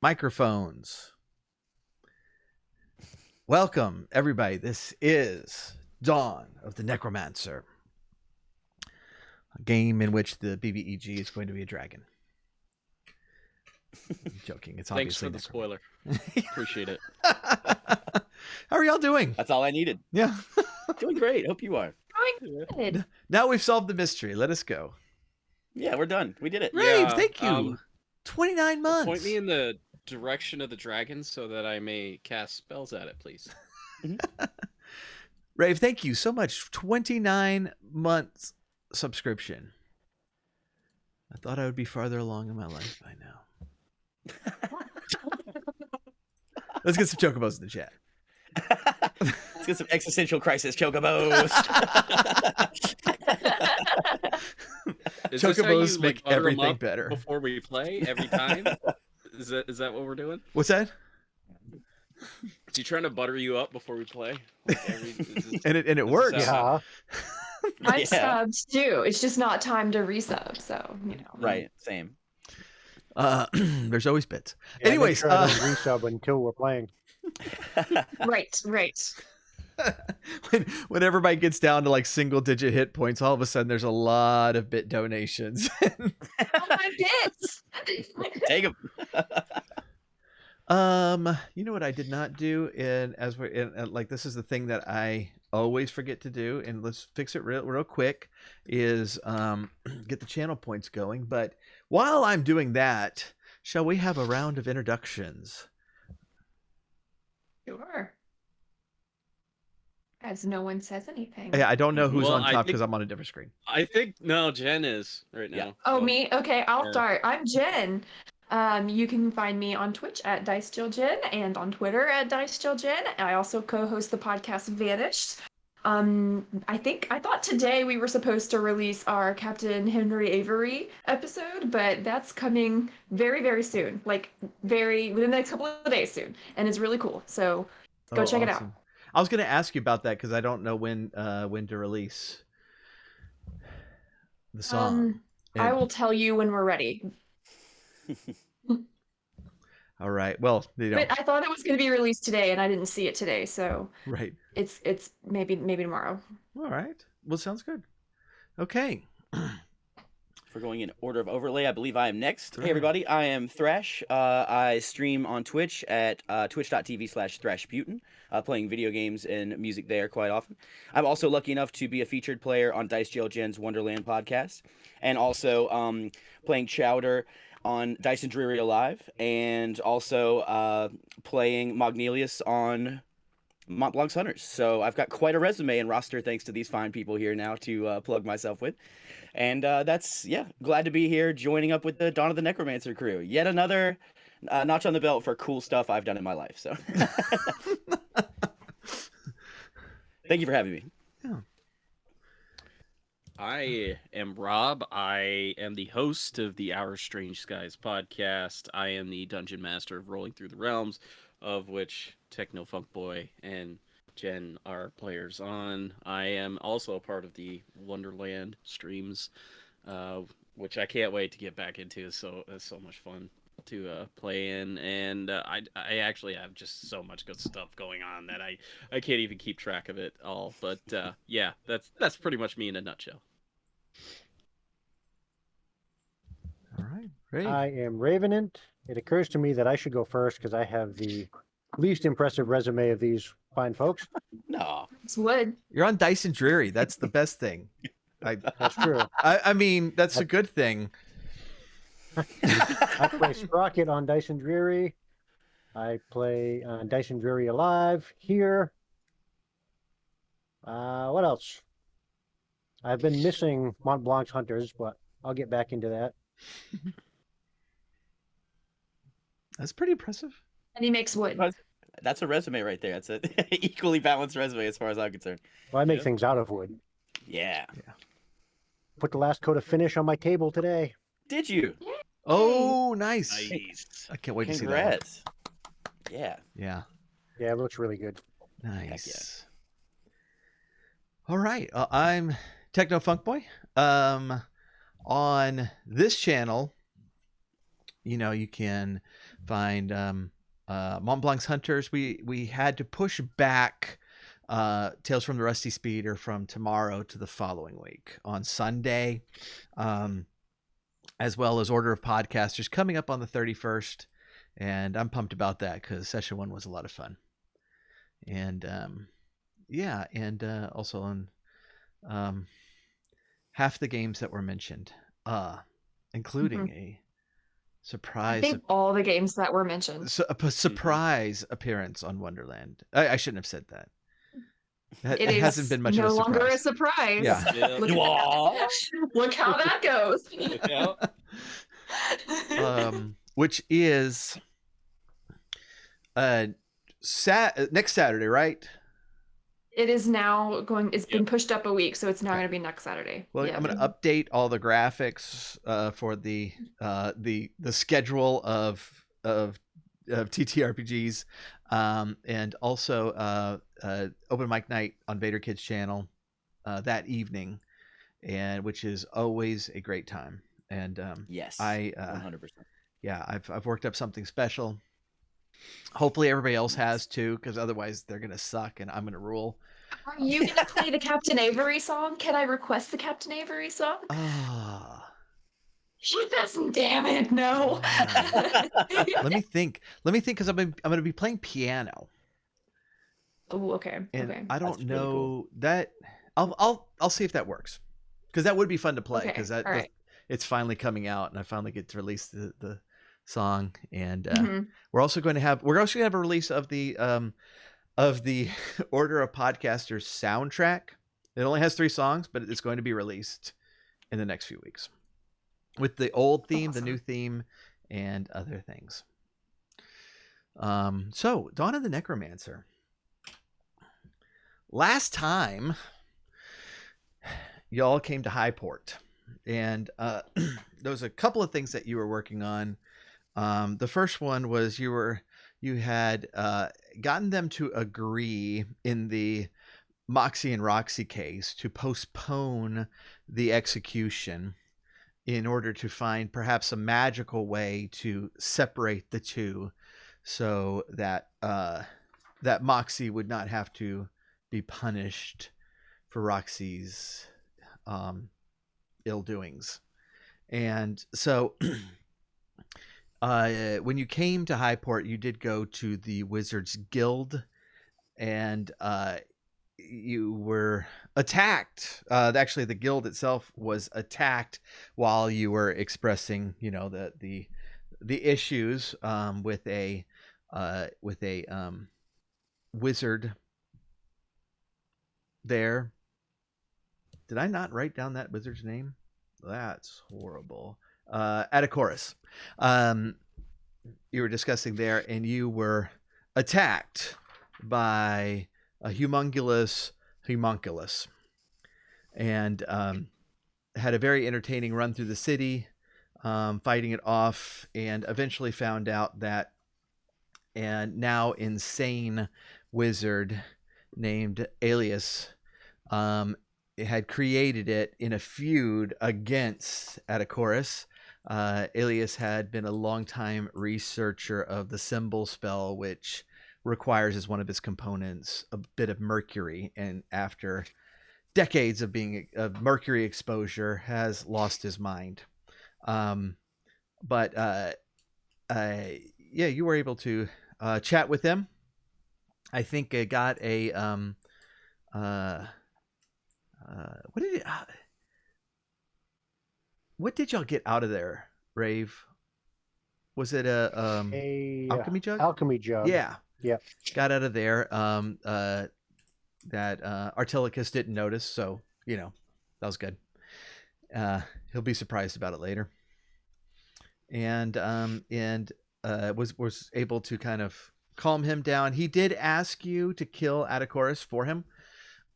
microphones. Welcome, everybody. This is Dawn of the Necromancer, a game in which the BBEG is going to be a dragon. I'm joking. It's Thanks obviously for the spoiler. Appreciate it. How are y'all doing? That's all I needed. Yeah. Doing great. Hope you are. Doing good. Now we've solved the mystery. Let us go. Yeah, we're done. We did it. Rave, thank you. 29 months. Point me in the direction of the dragon so that I may cast spells at it, please. Rave, thank you so much. 29 months subscription. I thought I would be farther along in my life by now. Let's get some chocobos in the chat. Let's get some existential crisis chocobos. Chocobos make everything better. Before we play every time? Is that what we're doing? What's that? Is he trying to butter you up before we play? And it works. Yeah. I'm subbed too. It's just not time to resub, so you know. Right, same. There's always bits. Yeah, Anyways, sure I don't resub until we're playing. Right. when everybody gets down to like single digit hit points, all of a sudden there's a lot of bit donations. Oh, my bits. Take them. You know what I did not do, and as we're in, like, this is the thing that I always forget to do, and let's fix it real quick, is get the channel points going. But while I'm doing that, shall we have a round of introductions? Sure. As no one says anything. Yeah, I don't know who's Well, on I top think- because I'm on a different screen. I think Jen is right now. Yeah. Oh, So- me? Okay, I'll Yeah. start. I'm Jen. You can find me on Twitch at DiceJillJen and on Twitter at DiceJillJen. I also co-host the podcast Vanished. I thought today we were supposed to release our Captain Henry Avery episode, but that's coming very, very soon. Like within the next couple of days soon. And it's really cool. So go check it out. Awesome. I was going to ask you about that because I don't know when to release the song. I will tell you when we're ready. All right. Well, you know, But I thought it was going to be released today, and I didn't see it today, so right. it's maybe tomorrow. All right. Well, sounds good. Okay. If we're going in order of overlay, I believe I am next. Right. Hey everybody, I am Thrash. I stream on Twitch at twitch.tv/ThrashPutin, playing video games and music there quite often. I'm also lucky enough to be a featured player on Dice Jail Jen's Wonderland podcast, and also playing Chowder on Dice and Dreary Alive, and also playing Magnelius on Mont Blanc's Hunters. So I've got quite a resume and roster thanks to these fine people here now to plug myself with. And that's, glad to be here joining up with the Dawn of the Necromancer crew. Yet another notch on the belt for cool stuff I've done in my life. So thank you for having me. Yeah. I am Rob. I am the host of the Our Strange Skies podcast. I am the dungeon master of Rolling Through the Realms, of which Techno Funk Boy and Jen are players on. I am also a part of the Wonderland streams, which I can't wait to get back into. It's so much fun to play in, and I actually have just so much good stuff going on that I can't even keep track of it all. But yeah, that's pretty much me in a nutshell. All right. Great. I am Ravenant. It occurs to me that I should go first because I have the least impressive resume of these fine folks. No. It's wood. You're on Dice and Dreary. That's the best thing. That's true. I mean, that's a good thing. I play Sprocket on Dice and Dreary. I play on Dice and Dreary Alive here. What else? I've been missing Mont Blanc's Hunters, but I'll get back into that. That's pretty impressive. And he makes wood. That's a resume right there. That's an equally balanced resume as far as I'm concerned. Well, I make Yeah. things out of wood. Yeah. Put the last coat of finish on my table today. Did you? Oh, nice. Nice. I can't wait to see that. one. Congrats. Yeah. Yeah. Yeah, it looks really good. Nice. All right. I'm Techno Funk Boy. On this channel, you can find Mont Blanc's Hunters. We had to push back Tales from the Rusty Speeder from tomorrow to the following week on Sunday, as well as Order of Podcasters coming up on the 31st. And I'm pumped about that because session 1 was a lot of fun. And yeah, and also on half the games that were mentioned, including a I surprise think all the games that were mentioned. a surprise appearance on Wonderland. I shouldn't have said that. It It is hasn't been much no of a longer a surprise. surprise. Yeah. Yeah. Look, Aw. look how that goes. Look out. Which is next Saturday, right? It is now going. It's been Yep. pushed up a week, so it's now Okay. going to be next Saturday. Well, Yeah. I'm going to update all the graphics for the schedule of TTRPGs, and also open mic night on Vader Kids channel that evening, and which is always a great time. And Yes, I 100%. yeah, I've worked up something special. Hopefully everybody else has too, because otherwise they're gonna suck and I'm gonna rule. Are you going to play the Captain Avery song? Can I request the Captain Avery song? Ah, She doesn't. Damn it, no. let me think, because I'm gonna be playing piano, Oh, okay. and Okay. I don't That's really know cool. that I'll see if that works, because that would be fun to play, Okay, because all right. it's finally coming out and I finally get to release the song. And Mhm. we're also going to have a release of the Order of Podcasters soundtrack. It only has 3 songs, but it's going to be released in the next few weeks with the old theme, the Awesome. new theme, and other things. So Dawn of the Necromancer. Last time y'all came to Highport, and there was a couple of things that you were working on. The first one was you had gotten them to agree in the Moxie and Roxy case to postpone the execution in order to find perhaps a magical way to separate the two, so that that Moxie would not have to be punished for Roxy's ill doings. And so when you came to Highport, you did go to the Wizards Guild, and you were attacked. Actually, the guild itself was attacked while you were expressing, the issues with a wizard there. Did I not write down that wizard's name? That's horrible. Atacorus. You were discussing there, and you were attacked by a homunculus, and had a very entertaining run through the city, fighting it off, and eventually found out that a now insane wizard named Alias had created it in a feud against Atacorus. Alias had been a longtime researcher of the symbol spell, which requires as one of its components a bit of mercury, and after decades of mercury exposure, has lost his mind. But yeah, you were able to chat with him. I think I got a what did y'all get out of there, Rave? Was it a alchemy jug? Alchemy jug. Yeah. Yep. Got out of there. That Artilicus didn't notice, so that was good. He'll be surprised about it later. And was able to kind of calm him down. He did ask you to kill Atacorus for him.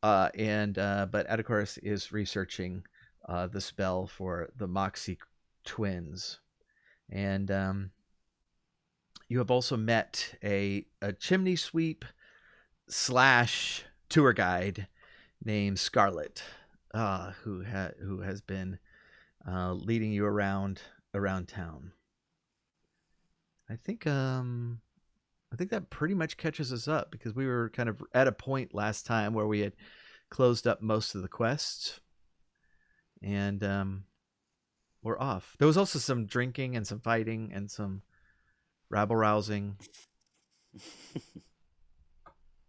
But Atacorus is researching the spell for the Moxie twins. And you have also met a chimney sweep / tour guide named Scarlet, who has been leading you around town. I think that pretty much catches us up because we were kind of at a point last time where we had closed up most of the quests, and we're off. There was also some drinking and some fighting and some rabble rousing.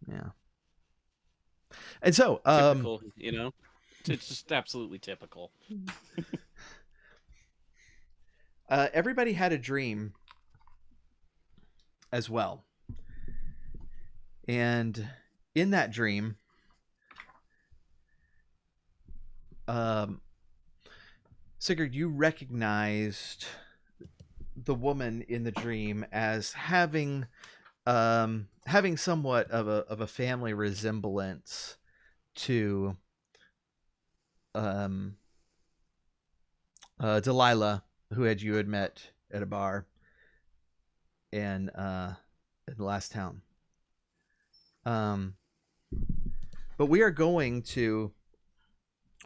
Yeah. And so, Typical, you know? It's just absolutely typical. everybody had a dream as well. And in that dream, Sigurd, you recognized the woman in the dream as having somewhat of a family resemblance to Delilah, who you had met at a bar in the last town. But we are going to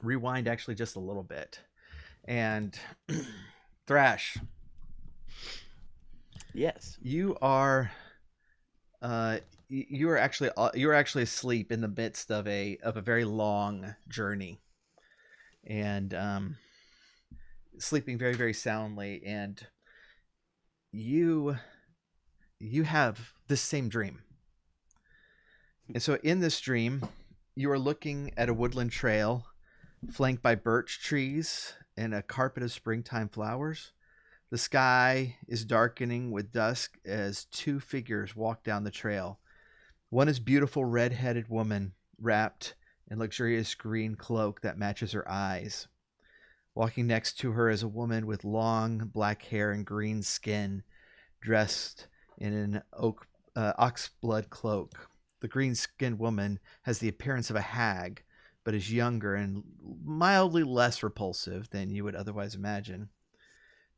rewind actually just a little bit, and Thrash, Yes. you are actually asleep in the midst of a very long journey, and sleeping very, very soundly, and you have this same dream. And so in this dream, you are looking at a woodland trail flanked by birch trees and a carpet of springtime flowers. The sky is darkening with dusk as two figures walk down the trail. One is beautiful red-headed woman wrapped in luxurious green cloak that matches her eyes. Walking next to her is a woman with long black hair and green skin, dressed in an oxblood cloak. The green-skinned woman has the appearance of a hag, but is younger and mildly less repulsive than you would otherwise imagine.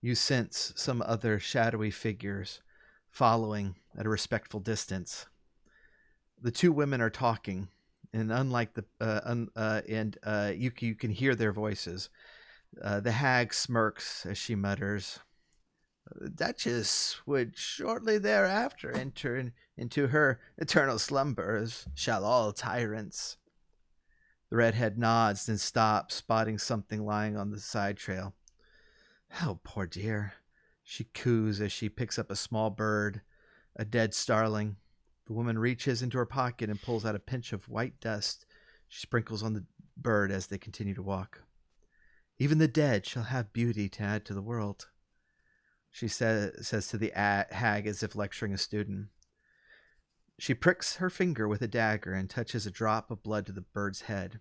You sense some other shadowy figures following at a respectful distance. The two women are talking, and unlike you can hear their voices. The hag smirks as she mutters, "The Duchess would shortly thereafter enter into her eternal slumber, as shall all tyrants." The redhead nods and stops, spotting something lying on the side trail. "Oh, poor dear," she coos as she picks up a small bird, a dead starling. The woman reaches into her pocket and pulls out a pinch of white dust. She sprinkles on the bird as they continue to walk. "Even the dead shall have beauty to add to the world," she says to the hag as if lecturing a student. She pricks her finger with a dagger and touches a drop of blood to the bird's head.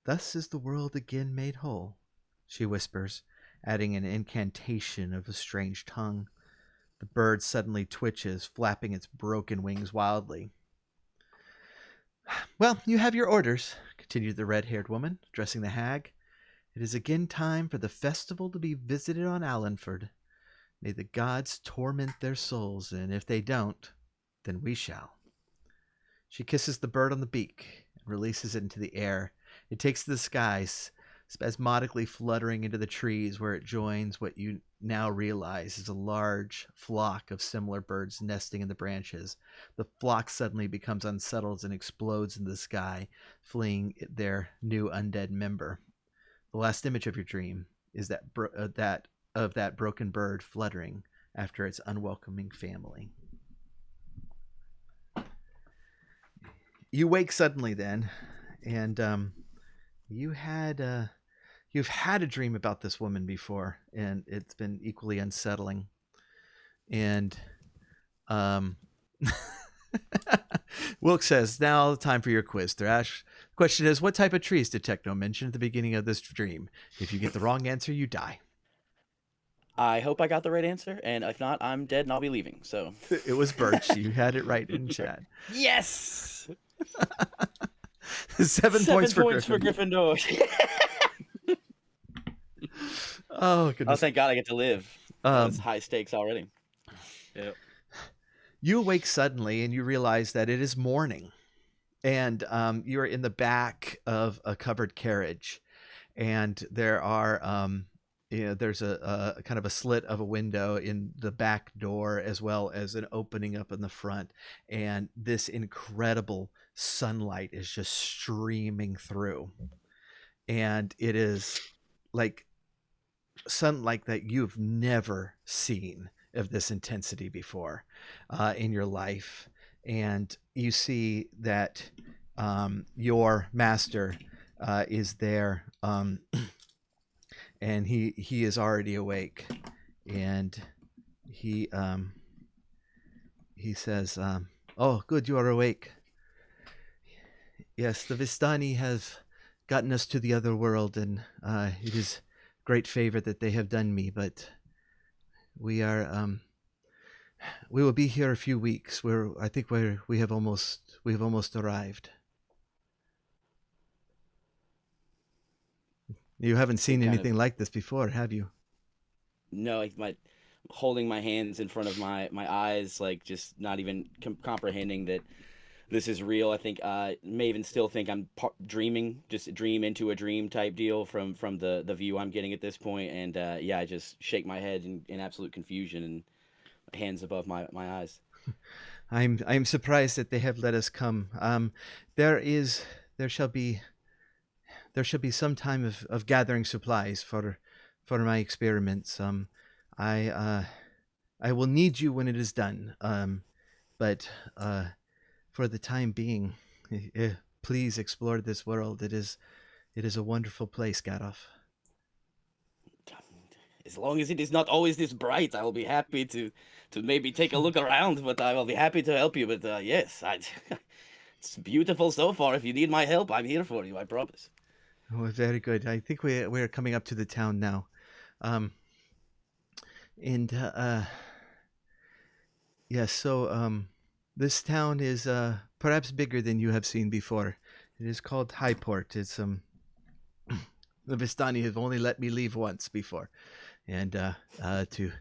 "Thus is the world again made whole," she whispers, adding an incantation of a strange tongue. The bird suddenly twitches, flapping its broken wings wildly. "Well, you have your orders," continued the red-haired woman, addressing the hag. "It is again time for the festival to be visited on Allenford. May the gods torment their souls, and if they don't, then we shall." She kisses the bird on the beak and releases it into the air. It takes to the skies, spasmodically fluttering into the trees where it joins what you now realize is a large flock of similar birds nesting in the branches. The flock suddenly becomes unsettled and explodes into the sky, fleeing their new undead member. The last image of your dream is that of that broken bird fluttering after its unwelcoming family. You wake suddenly then, and you've had a dream about this woman before, and it's been equally unsettling. And Wilk says, "Now time for your quiz, Thrash. The question is, what type of trees did Techno mention at the beginning of this dream? If you get the wrong answer, you die." I hope I got the right answer, and if not, I'm dead and I'll be leaving. So It was birch. You had it right in chat. yes, 7 points for Griffin. Gryffindor. Oh Oh, goodness! thank God I get to live. That's high stakes already. Yep. You awake suddenly and you realize that it is morning, and you are in the back of a covered carriage, and there are there's a kind of a slit of a window in the back door, as well as an opening up in the front, and this incredible sunlight is just streaming through, and it is like sunlight that you've never seen of this intensity before in your life. And you see that your master is there, and he is already awake, and he says, "Oh, good, you are awake. Yes, the Vistani have gotten us to the other world, and it is great favor that they have done me, but we are we will be here a few weeks. I think we have almost arrived." You haven't seen anything like this before, have you? No, like holding my hands in front of my eyes, like just not even comprehending that this is real. I think may even still think I'm dreaming, just a dream into a dream type deal from the view I'm getting at this point. And yeah, I just shake my head in absolute confusion and hands above my eyes. I'm surprised that they have let us come. There shall be some time of gathering supplies for my experiments. I will need you when it is done. But for the time being, please explore this world. It is a wonderful place, Garoff. As long as it is not always this bright, I will be happy to maybe take a look around. But I will be happy to help you. But yes, it's beautiful so far. If you need my help, I'm here for you. I promise. Oh, very good. I think we're coming up to the town now. Yes, so this town is perhaps bigger than you have seen before. It is called Highport. It's the Vistani have only let me leave once before, and to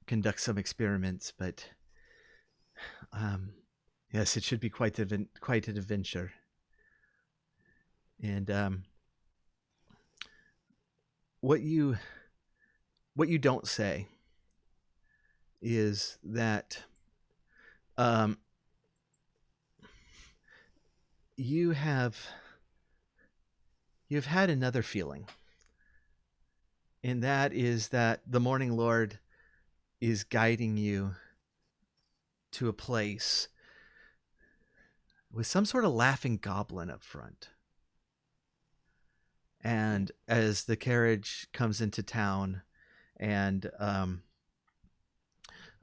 conduct some experiments. But yes, it should be quite an adventure. And what you don't say is that you've had another feeling, and that is that the Morning Lord is guiding you to a place with some sort of laughing goblin up front. And as the carriage comes into town, and the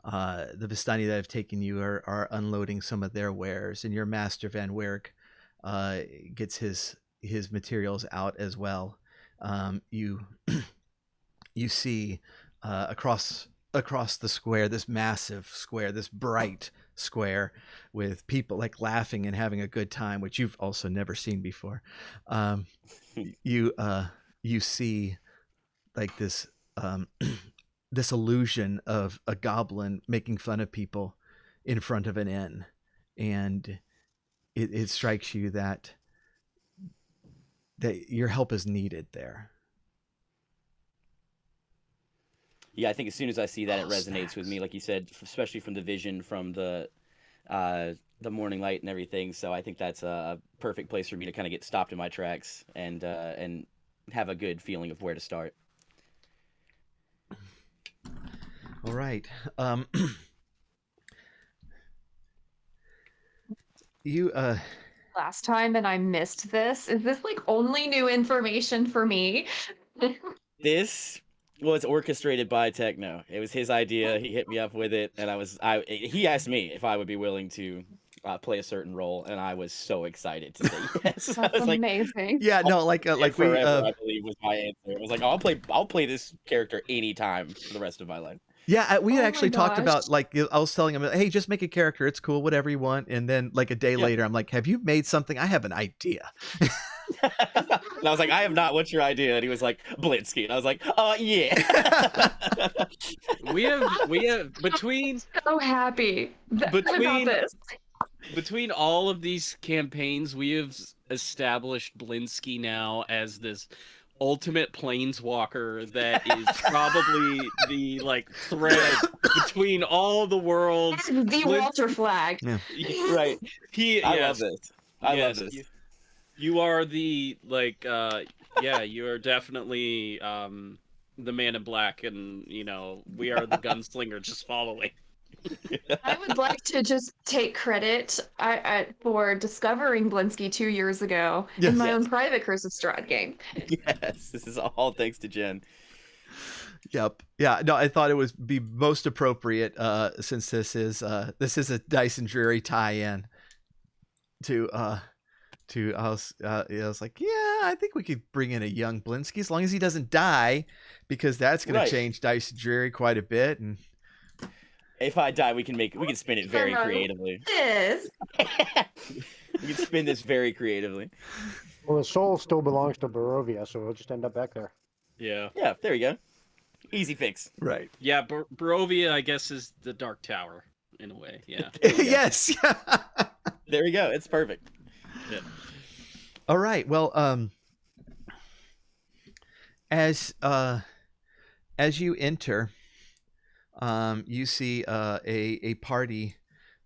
Vistani that have taken you are unloading some of their wares, and your master Van Werk gets his materials out as well. You see across the square, this massive square, this bright square with people like laughing and having a good time, which you've also never seen before. You see like this this illusion of a goblin making fun of people in front of an inn, and it strikes you that your help is needed there. Yeah, I think as soon as I see that, it resonates with me, like you said, especially from the vision from the morning light and everything. So I think that's a perfect place for me to kind of get stopped in my tracks and have a good feeling of where to start. All right. You Last time and I missed this. Is this like only new information for me? This was orchestrated by Techno. It was his idea. He hit me up with it, and he asked me if I would be willing to play a certain role, and I was so excited to say yes. That's amazing. yeah, no, like forever, I believe was my answer. It was like, oh, I'll play this character anytime for the rest of my life. Yeah, we had actually talked gosh. about, like, I was telling him, hey, just make a character. It's cool, whatever you want. And then, like, a day later, I'm like, have you made something? I have an idea. And I was like, I have not. What's your idea? And he was like, Blitzky. And I was like, yeah. we have between So happy about this. Between all of these campaigns, we have established Blinsky now as this ultimate planeswalker that is probably the like thread between all the worlds. The Walter Flag. Yeah. Right. I Yes, love this. I yes, love this. You are the like yeah, you are definitely the man in black, and you know we are the gunslinger just following. I would like to just take credit for discovering Blinsky 2 years ago Yes. in my Yes. own private Curse of Strahd game. Yes, this is all thanks to Jen. Yep. Yeah. No, I thought it would be most appropriate since this is a Dyson Dreary tie-in to I was like, yeah, I think we could bring in a young Blinsky as long as he doesn't die, because that's going Right. to change Dyson Dreary quite a bit. And If I die, we can spin it very creatively. Yes. We can spin this very creatively. Well, the soul still belongs to Barovia, so it'll just end up back there. Yeah, Yeah, there you go. Easy fix. right. yeah. Barovia, I guess, is the Dark Tower in a way. Yeah. Yes. There we go. It's perfect. Yeah. All right. Well, as you enter, you see a party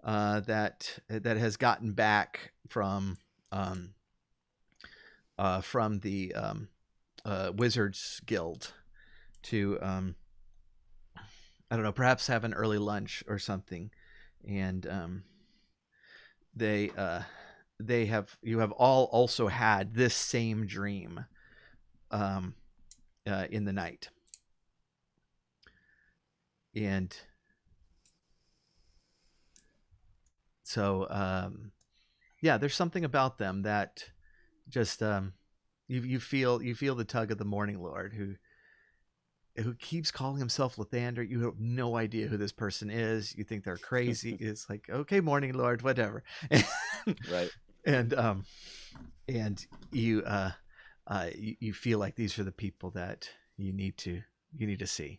that has gotten back from the Wizards Guild to I don't know, perhaps have an early lunch or something, and you have all also had this same dream in the night. And so yeah, there's something about them that just you feel the tug of the Morning Lord who keeps calling himself Lathander. You have no idea who this person is. You think they're crazy. It's like, okay, Morning Lord, whatever. Right. And you you feel like these are the people that you need to see,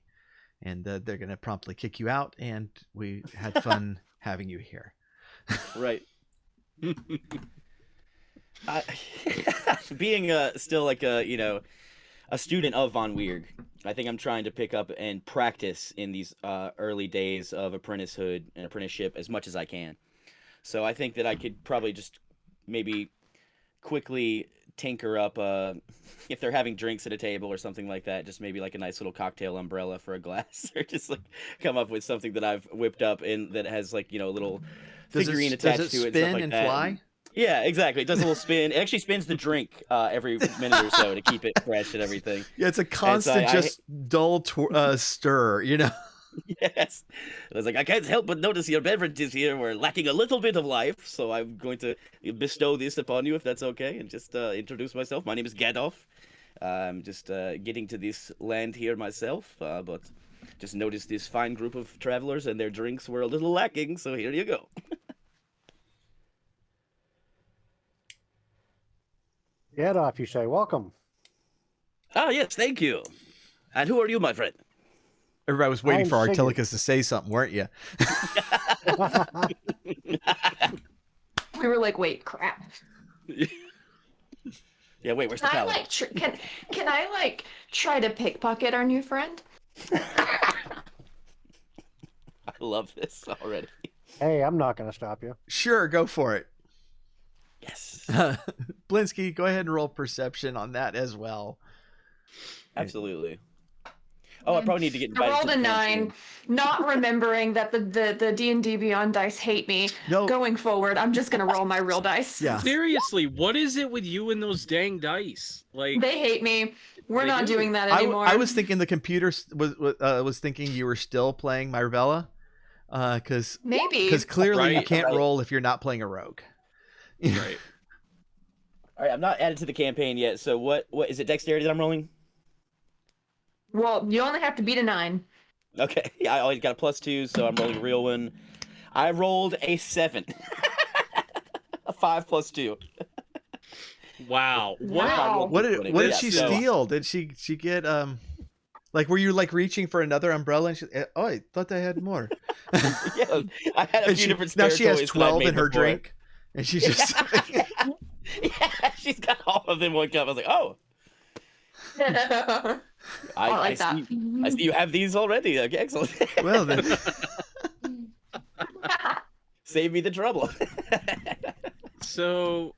and they're going to promptly kick you out. And we had fun having you here. Right. Being still like a student of Von Weird, I think I'm trying to pick up and practice in these early days of apprenticehood and apprenticeship as much as I can. So I think that I could probably just maybe quickly tinker up if they're having drinks at a table or something like that, just maybe like a nice little cocktail umbrella for a glass, or just like come up with something that I've whipped up and that has like a little figurine attached to it, spin and stuff like and that. fly? Yeah, exactly. It does a little spin. It actually spins the drink every minute or so to keep it fresh and everything. Yeah, it's a constant dull stir, Yes. I was like, I can't help but notice your beverages here were lacking a little bit of life, so I'm going to bestow this upon you if that's okay, and just introduce myself. My name is Gadolf. I'm just getting to this land here myself, but just noticed this fine group of travelers and their drinks were a little lacking, so here you go. Gadolf, you say, welcome. Ah, yes, thank you. And who are you, my friend? Everybody was waiting I'm for Sigurd. Artilicus to say something, weren't you? We were like, wait, crap. Yeah, wait, where's the Can I paladin? can I like try to pickpocket our new friend? I love this already. Hey, I'm not going to stop you. Sure, go for it. Yes. Blinsky, go ahead and roll perception on that as well. Absolutely. Oh, I probably need to get I invited rolled to the a 9, campaign. not remembering that the D&D Beyond dice hate me. No. Going forward, I'm just gonna roll my real dice. Yeah. Seriously, what is it with you and those dang dice? Like, They hate me. We're They not do. doing that I anymore. I was thinking the computer was thinking you were still playing Myrvella, because Maybe. clearly you Right, can't right. roll if you're not playing a rogue. right. All right, I'm not added to the campaign yet. So what is it? Dexterity that I'm rolling? Well, you only have to beat a 9. Okay, yeah, I always got a +2, so I'm rolling a real one. I rolled a 7. A 5 + 2. Wow. Wow. What did she so- steal? Did she get like, were you like reaching for another umbrella and she, oh, I thought I had more. Yeah, I had a And few different now spare she has toys that I 12 made in her before. drink, and she's just Yeah, she's got all of them in one cup. I was like, oh. I I like that. see you have these already. Okay, excellent. Well, then, Save me the trouble. So,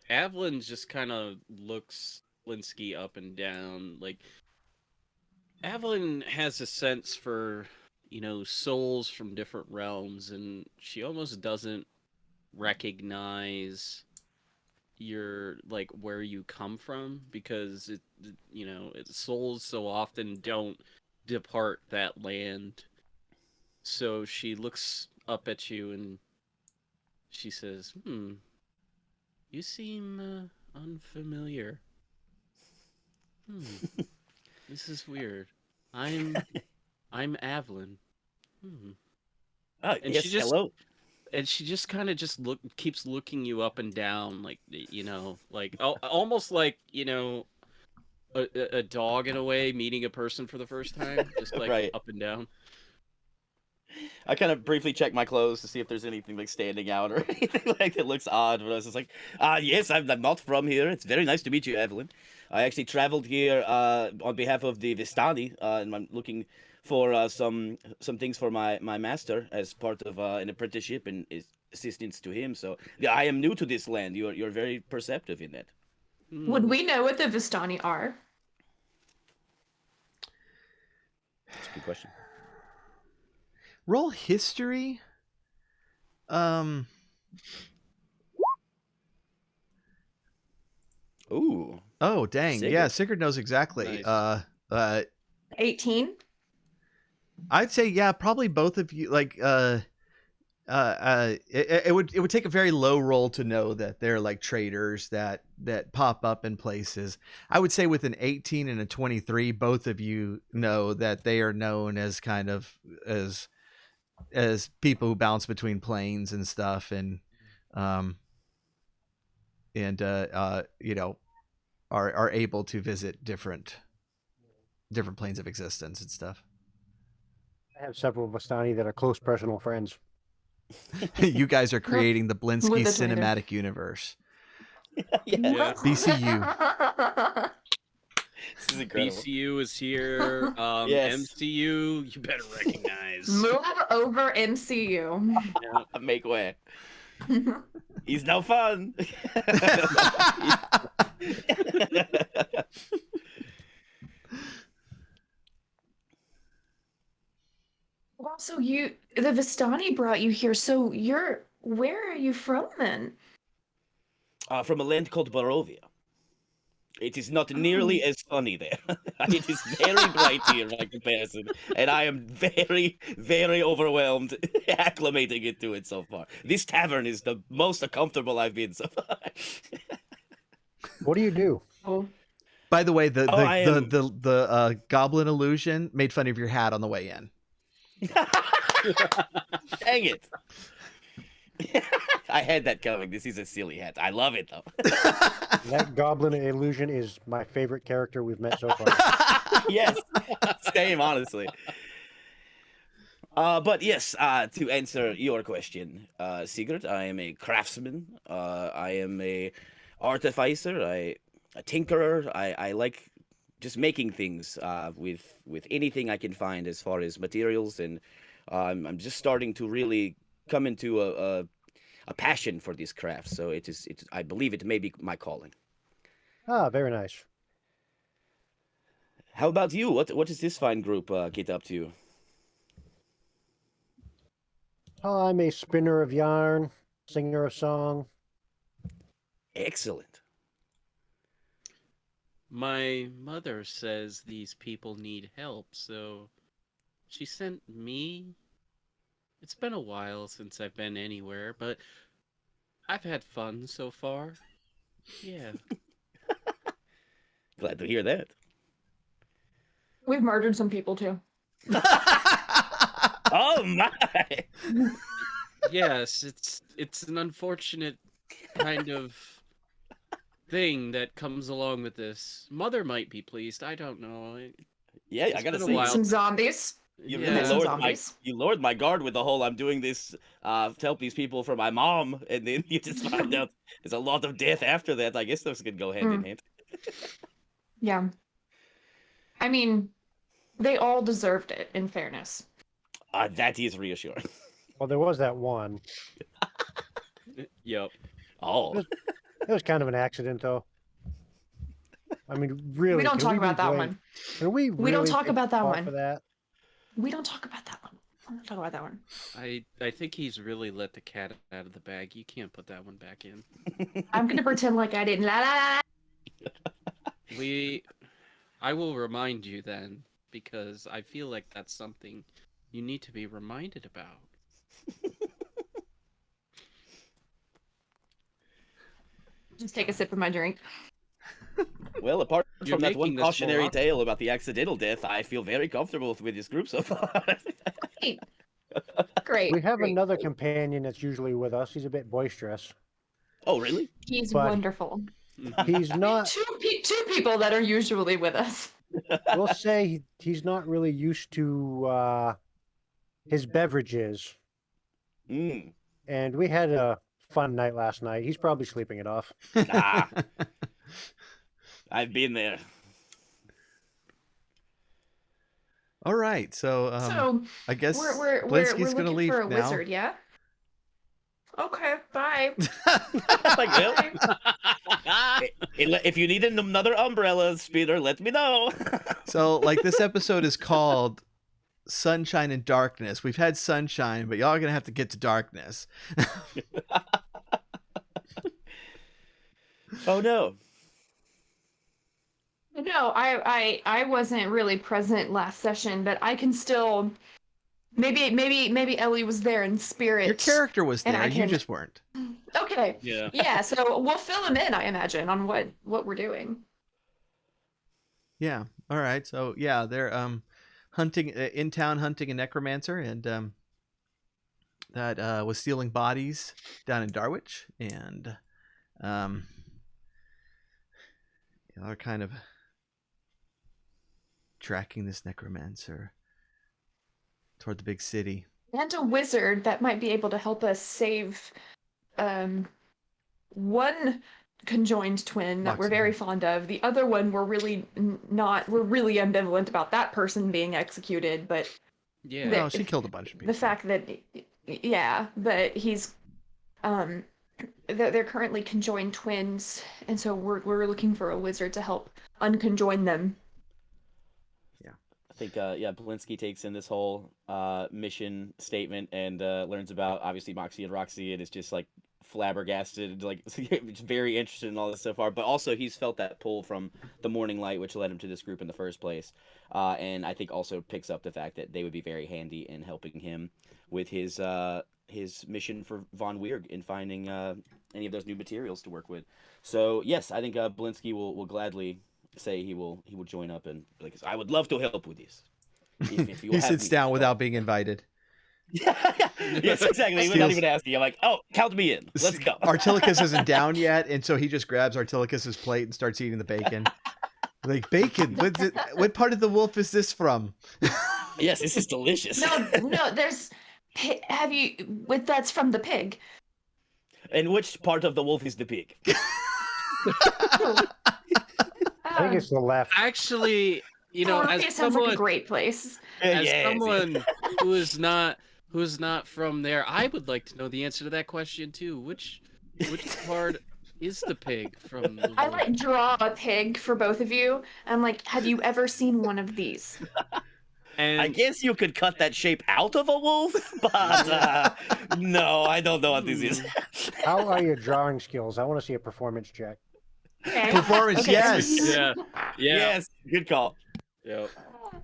Evelyn just kind of looks Linsky up and down. Like, Evelyn has a sense for, souls from different realms, and she almost doesn't recognize where you come from, because souls so often don't depart that land. So she looks up at you and she says, you seem unfamiliar. This is weird. I'm Evelyn. Oh, And yes, hello. and she just kind of keeps looking you up and down, like, almost like, a dog in a way meeting a person for the first time, just like Right. up and down. I kind of briefly check my clothes to see if there's anything like standing out or anything like that looks odd. But I was just like, yes, I'm not from here. It's very nice to meet you, Evelyn. I actually traveled here on behalf of the Vistani, and I'm looking for some things for my master as part of an apprenticeship and assistance to him. So yeah, I am new to this land. You're very perceptive in that. Would we know what the Vistani are? That's a good question. roll history. Ooh. Oh, dang. Sigurd. Yeah, Sigurd knows exactly. Nice. 18. I'd say, yeah, probably both of you. Like, it would take a very low roll to know that they're like traders that pop up in places. I would say with an 18 and a 23, both of you know that they are known as kind of as people who bounce between planes and stuff, and are able to visit different planes of existence and stuff. I have several Vistani that are close personal friends. You guys are creating the With Blinsky the trader. cinematic universe. Yeah. BCU. This is incredible. BCU is here. Yes. MCU, you better recognize. Move over MCU. Make way. He's no fun. Well, so the Vistani brought you here. So where are you from then? From a land called Barovia. It is not nearly as funny there. It is very bright here by comparison, and I am very, very overwhelmed acclimating into it so far. This tavern is the most comfortable I've been so far. What do you do? Oh, By the way, the Oh, the goblin illusion made fun of your hat on the way in. Dang it. I had that coming. This is a silly hat. I love it, though. That goblin illusion is my favorite character we've met so far. Yes, same, honestly. But yes, to answer your question, Sigurd, I am a craftsman. I am a artificer. A tinkerer. I like just making things with anything I can find as far as materials, and I'm just starting to really come into a passion for this craft. So it's I believe it may be my calling. Ah, very nice. How about you? What does this fine group get up to? Oh, I'm a spinner of yarn, singer of song. Excellent. My mother says these people need help, so she sent me. It's been a while since I've been anywhere, but I've had fun so far. Yeah. Glad to hear that. we've murdered some people too. Oh my! Yes, it's an unfortunate kind of thing that comes along with this. Mother might be pleased. I don't know. Yeah, I gotta been a say, while. Some zombies. you Yeah. really Some lowered my zombies. guard with the whole I'm doing this to help these people for my mom, and then you just find out there's a lot of death after that. I guess those could go hand in hand. Yeah. I mean, they all deserved it, in fairness. That is reassuring. Well, there was that one. Yep. Oh, It was kind of an accident, though. I mean, really, We don't can talk we be about that blamed? one. Can we We don't really talk take about that fault one. for that? We don't talk about that one. I don't talk about that one. I think he's really let the cat out of the bag. You can't put that one back in. I'm gonna pretend like I didn't. La la la. I will remind you then, because I feel like that's something you need to be reminded about. Just take a sip of my drink. well, apart You're from that one making this more cautionary awkward. tale about the accidental death, I feel very comfortable with this group so far. Great. Great. We have great, another great. companion that's usually with us. He's a bit boisterous. Oh, really? He's But- wonderful. He's not. Two people that are usually with us. We'll say he's not really used to his beverages. Mm. And we had a fun night last night. He's probably sleeping it off. Ah, I've been there. All right, so So I guess we're Blinsky's gonna looking leave for a now. wizard, yeah? Okay, bye. Like, well, Bye. if you need another umbrella, Speeder, let me know. So, like, this episode is called Sunshine and Darkness. We've had sunshine, but y'all are gonna have to get to darkness. Oh no. No, I wasn't really present last session, but I can still maybe Ellie was there in spirit. Your character was And there, I you can- just weren't. Okay. Yeah. Yeah, so we'll fill him in, I imagine, on what we're doing. Yeah. All right. So yeah, they're hunting in town, hunting a necromancer, and that was stealing bodies down in Darwich, and they're kind of tracking this necromancer toward the big city. And a wizard that might be able to help us save one conjoined twin that we're Lots of very them. fond of. The other one we're really ambivalent about that person being executed, but Yeah. Well, she killed a bunch of people. the fact that yeah, but he's they're currently conjoined twins, and so we're looking for a wizard to help unconjoin them. I think, Belinsky takes in this whole mission statement and learns about, obviously, Moxie and Roxy, and is just, like, flabbergasted, like, very interested in all this so far. But also, he's felt that pull from the Morning Light, which led him to this group in the first place. And I think also picks up the fact that they would be very handy in helping him with his mission for Von Weird in finding any of those new materials to work with. So, yes, I think Belinsky will gladly say he will join up, and like, I would love to help with this. If you He have sits me. down without being invited. Yes, exactly. Without even asking, I'm like, oh, count me in. Let's go. Artilicus isn't down yet, and so he just grabs Artilicus's plate and starts eating the bacon. Like, bacon? What part of the wolf is this from? Yes, this is delicious. No, there's that's from the pig. And which part of the wolf is the pig? I think it's the left. Actually, Columbia as sounds like a someone, great place. as Yes. someone who is not from there, I would like to know the answer to that question too. Which part is the pig from the I wolf? like draw a pig for both of you. I'm like, have you ever seen one of these? And I guess you could cut that shape out of a wolf, but no, I don't know what this is. How are your drawing skills? I want to see a performance check. Okay. Performance, Okay. yes. yeah. Yes, good call. Yep.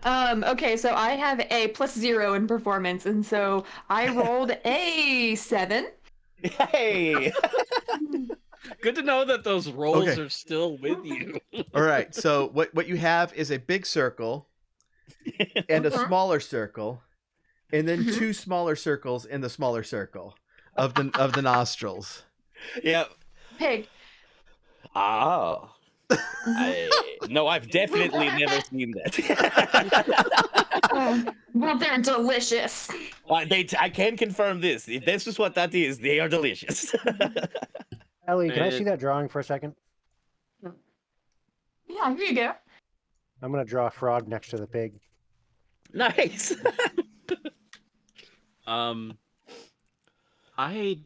Okay, so I have a +0 in performance, and so I rolled a 7. Hey. Good to know that those rolls Okay. are still with you. All right. So what you have is a big circle and a Uh-huh. smaller circle, and then Mhm. two smaller circles in the smaller circle of the nostrils. Yep. Pig. Ah. No, I've definitely never seen that. Well, they're delicious. I can confirm this. If this is what that is, they are delicious. Ellie, can I Man. see that drawing for a second? Yeah, here you go. I'm gonna draw a frog next to the pig. Nice. I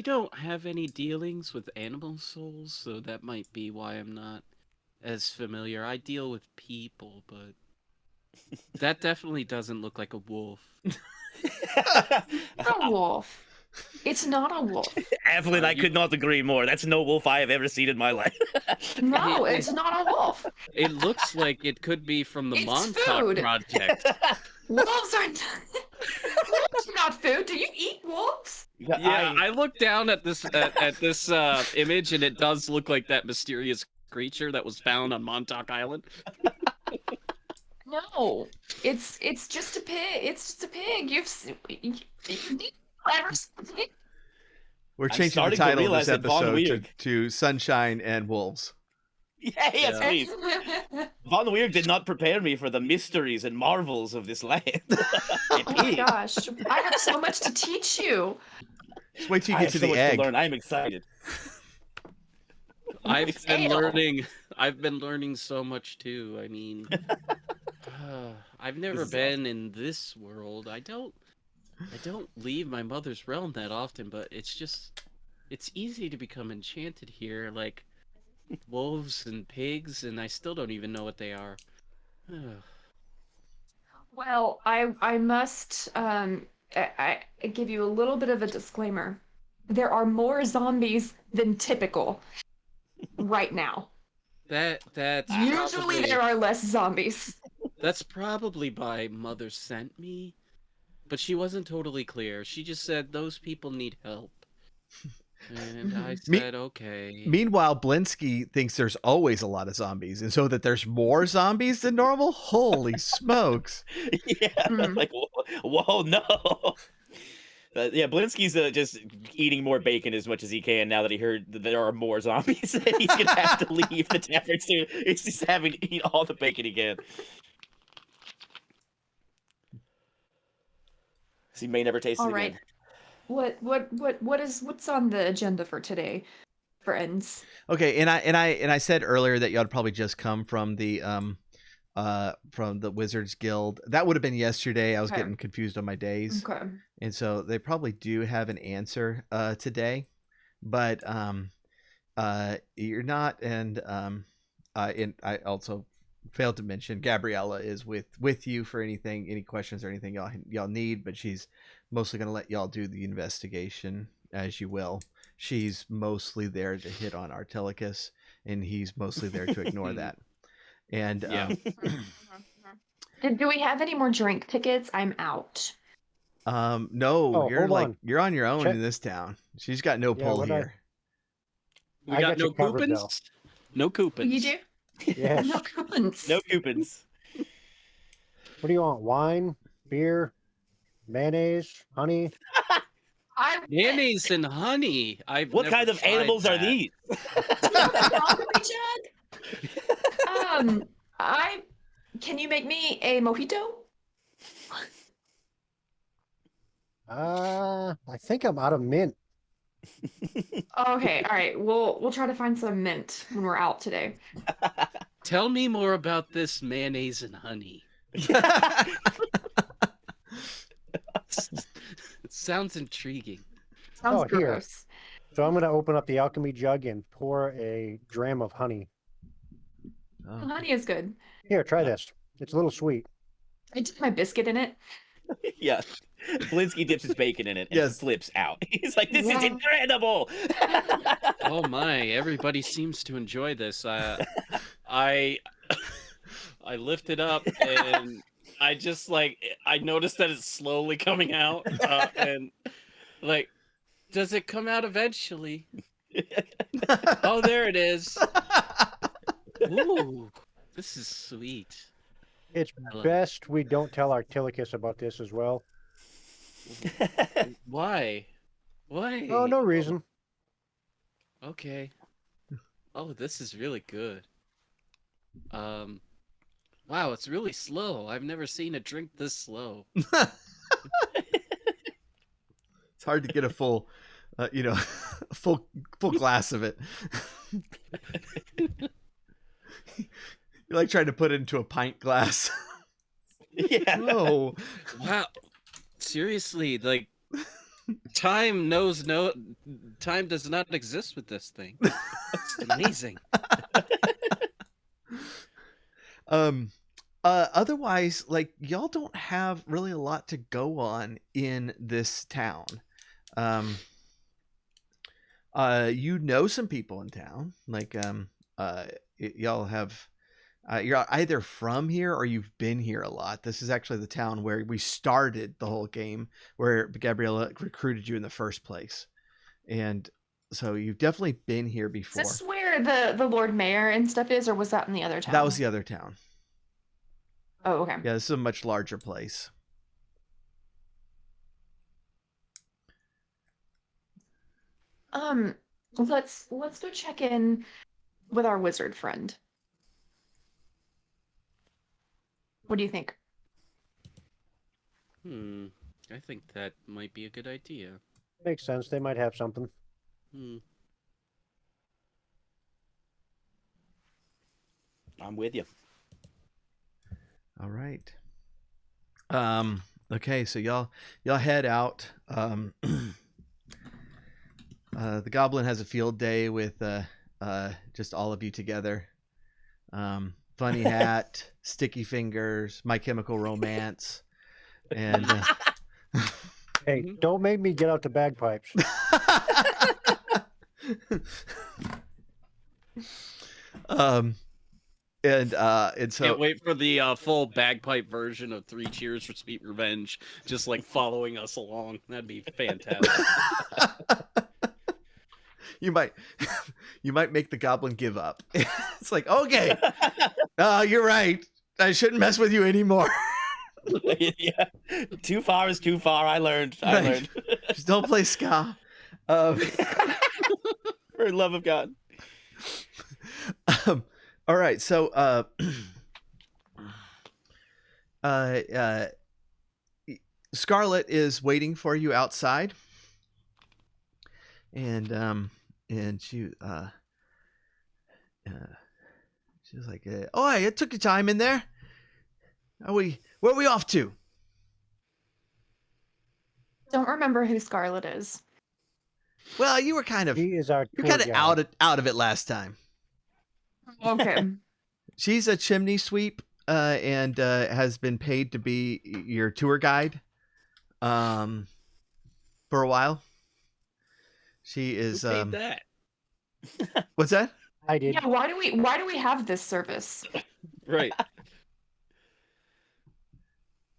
don't have any dealings with animal souls, so that might be why I'm not as familiar. I deal with people, but that definitely doesn't look like a wolf. A wolf. It's not a wolf. Evelyn, I could not agree more. That's no wolf I have ever seen in my life. No, it's not a wolf. It looks like it could be from the It's Montauk food. Project. Wolves are wolves are not food. Do you eat wolves? Yeah, I looked down at this image, and it does look like that mysterious creature that was found on Montauk Island. No, it's just a pig. It's just a pig. Ever seen a pig? We're I'm changing the starting to title of realize this that Von episode Weird- to Sunshine and Wolves. Yeah, yes, Yeah. please. Von Weird did not prepare me for the mysteries and marvels of this land. Oh my gosh, I have so much to teach you. Just wait till you I get have to so the much egg. to learn. I'm excited. I've been Ale. learning. I've been learning so much too. I mean, I've never This is been in this world. I don't leave my mother's realm that often, but it's easy to become enchanted here, like wolves and pigs, and I still don't even know what they are. Well, I must I give you a little bit of a disclaimer. There are more zombies than typical right now. That's Usually probably, there are less zombies. that's probably by mother sent me, but she wasn't totally clear. She just said those people need help. And I said, okay. Meanwhile, Blinsky thinks there's always a lot of zombies, and so that there's more zombies than normal. Holy smokes! Yeah, Mm. like whoa, no. Yeah, Blinsky's just eating more bacon as much as he can now that he heard that there are more zombies. And he's gonna have to leave the tavern soon. He's just having to eat all the bacon he can. So he may never taste All it right. again. What's on the agenda for today, friends? Okay, and I said earlier that y'all would probably just come from the Wizards Guild. That would have been yesterday. I was Okay. getting confused on my days, Okay. and so they probably do have an answer today, but you're not. And I also failed to mention Gabriella is with you for any questions or anything y'all need, but she's mostly going to let y'all do the investigation as you will. She's mostly there to hit on Artelicus, and he's mostly there to ignore that. And Yeah. Do we have any more drink tickets? I'm out. no, Oh, you're hold like on. you're on your own Check. in this town. She's got no Yeah, pull what here. We I got got no you covered, coupons? No coupons. You do? Yes. No coupons. No coupons. What do you want? Wine, beer, mayonnaise, honey? I Mayonnaise and honey. What Never kind of tried animals are that. these? Strawberry jug. Can you make me a mojito? I think I'm out of mint. Okay, all right. We'll try to find some mint when we're out today. Tell me more about this mayonnaise and honey. Sounds intriguing. Sounds Oh, here. gross. So I'm gonna open up the alchemy jug and pour a dram of honey. Oh. Honey is good. Here, try this. It's a little sweet. I dip my biscuit in it. Yeah. Blinsky dips his bacon in it and Yes. flips out. He's like, this is Yeah. incredible. Oh my! Everybody seems to enjoy this. I lift it up and I just I noticed that it's slowly coming out and does it come out eventually? Oh, there it is. Ooh, this is sweet. It's I love best we don't tell Artilicus about this as well. Why? Why? Oh, no reason. Okay. Oh, this is really good. Wow, it's really slow. I've never seen a drink this slow. It's hard to get a full, a full glass of it. You're like trying to put it into a pint glass. Yeah. Oh, Wow. Seriously, like time does not exist with this thing. It's amazing. Otherwise, like y'all don't have really a lot to go on in this town. You know some people in town. Like y'all have. You're either from here or you've been here a lot. This is actually the town where we started the whole game, where Gabriella recruited you in the first place, and so you've definitely been here Is before. this where the Lord Mayor and stuff is, or was that in the other town? That was the other town. Oh, okay. Yeah, this is a much larger place. Let's go check in with our wizard friend. What do you think? I think that might be a good idea. Makes sense. They might have something. I'm with you. All right. Okay, so y'all head out. The goblin has a field day with just all of you together. Funny hat, sticky fingers, My Chemical Romance, and Hey, don't make me get out the bagpipes. and so Can't wait for the full bagpipe version of Three Cheers for Sweet Revenge, just like following us along. That'd be fantastic. you might make the goblin give up. It's like, okay, you're right. I shouldn't mess with you anymore. Yeah. Too far is too far. I learned. Right. Just don't play ska. For the love of God. All right, so Scarlet is waiting for you outside, and she she's like, "Oh, hey, it took your time in there. Where are we off to?" Don't remember who Scarlet is. Well, you were kind of He is our you're tour kind of guide. out of it last time. Okay. She's a chimney sweep, and has been paid to be your tour guide, for a while. She is. Who paid that? What's that? I did. Yeah, why do we have this service? Right.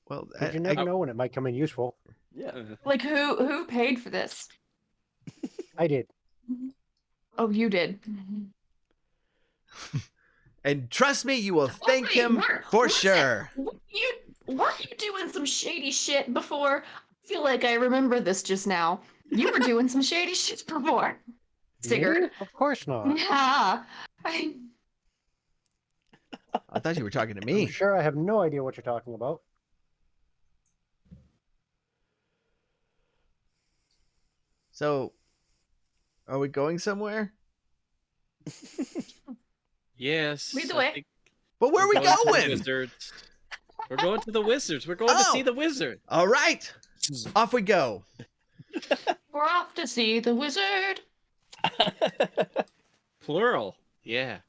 Well, Because you never know when it might come in useful. Yeah. Like who paid for this? I did. Oh, you did. and trust me, you will thank wait, him for sure. Weren't you doing some shady shit before? I feel like I remember this just now. You were doing some shady shit before. Sigurd. Me? Of course not. Yeah. I thought you were talking to I'm me. sure I have no idea what you're talking about. So, are we going somewhere? Yes. Lead the I way. think But where are we we're to the going? Wizards. We're going to the Wizards. We're going to see the wizard. All right, off we go. We're off to see the wizard. Plural. Yeah.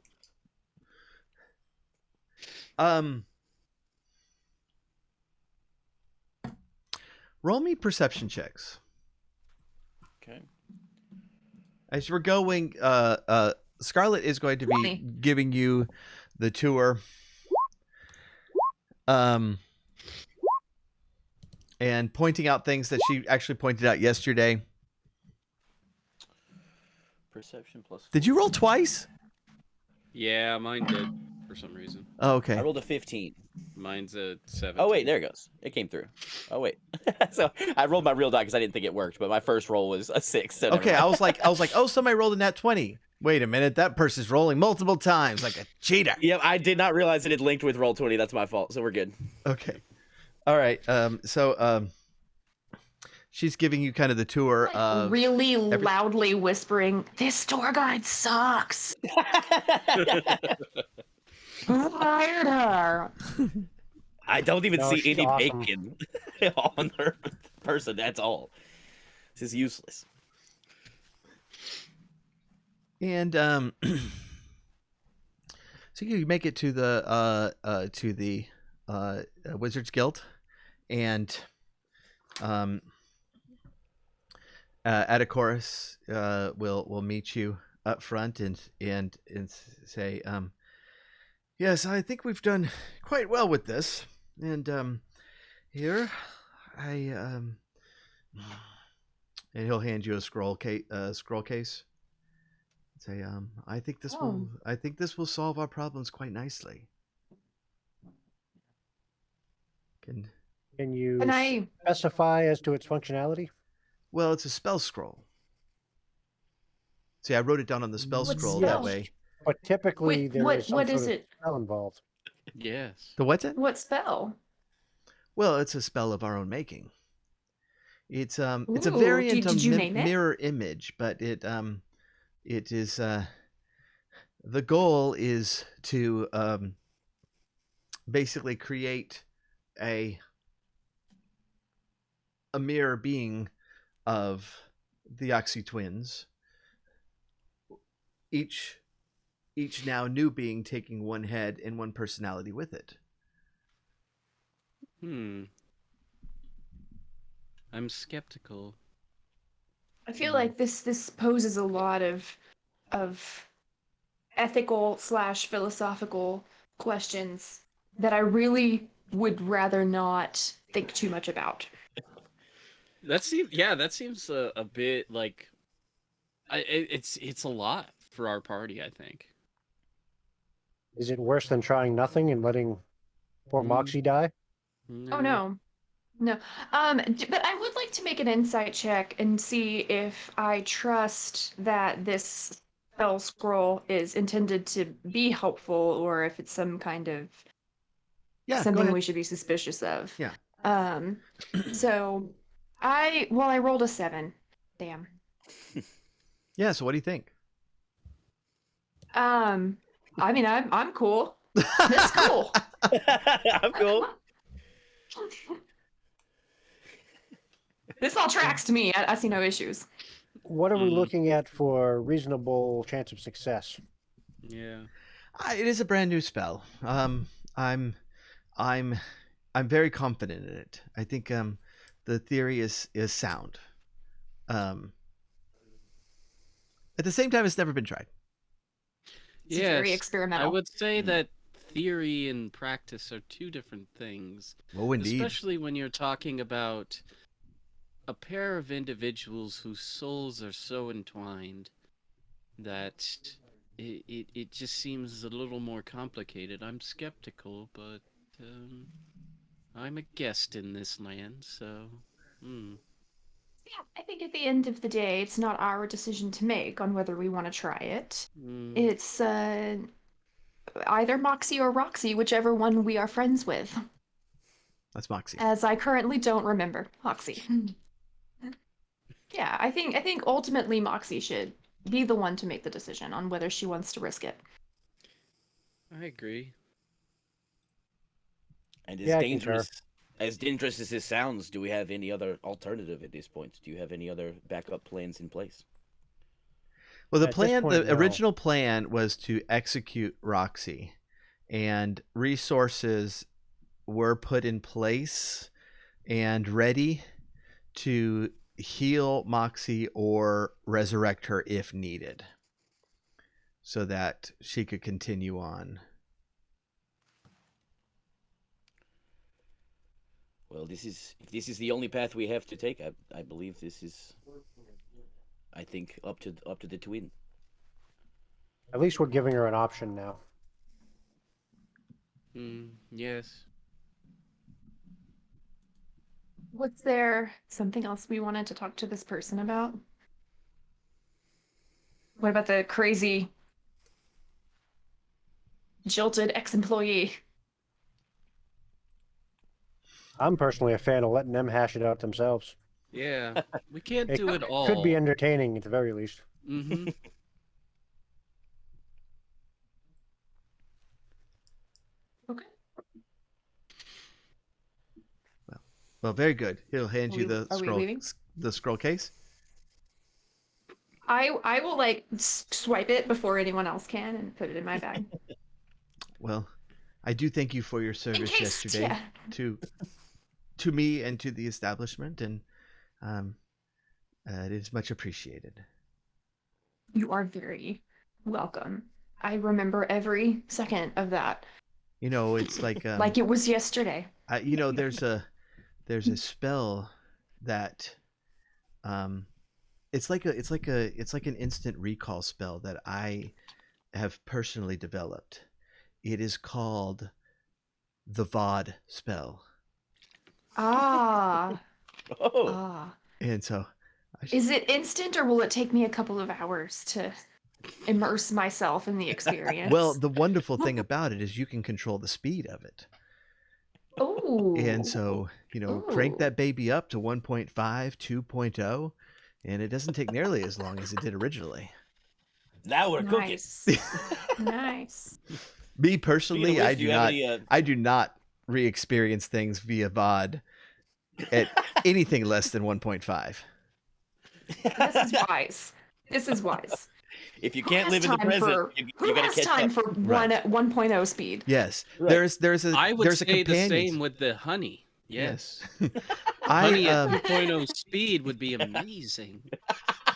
Roll me perception checks. Okay. As we're going, Scarlet is going to be 20. giving you the tour. And pointing out things that she actually pointed out yesterday. Perception plus. Did you roll twice? Yeah, mine did for some reason. Oh, I okay. rolled a 15. Mine's a 7. Oh wait, there it goes. It came through. Oh wait. So I rolled my real die because I didn't think it worked, but my first roll was a 6. So never Okay, mind. I was like, oh, somebody rolled a nat 20. Wait a minute, that person's rolling multiple times like a cheater. Yep, I did not realize it had linked with roll 20. That's my fault. So we're good. Okay. All right. So she's giving you kind of the tour of Really loudly whispering, "This tour guide sucks." Fired her. I don't even No, see she's any awesome. bacon on her person. That's all. This is useless. And so you make it to the Wizards Guild, and Atticus will meet you up front and say, yes, I think we've done quite well with this, and here I and he'll hand you a scroll case. Say, I think this will solve our problems quite nicely. Can you Can I? specify as to its functionality? Well, it's a spell scroll. See, I wrote it down on the spell What scroll spell? that way. But typically Wait, there is some what sort is of it? spell involved. Yes. The what's it? What spell? Well, it's a spell of our own making. It's a Ooh, variant of did you name it? mirror image, but it is the goal is to basically create a mirror being of the Oxy twins, each now new being taking one head and one personality with it. I'm skeptical. I feel like this poses a lot of ethical / philosophical questions that I really would rather not think too much about. That seems a bit like it's a lot for our party, I think. Is it worse than trying nothing and letting poor Moxie die? Oh no. No. But I would like to make an insight check and see if I trust that this spell scroll is intended to be helpful or if it's some kind of Yeah, go something ahead. we should be suspicious of. Yeah. So I rolled a 7. Damn. Yeah. So what do you think? I mean I'm cool. That's cool. I'm cool. This all tracks to me. I see no issues. What are we looking at for reasonable chance of success? Yeah. It is a brand new spell. I'm very confident in it. I think the theory is sound. At the same time, it's never been tried. It's very experimental. I would say that theory and practice are two different things. Oh, indeed. Especially when you're talking about a pair of individuals whose souls are so entwined that it just seems a little more complicated. I'm skeptical, but I'm a guest in this land, so... Yeah, I think at the end of the day, it's not our decision to make on whether we want to try it. It's either Moxie or Roxy, whichever one we are friends with. That's Moxie. As I currently don't remember. Moxie. Yeah, I think ultimately Moxie should be the one to make the decision on whether she wants to risk it. I agree. And Yeah, I concur. as dangerous as this sounds, do we have any other alternative at this point? Do you have any other backup plans in place? Well, At this point, the no. original plan was to execute Roxy, and resources were put in place and ready to heal Moxie or resurrect her if needed, so that she could continue on. Well, if this is the only path we have to take, I believe this is, I think, up to the twin. At least we're giving her an option now. Yes. Was there something else we wanted to talk to this person about? What about the crazy, jilted ex-employee? I'm personally a fan of letting them hash it out themselves. Yeah. We can't It do it all. Could be entertaining at the very least. Well, very good. He'll hand you Are we leaving? the scroll case. I will like swipe it before anyone else can and put it in my bag. Well, I do thank you for your In service case, yesterday yeah. to me and to the establishment, and um, it is much appreciated. You are very welcome. I remember every second of that, You know, it's like it was yesterday. there's a spell that it's like an instant recall spell that I have personally developed. It is called the VOD spell. Ah, Oh, ah. And so Is it instant or will it take me a couple of hours to immerse myself in the experience? well, the wonderful thing about it is you can control the speed of it. Oh. And so, crank Ooh. that baby up to 1.5, 2.0, and it doesn't take nearly as long as it did originally. now we're cooking. Nice. Nice. Me Speaking of personally, which, do you have any? I do not re-experience things via VOD at anything less than 1.5. This is wise. This is wise. If you Who can't has live in the time present, for- you Who gotta has catch time up. for Right. 1.0 speed? Yes. Right. There's a I would there's a say the companion. same with the honey. Yes. I Honey at 2.0 speed would be amazing.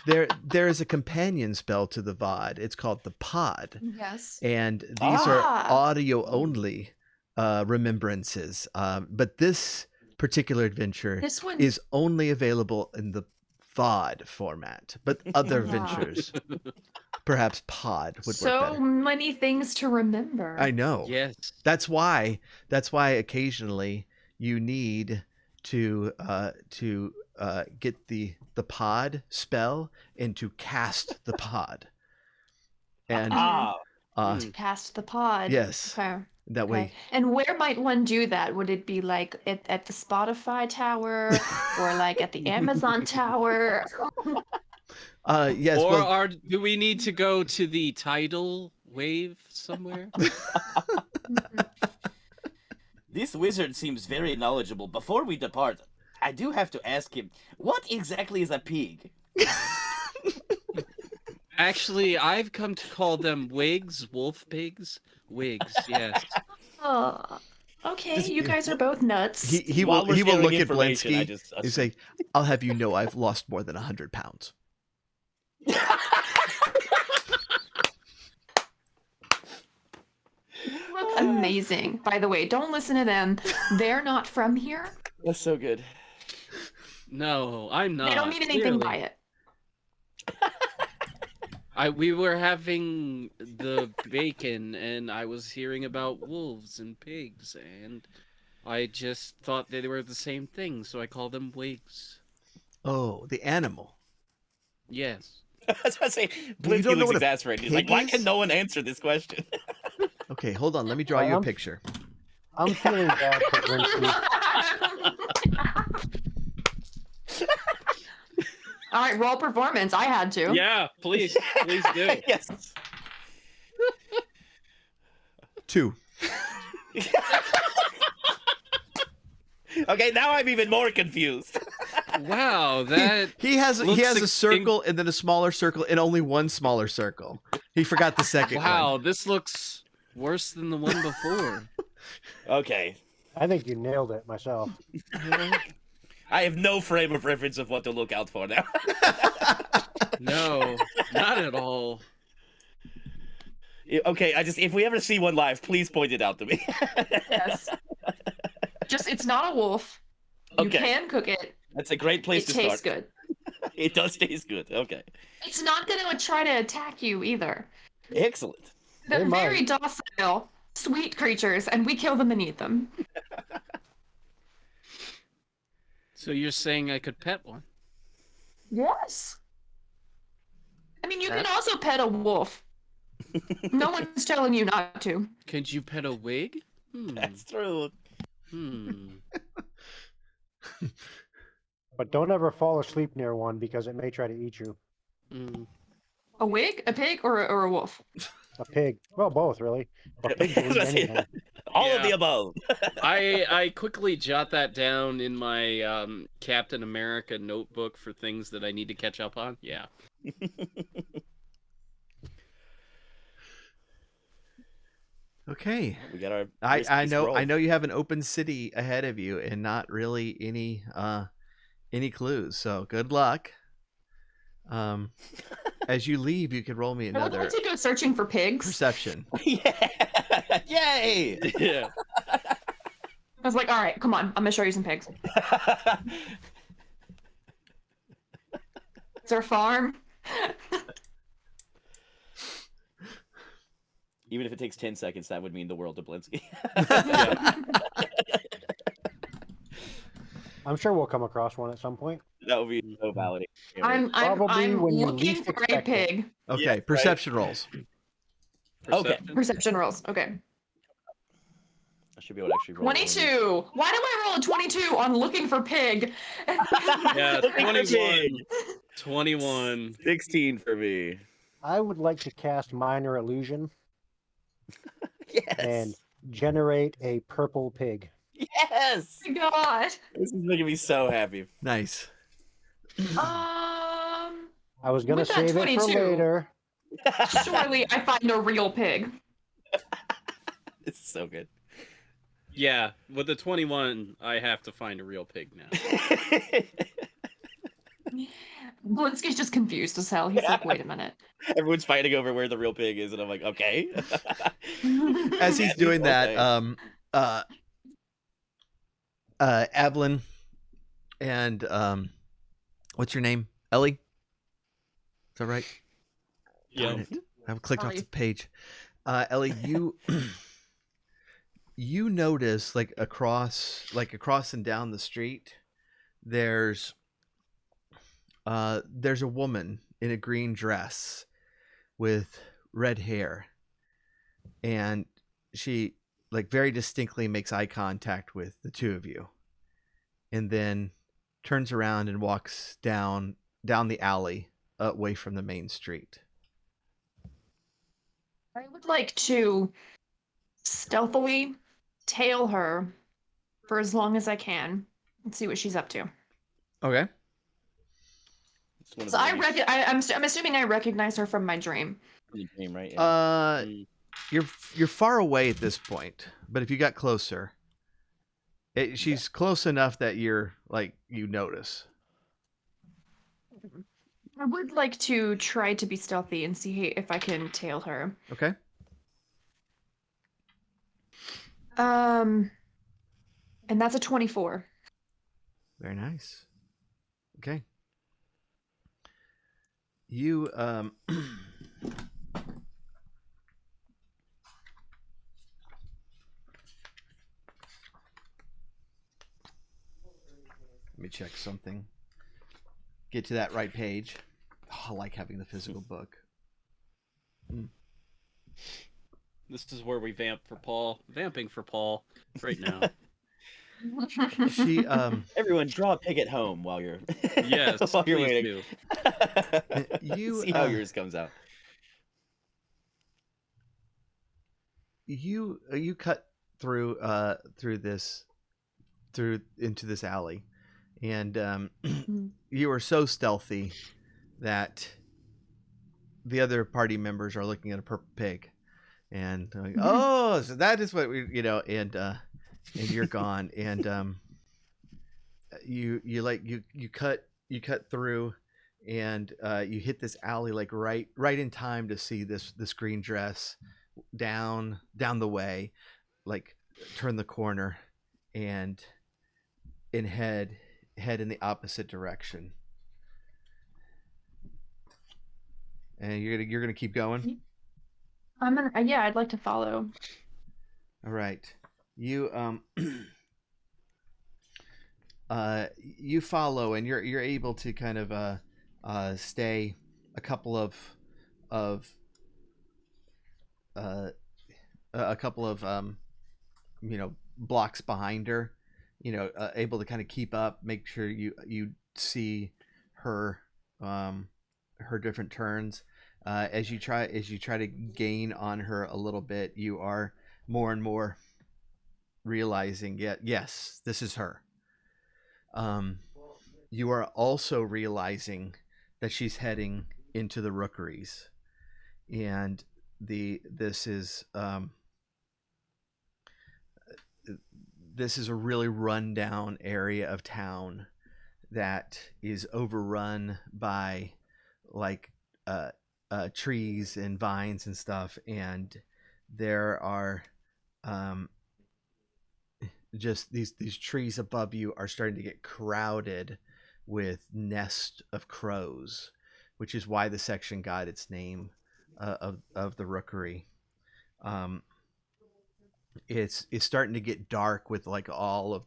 there is a companion spell to the VOD. It's called the Pod. Yes. And these are Ah. audio only remembrances. But this particular adventure This one is only available in the VOD format. But other Wow. ventures, perhaps Pod would work so better. many things to remember. I know. Yes. That's why occasionally you need to get the pod spell and to cast the pod. And Ah, Cast the pod. yes, Okay. that Okay. way. And where might one do that? Would it be like at the Spotify tower or like at the Amazon tower? Yes. Or Well, do we need to go to the tidal wave somewhere? this wizard seems very knowledgeable. Before we depart, I do have to ask him, what exactly is a pig? Actually, I've come to call them wigs, wolf pigs. Wigs, yes. Oh, okay, Just- you guys are both nuts. he While will we're sharing look at information, I Blinsky just and say, "I'll have you know, I've lost more than 100 pounds." Look amazing. By the way, don't listen to them. They're not from here. That's so good. No, I'm not. They don't mean anything clearly. by it. We were having the bacon, and I was hearing about wolves and pigs, and I just thought they were the same thing, so I call them wigs. Oh, the animal. Yes. I was about to say, Well, you Blinsky don't know looks what a exasperated. He's like, pig why is? can no one answer this question? Okay, hold on. Let me draw you a picture. I'm feeling bad for Blinsky. All right, roll performance. I had to. Yeah, please do. Yes. 2. Okay, now I'm even more confused. Wow, that He has looks a circle and then a smaller circle and only one smaller circle. He forgot the second wow, one. this looks worse than the one before. Okay. I think you nailed it myself. I have no frame of reference of what to look out for now. No, not at all. Okay, if we ever see one live, please point it out to me. Yes. Just, it's not a wolf. You Okay. can cook it. That's a great place It to tastes start. good. It does taste good. Okay. It's not going to try to attack you either. Excellent. They They're might. very docile, sweet creatures, and we kill them and eat them. So you're saying I could pet one? Yes. I mean, you can also pet a wolf. No one's telling you not to. Could you pet a wig? That's true. But don't ever fall asleep near one because it may try to eat you. A wig, a pig, or a wolf? A pig. Well, both, really. But pigs will eat anything. All of Yeah. the above. I quickly jot that down in my Captain America notebook for things that I need to catch up on. Yeah. Okay. We got our I risky know scroll. you have an open city ahead of you and not really any clues. So good luck. As you leave, you could roll me I would another like to go searching for pigs. perception. Yeah! Yay! Yeah. I was like, all right, come on, I'm gonna show you some pigs. Is there a farm? Even if it takes 10 seconds, that would mean the world to Blinsky. I'm sure we'll come across one at some point. That would be so validating. I'm Probably when you looking least for a expect it. pig. Okay, Yes, right. perception rolls. Okay. Perception? Perception rolls. Okay. I should be able to actually roll. 22. Why do I roll a 22 on looking for pig? Yeah, Looking for 21. pig. 21. 16 for me. I would like to cast Minor Illusion Yes. and generate a purple pig. Yes. Oh my God. This is making me so happy. Nice. I was gonna With that save it for 22. later. Surely I find a real pig. It's so good. Yeah, with the 21, I have to find a real pig now. Blinsky's just confused as hell. He's like, wait a minute. Everyone's fighting over where the real pig is, and I'm like, okay. As he's doing that, Okay. Evelyn and what's your name? Ellie? Is that right? Darn Yeah. it. I clicked off Ellie. the page. Ellie, you you notice like across and down the street, there's a woman in a green dress with red hair, and she like very distinctly makes eye contact with the two of you, and then turns around and walks down the alley away from the main street. I would like to stealthily tail her for as long as I can and see what she's up to. Okay. It's one of So the I ladies I'm assuming I recognize her from my dream. in the dream, right? Yeah. You're far away at this point, but if you got closer, she's close enough that you're like you notice. I would like to try to be stealthy and see if I can tail her. Okay. And that's a 24. Very nice. Okay. You let me check something. Get to that right page. Oh, I like having the physical book. This is where we vamping for Paul right now. She Everyone, draw a pig at home while you're Yes, while you're please waiting. do. You, see how yours comes out. you cut through into this alley, and you are so stealthy that the other party members are looking at a purple pig, and they're like, oh, so that is what we, and you're gone, and you cut through, and you hit this alley like right in time to see this green dress down the way, like turn the corner and head in the opposite direction. And you're gonna keep going. I'm gonna, yeah, I'd like to follow. All right, you you follow, and you're able to kind of stay a couple of blocks behind her, able to kind of keep up, make sure you see her her different turns. As you try to gain on her a little bit, you are more and more realizing, yes, this is her. You are also realizing that she's heading into the rookeries, and this is a really rundown area of town that is overrun by like trees and vines and stuff, and there are just these trees above you are starting to get crowded with nests of crows, which is why the section got its name of the rookery. It's starting to get dark with like all of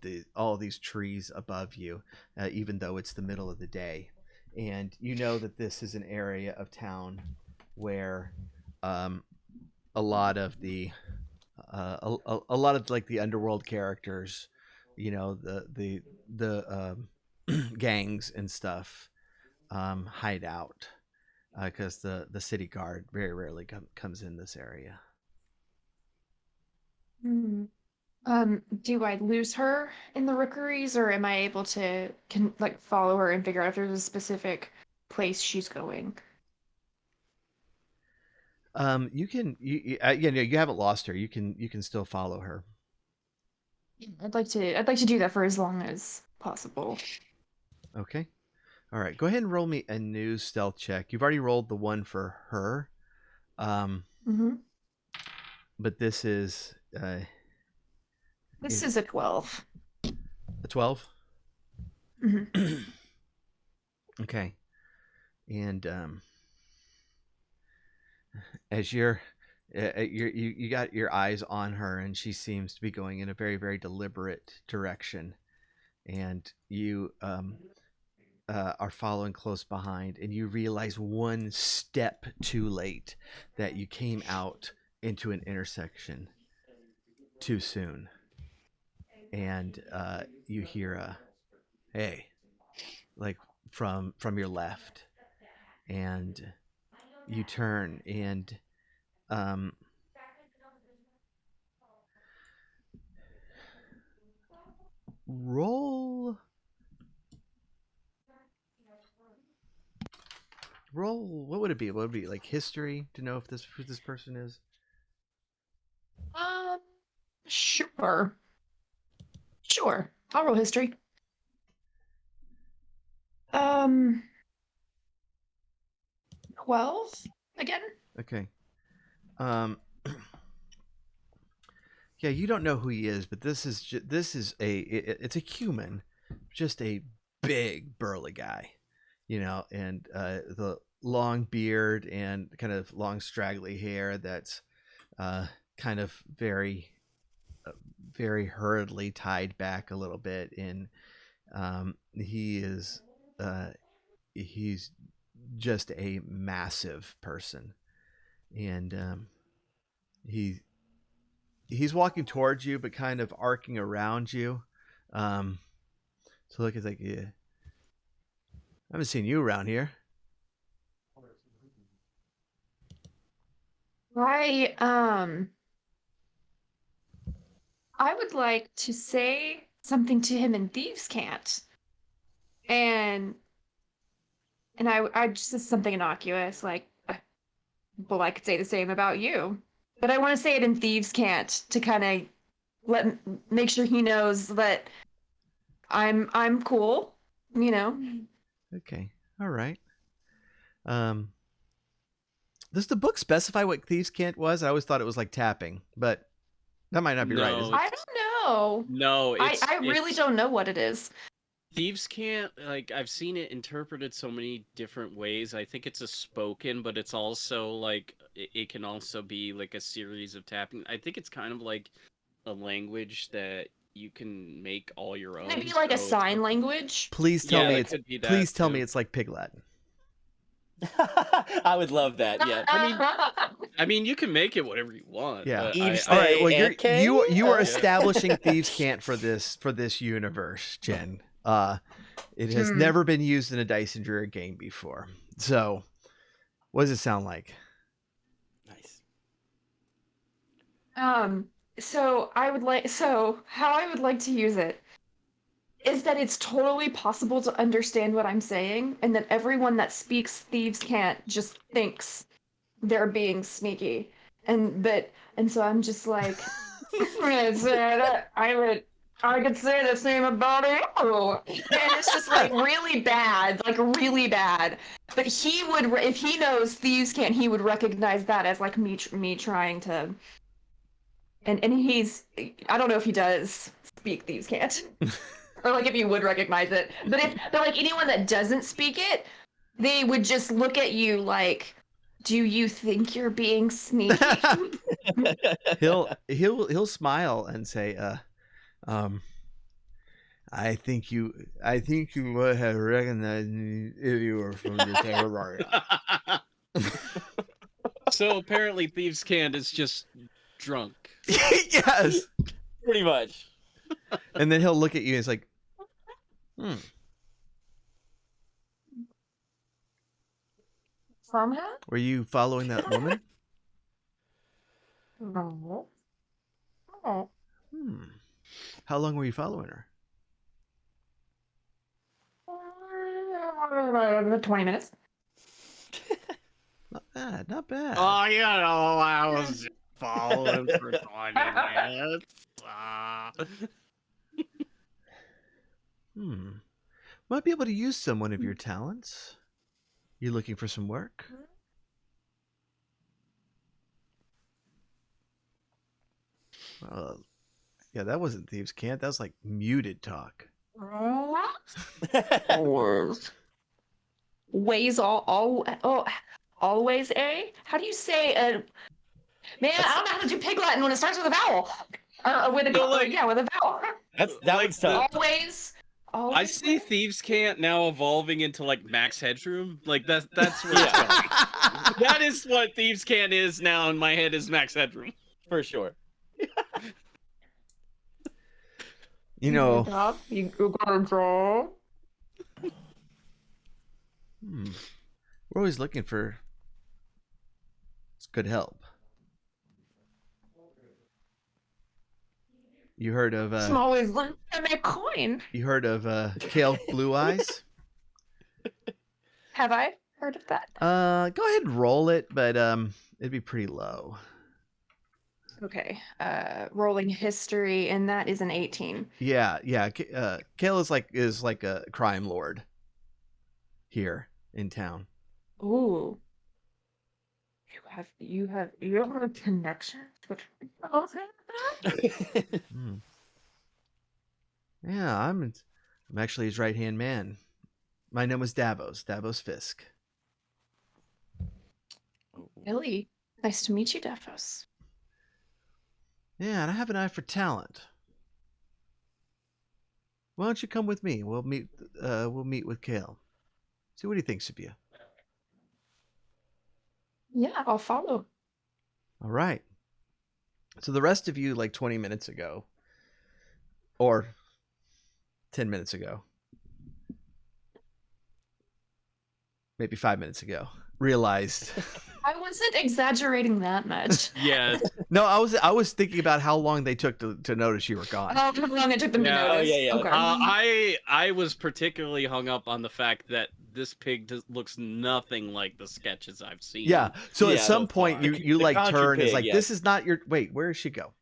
these trees above you, even though it's the middle of the day, and you know that this is an area of town where a lot of the a lot of like the underworld characters, you know, the gangs and stuff hide out, because the city guard very rarely comes in this area. Do I lose her in the rookeries, or am I able to like follow her and figure out if there's a specific place she's going? You can you haven't lost her. You can still follow her. Yeah, I'd like to do that for as long as possible. Okay. All right. Go ahead and roll me a new stealth check. You've already rolled the one for her. But this is This is a 12. a 12. Okay. And as you got your eyes on her, and she seems to be going in a very, very deliberate direction, and you are following close behind, and you realize one step too late that you came out into an intersection too soon, and you hear a "Hey," like from your left, and you turn, and roll what would it be? What would it be, like history, to know if who this person is? Sure. Sure. I'll roll history. 12 again? Okay. Yeah, you don't know who he is, but this is it's a human, just a big burly guy, you know, and the long beard and kind of long straggly hair that's kind of very very hurriedly tied back a little bit, and he's just a massive person, and he's walking towards you, but kind of arcing around you. So look, it's like, yeah, I haven't seen you around here. I would like to say something to him in Thieves' Cant. And I just it's something innocuous, like, well, I could say the same about you. But I want to say it in Thieves' Cant to kind of make sure he knows that I'm cool, you know. Okay, all right. Does the book specify what Thieves' Cant was? I always thought it was like tapping, but that might not be right, is it? I don't know. No, I really don't know what it is. Thieves Can't, like, I've seen it interpreted so many different ways. I think it's a spoken, but it's also like it can also be like a series of tapping. I think it's kind of like a language that you can make all your own. Maybe like a sign language. Please tell me me it's like Pig Latin. I would love that. Yeah. I mean, you can make it whatever you want. Yeah. Eve's All right. Well, you are Yeah. establishing Thieves' Cant for this universe, Jen. It has never been used in a Dice and Druid game before. So, what does it sound like? Nice. So how I would like to use it is that it's totally possible to understand what I'm saying, and that everyone that speaks thieves can't just thinks they're being sneaky, and so I'm just like, I could say the same about you, and it's just like really bad, like really bad. But he would, if he knows thieves can't, he would recognize that as like me trying to, and I don't know if he does speak thieves can't. Or like if you would recognize it. But like anyone that doesn't speak it, they would just look at you like, do you think you're being sneaky? He'll smile and say, um, I think you would have recognized me if you were from this area. So apparently, Thieves' Cant is just drunk. Yes. Pretty much. And then he'll look at you and it's like, Farmhand? were you following that woman? No. Oh. How long were you following her? 20 minutes. Not bad, not bad. Oh, you know, I was following for 20 minutes. Might be able to use some one of your talents. You looking for some work? Yeah, that wasn't Thieves' Cant. That was like muted talk. Ways always a? How do you say man, I don't know how to do Pig Latin when it starts with a vowel. With a with a vowel. That Like one's tough. Always. I see Thieves' Cant now evolving into like Max Headroom. Like that's where it's going. That is what Thieves' Cant is now in my head, is Max Headroom. For sure. You know, You got a job. we're always looking for good help. You heard of I'm always looking at my coin. You heard of Kale Blue Eyes? Have I heard of that? Go ahead and roll it, but it'd be pretty low. Okay. Rolling history, and that is an 18. Yeah. Kale is like a crime lord here in town. Ooh. You have a connection with Yeah, I'm actually his right hand man. My name was Davos Fisk. Really? Nice to meet you, Davos. Yeah, and I have an eye for talent. Why don't you come with me? We'll meet with Kale. See what he thinks of you. Yeah, I'll follow. All right. So the rest of you, like 20 minutes ago, or 10 minutes ago, maybe 5 minutes ago, realized. I wasn't exaggerating that much. Yeah. No, I was thinking about how long they took to notice you were gone. How long it took them to Yeah. notice. Oh, yeah. Okay. I was particularly hung up on the fact that this pig looks nothing like the sketches I've seen. Yeah. So Yeah, at some that's point fine. you The like conjured turn. It's pig, like, yeah. this is not your. Wait, where does she go?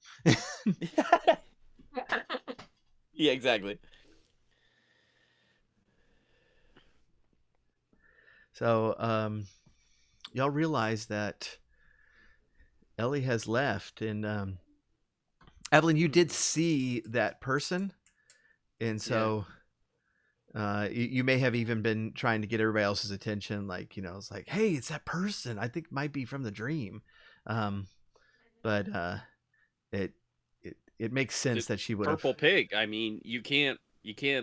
Yeah, exactly. So y'all realize that Ellie has left, and Evelyn, you did see that person, and so you may have even been trying to get everybody else's attention, like, it's like, hey, it's that person. I think might be from the dream, but it makes sense that she would have. Purple pig. I mean, you can't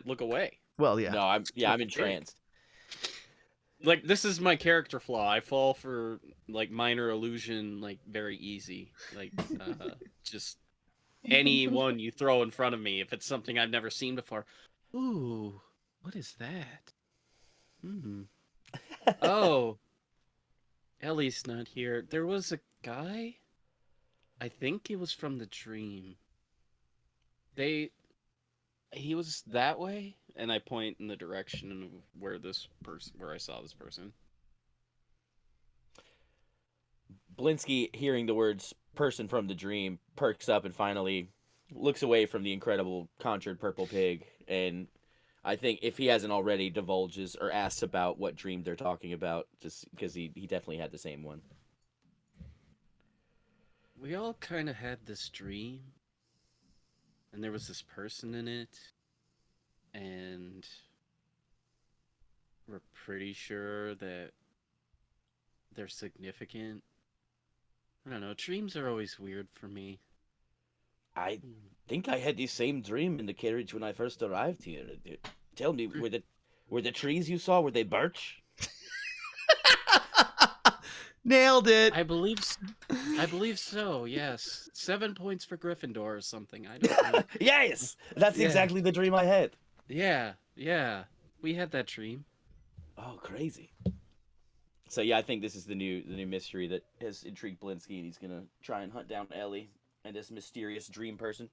look away. Well, yeah. No, I'm entranced. Like, this is my character flaw. I fall for like minor illusion like very easy. Like just anyone you throw in front of me, if it's something I've never seen before. Ooh, what is that? Oh, Ellie's not here. There was a guy. I think it was from the dream. He was that way, and I point in the direction of where I saw this person. Blinsky, hearing the words "person from the dream," perks up and finally looks away from the incredible conjured purple pig. And I think if he hasn't already, divulges or asks about what dream they're talking about, just because he definitely had the same one. We all kind of had this dream, and there was this person in it, and we're pretty sure that they're significant. I don't know. Dreams are always weird for me. I think I had the same dream in the carriage when I first arrived here. Tell me, were the trees you saw, were they birch? Nailed it. I believe so. Yes, 7 points for Gryffindor or something. I don't know. Yes, that's Yeah. exactly the dream I had. Yeah. We had that dream. Oh, crazy. So yeah, I think this is the new mystery that has intrigued Blinsky, and he's gonna try and hunt down Ellie and this mysterious dream person.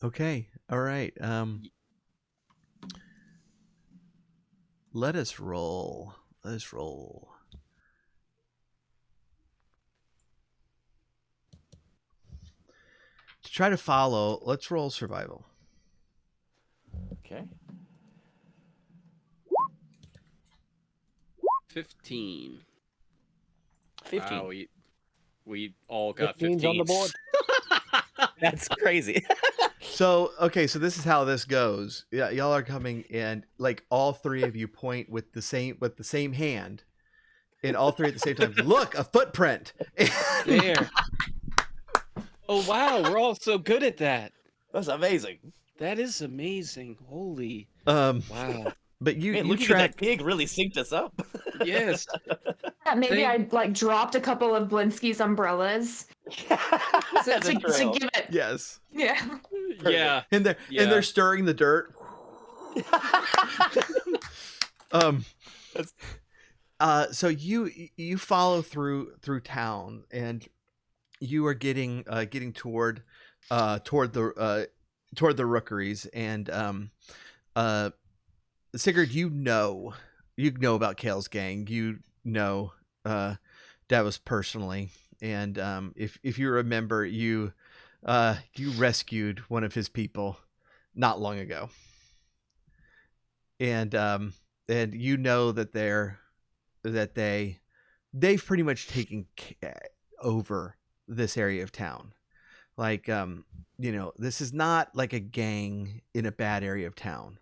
Okay. All right. Let us roll. Let's roll. To try to follow, let's roll survival. Okay. 15. 15. Wow, we all got 15's 15s. on the board. That's crazy. So, okay, so this is how this goes. Yeah, y'all are coming and like all three of you point with the same hand, and all three at the same time. Look, a footprint. There. Oh wow, we're all so good at that. That's amazing. That is amazing. Holy. Wow. But Man, you looking at that pig really synced us up. Yes. Yeah, maybe Thank- I like dropped a couple of Blinsky's umbrellas to give it. yes, Yeah. Yeah. and they're stirring the dirt. So you follow through town, and you are getting toward the rookeries, and Sigurd, you know about Kale's gang. You know Davos personally, and if you remember, you rescued one of his people not long ago, and you know that they've pretty much taken over this area of town. Like this is not like a gang in a bad area of town.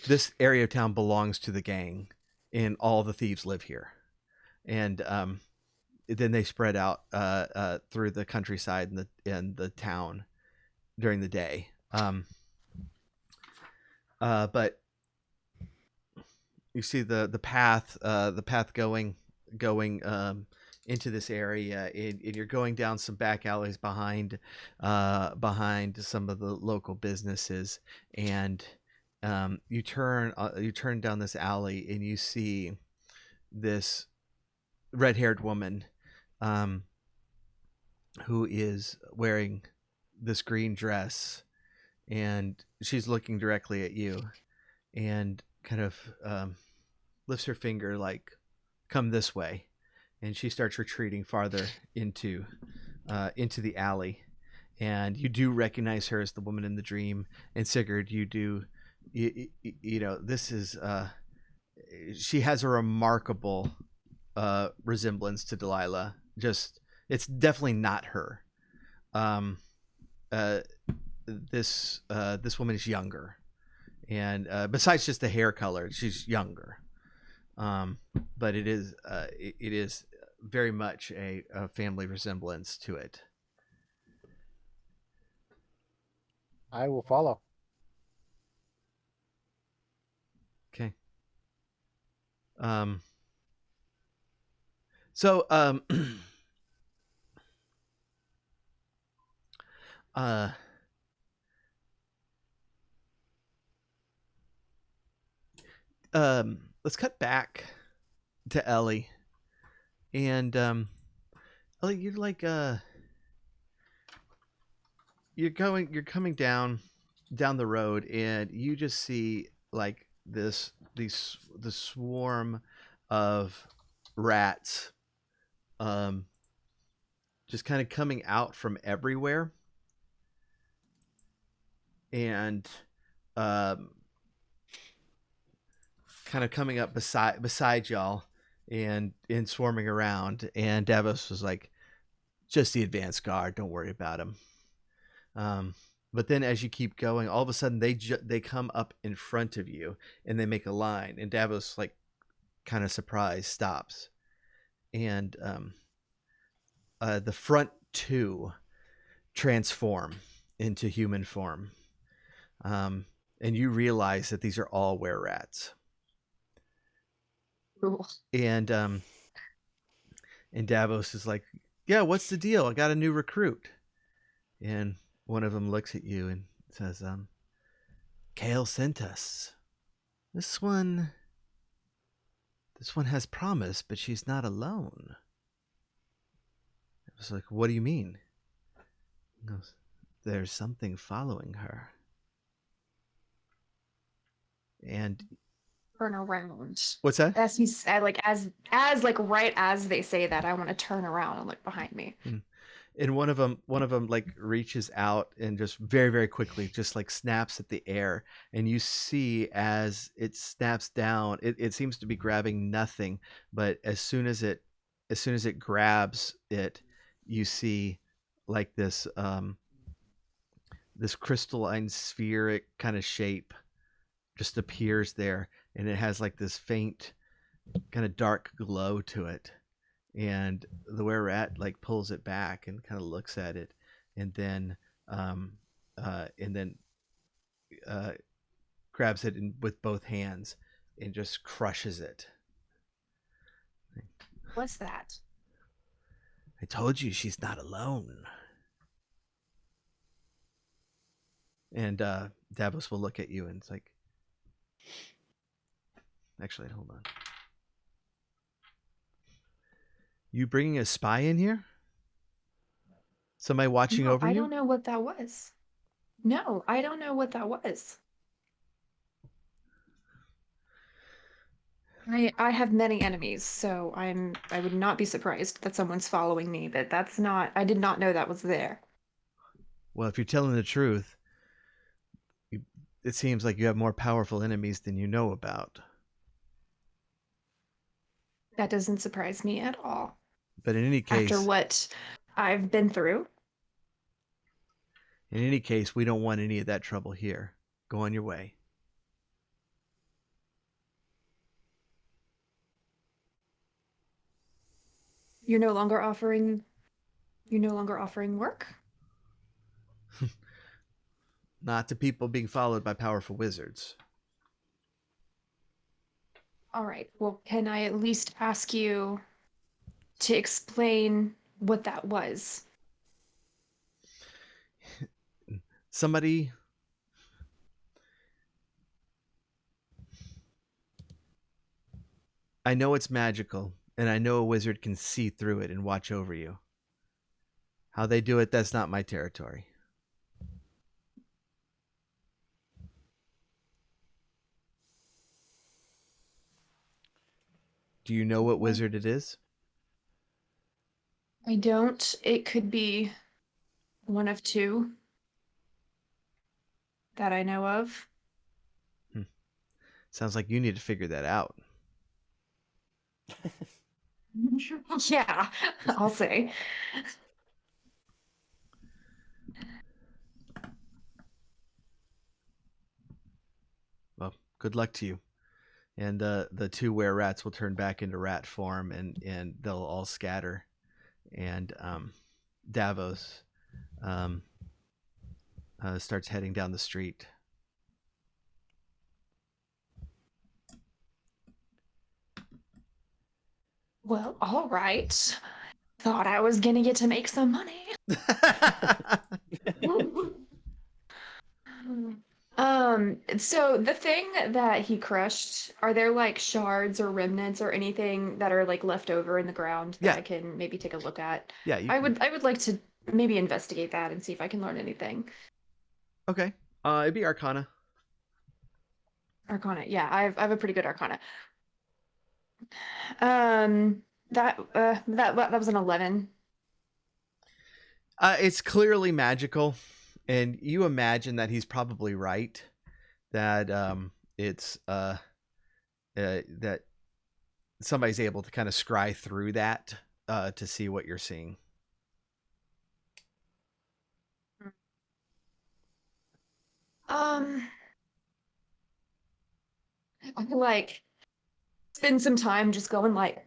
This area of town belongs to the gang, and all the thieves live here. And then they spread out through the countryside and the town during the day. But you see the path going into this area, and you're going down some back alleys behind some of the local businesses, and you turn down this alley, and you see this red-haired woman who is wearing this green dress, and she's looking directly at you, and kind of lifts her finger like, come this way, and she starts retreating farther into the alley. And you do recognize her as the woman in the dream. And Sigurd, you know, this is she has a remarkable resemblance to Delilah. Just, it's definitely not her. This woman is younger, and besides just the hair color, she's younger. But it is very much a family resemblance to it. I will follow. Okay. Let's cut back to Ellie, and Ellie, you're like you're coming down the road, and you just see like the swarm of rats, um, just kind of coming out from everywhere, and um, kind of coming up beside y'all, and swarming around. And Davos was like, "Just the advance guard. Don't worry about him." Um, but then as you keep going, all of a sudden they come up in front of you, and they make a line. And Davos, like, kind of surprised, stops, and the front two transform into human form, and you realize that these are all were-rats. Cool. And Davos is like, "Yeah, what's the deal? I got a new recruit." And one of them looks at you and says, "Kale sent us. This one has promise, but she's not alone." I was like, "What do you mean?" He goes, "There's something following her." And Turn around. what's that? As he said, like as like right as they say that, I want to turn around and look behind me. And one of them like reaches out and just very, very quickly just like snaps at the air, and you see as it snaps down, it seems to be grabbing nothing, but as soon as it grabs it, you see like this this crystalline spheric kind of shape just appears there, and it has like this faint kind of dark glow to it. And the were-rat like pulls it back and kind of looks at it, and then uh, and then grabs it with both hands and just crushes it. What's that? "I told you she's not alone." And Davos will look at you and it's like, "Actually, hold on. You bringing a spy in here? Somebody watching No, over I you?" don't know what that was. No, I don't know what that was. I have many enemies, so I would not be surprised that someone's following me, but that's not I did not know that was there. Well, if you're telling the truth, it seems like you have more powerful enemies than you know about. That doesn't surprise me at all. But in any After case, what I've been through. we don't want any of that trouble here. Go on your way. You're no longer offering work? Not to people being followed by powerful wizards. All right. Well, can I at least ask you to explain what that was? Somebody... I know it's magical, and I know a wizard can see through it and watch over you. How they do it, that's not my territory. Do you know what wizard it is? I don't. It could be one of two that I know of. Sounds like you need to figure that out. Yeah, I'll say. Well, good luck to you. And the two were-rats will turn back into rat form, and they'll all scatter. And Davos starts heading down the street. Well, all right. Thought I was gonna get to make some money. So the thing that he crushed, are there like shards or remnants or anything that are like left over in the ground that Yeah. I can maybe take a look at? Yeah, you I can. would like to maybe investigate that and see if I can learn anything. Okay. It'd be Arcana. Arcana. Yeah, I have a pretty good Arcana. Um that was an 11. It's clearly magical, and you imagine that he's probably right. That it's that somebody's able to kind of scry through that to see what you're seeing. I could like spend some time just going like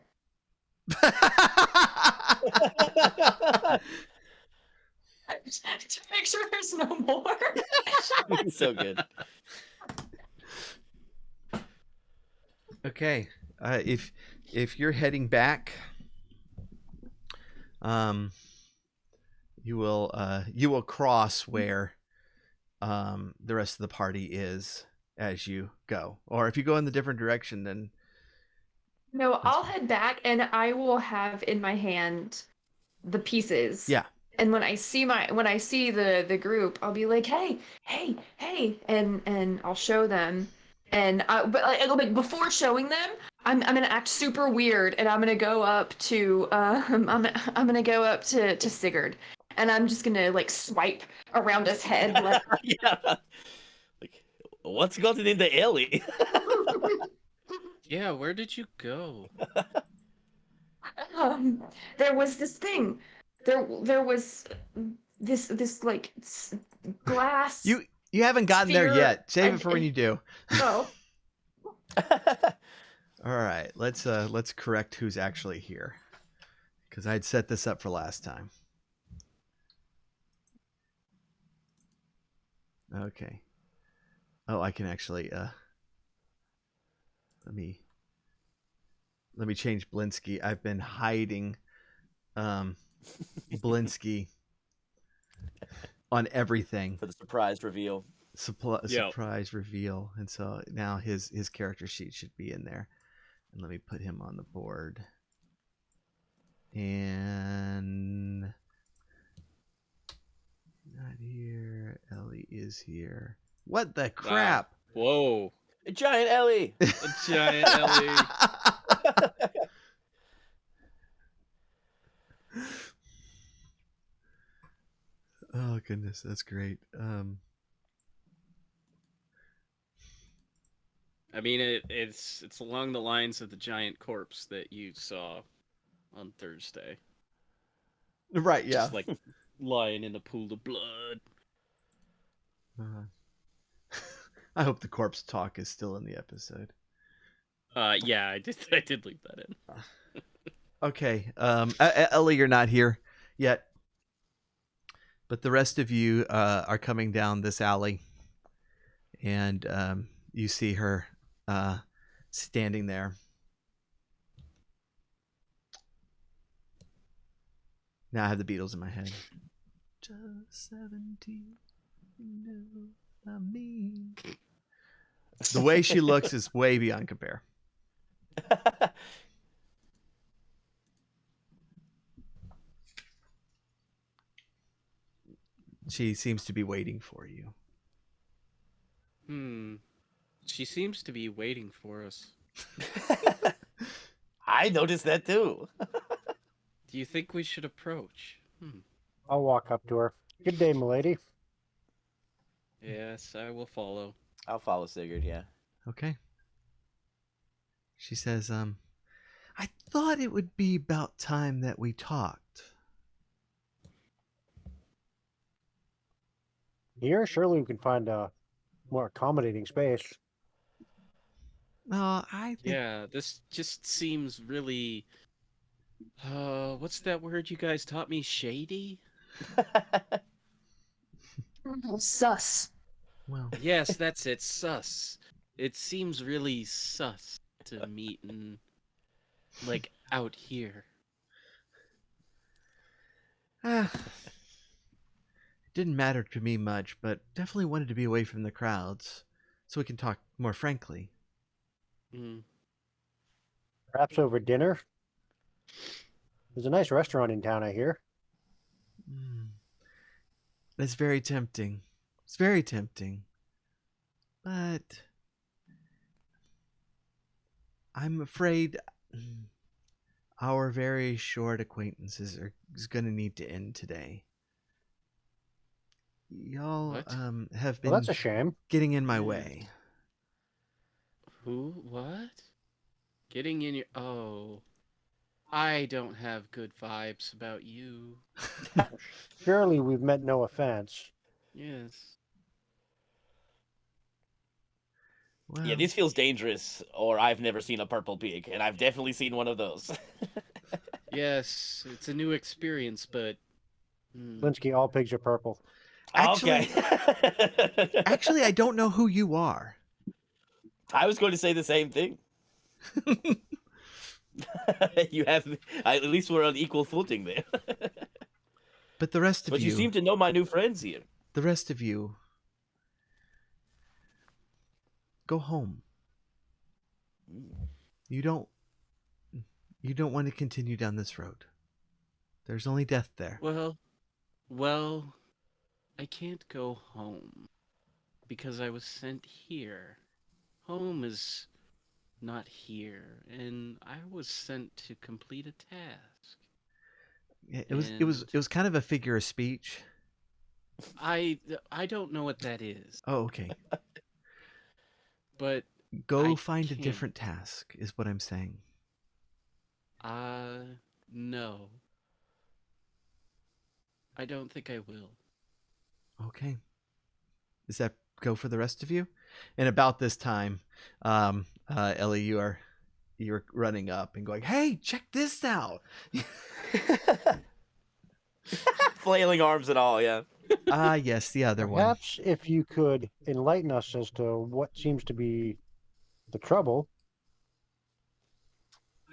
to make sure there's no more. So good. Okay, if you're heading back, you will cross where the rest of the party is as you go, or if you go in the different direction, then No, that's I'll fine. head back and I will have in my hand the pieces. Yeah. And when I see the group, I'll be like, "Hey, hey, hey," and I'll show them. And but like before showing them, I'm gonna act super weird, and I'm gonna go up to I'm gonna go up to Sigurd, and I'm just gonna like swipe around his head like. Yeah. Like, what's gotten into Ellie? Yeah, where did you go? There was this thing. There was this like glass You haven't gotten there sphere. yet. Save it for when you do. Oh, All right, let's correct who's actually here, because I'd set this up for last time. Okay. Oh, I can actually let me change Blinsky. I've been hiding Blinsky on everything. For the surprise reveal. Surprise reveal, and so now his character sheet should be in there. And let me put him on the board. And not here. Ellie is here. What the crap? Whoa. A giant Ellie. A giant Ellie. Oh goodness, that's great. I mean, it's along the lines of the giant corpse that you saw on Thursday. Right, yeah. Just like lying in a pool of blood. I hope the corpse talk is still in the episode. Yeah, I did leave that in. Okay, Ellie, you're not here yet, but the rest of you are coming down this alley, and you see her standing there. Now I have the Beatles in my head. Just 17, you know what I mean. The way she looks is way beyond compare. She seems to be waiting for you. She seems to be waiting for us. I noticed that too. Do you think we should approach? I'll walk up to her. Good day, milady. Yes, I will follow. I'll follow Sigurd, yeah. Okay. She says, I thought it would be about time that we talked. Here, surely we can find a more accommodating space. I think Yeah, this just seems really... what's that word you guys taught me? Shady? sus. well, Yes, that's it. Sus. It seems really sus to meet in, like, out here. it didn't matter to me much, but definitely wanted to be away from the crowds. so we can talk more frankly. Mm. Perhaps over dinner? There's a nice restaurant in town, I hear. It's very tempting. It's very tempting. But I'm afraid our very short acquaintances is going to need to end today. Y'all What? have Well, been that's a shame. getting in my Yeah. way. Who? What? Getting in your... Oh. I don't have good vibes about you. Surely we've meant no offense. Yes. Well, Yeah, this feels dangerous, or I've never seen a purple pig, and I've definitely seen one of those. Yes, it's a new experience, but... Linsky, all pigs are purple. Actually- Okay. actually, I don't know who you are. I was going to say the same thing. You have, at least we're on equal footing there. But the rest of But you seem to know my new friends here. the rest of you, go home. You don't want to continue down this road. There's only death there. Well, I can't go home because I was sent here. Home is not here, and I was sent to complete a task. It was kind of a figure of speech. I don't know what that is, Oh, okay. but Go I find a can't. different task is what I'm saying. No. I don't think I will. Okay. Does that go for the rest of you? And about this time, Ellie, you're running up and going, "Hey, check this out!" Flailing arms and all, yeah. Yes, the other one. Perhaps if you could enlighten us as to what seems to be the trouble.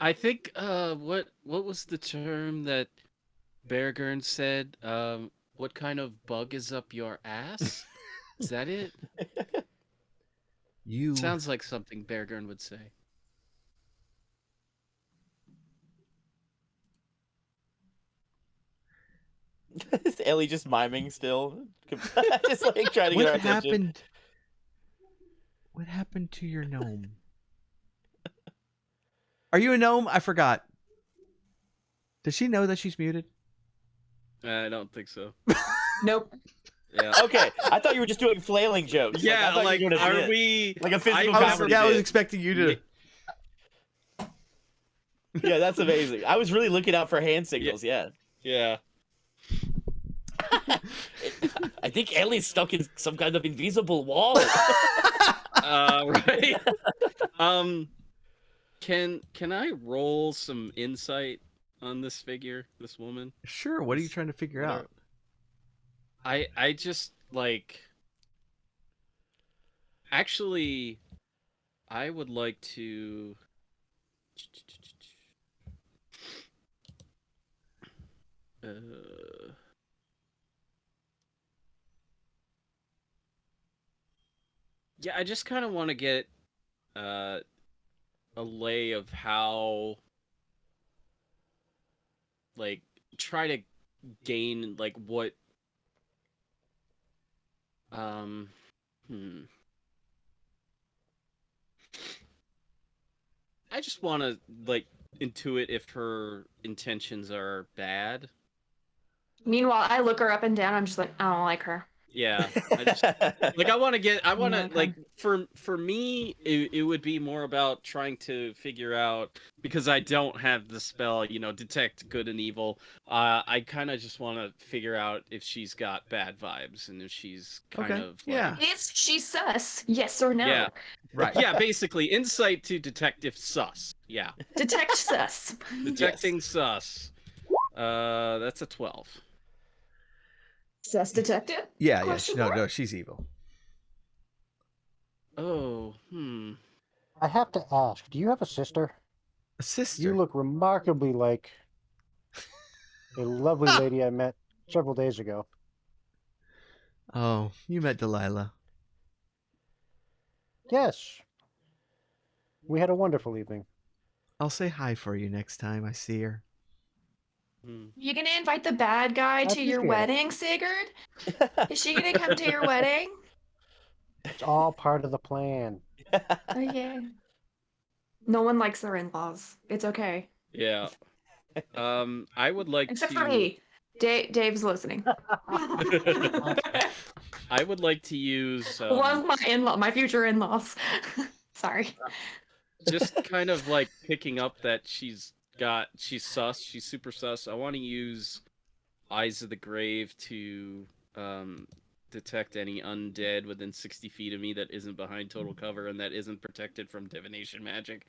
I think what was the term that Beargern said? What kind of bug is up your ass? Is that it? You Sounds like something Beargern would say. Is Ellie just miming still? Just like trying to get what our attention. happened? What happened to your gnome? Are you a gnome? I forgot. Does she know that she's muted? I don't think so. Nope. Yeah. Okay, I thought you were just doing flailing jokes. Yeah, I thought like, you were doing a are bit. we... Like a physical I comedy was- bit. I was expecting you to. Yeah, that's amazing. I was really looking out for hand signals, yeah. Yeah. I think Ellie's stuck in some kind of invisible wall. Right. Can I roll some insight on this figure, this woman? Sure. What are you trying to figure Whatever. out? I just like... Actually, I would like to... Yeah, I just kind of want to get a lay of how, like, try to gain, like, what, I just want to, like, intuit if her intentions are bad. Meanwhile, I look her up and down. I'm just like, I don't like her. Yeah, I just... Like, I want to, Okay. like, for me, it would be more about trying to figure out, because I don't have the spell, detect good and evil. I kind of just want to figure out if she's got bad vibes and if she's kind Okay, of, like... yeah. Is she sus? Yes or no? Yeah. Right. Yeah, basically, insight to detect if sus. Yeah. Detect sus. Detecting sus. That's a 12. Sus detected? Yeah. Question No, mark? no, she's evil. Oh, I have to ask, do you have a sister? A sister. You look remarkably like a lovely lady I met several days ago. Oh, you met Delilah. Yes. We had a wonderful evening. I'll say hi for you next time I see her. Hmm. You gonna invite the bad guy I to your appreciate it. wedding, Sigurd? Is she gonna come to your wedding? It's all part of the plan. Oh yeah. No one likes their in-laws. It's okay. Yeah. I would like Except to. for me. Dave's listening. I would like to use One of my future in-laws. Sorry. just kind of like picking up that she's sus, she's super sus. I want to use Eyes of the Grave to detect any undead within 60 feet of me that isn't behind total cover and that isn't protected from divination magic.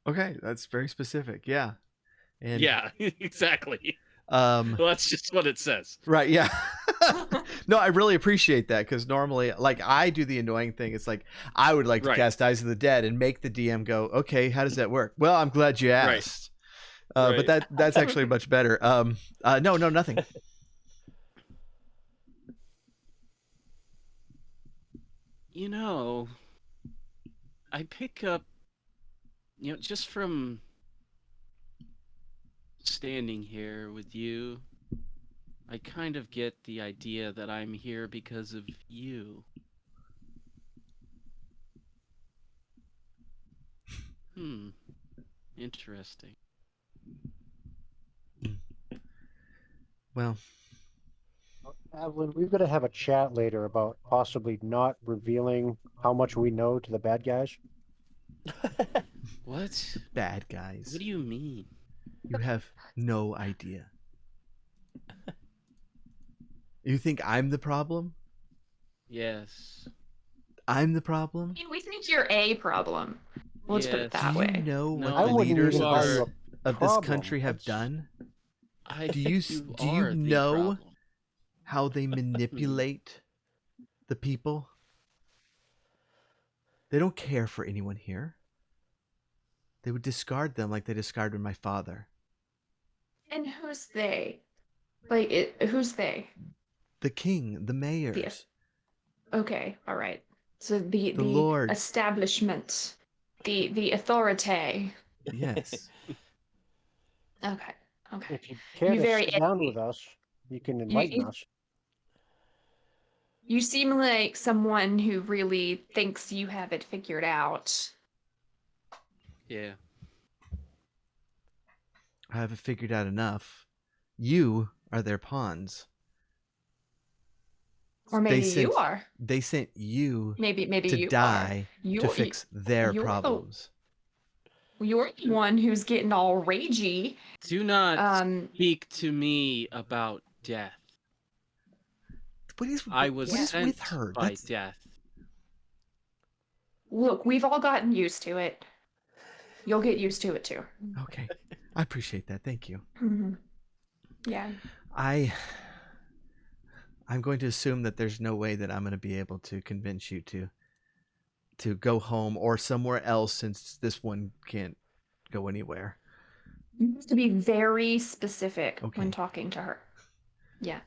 Okay, that's very specific. Yeah. And Yeah, exactly. well, that's just what it says. right, yeah. No, I really appreciate that because normally, like, I do the annoying thing. It's like I would like to cast Eyes of the Dead and make the DM go, "Okay, how does that work?" Well, I'm glad you asked. But that's actually much better. No, nothing. You know, I pick up, just from standing here with you, I kind of get the idea that I'm here because of you. Interesting. Well, Evelyn, we've got to have a chat later about possibly not revealing how much we know to the bad guys. What? bad guys. What do you mean? You have no idea. You think I'm the problem? Yes. I'm the problem? I mean, we think you're a problem. Let's put it Yes. that Do you way. know No, what the I wouldn't leaders even you call are- you a of this problem. country have That's- done? I Do think you are the know problem. how they manipulate the people? They don't care for anyone here. They would discard them like they discarded my father. And who's they? Like, who's they? The king, the mayors, Okay, all right. So the lords. establishment, the authority. Yes. Okay, okay. If you care You to very sit down with us, you can enlighten us. You seem like someone who really thinks you have it figured out. Yeah. I haven't figured out enough. You are their pawns. Or maybe you are. They sent you Maybe to you die are. to fix their you're the- problems. You're the one who's getting all ragey. Do not speak to me about death. I was sent with her? by death. Look, we've all gotten used to it. You'll get used to it too. Okay. I appreciate that. Thank you. Mm-hmm. Yeah. I'm going to assume that there's no way that I'm going to be able to convince you to go home or somewhere else since this one can't go anywhere. You have to be very specific Okay. when talking to her. Yeah.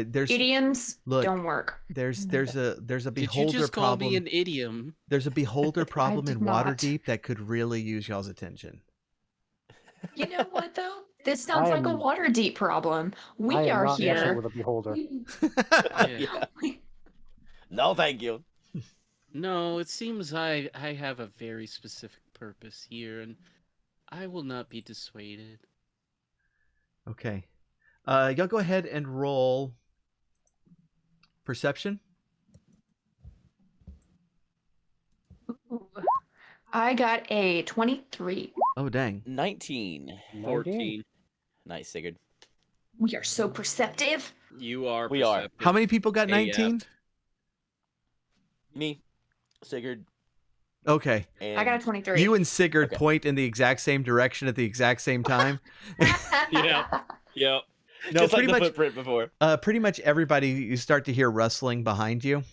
There's Idioms look, don't work. There's a beholder Did you just call problem. me an idiom? There's a beholder problem did in not. Waterdeep that could really use y'all's attention. You know what though? This sounds like a water deep problem. We I am are not messing here. with a beholder. Yeah. No, thank you. No, it seems I have a very specific purpose here, and I will not be dissuaded. Okay. Y'all go ahead and roll perception. I got a 23. Oh, dang. 19. 14. Nice, Sigurd. We are so perceptive. You are. We are. perceptive. How many people got 19? AF. Me, Sigurd, Okay. and I got a 23. You and Sigurd Okay. point in the exact same direction at the exact same time. Yeah. Yep. No, just like pretty the much. footprint before. Pretty much everybody. You start to hear rustling behind you,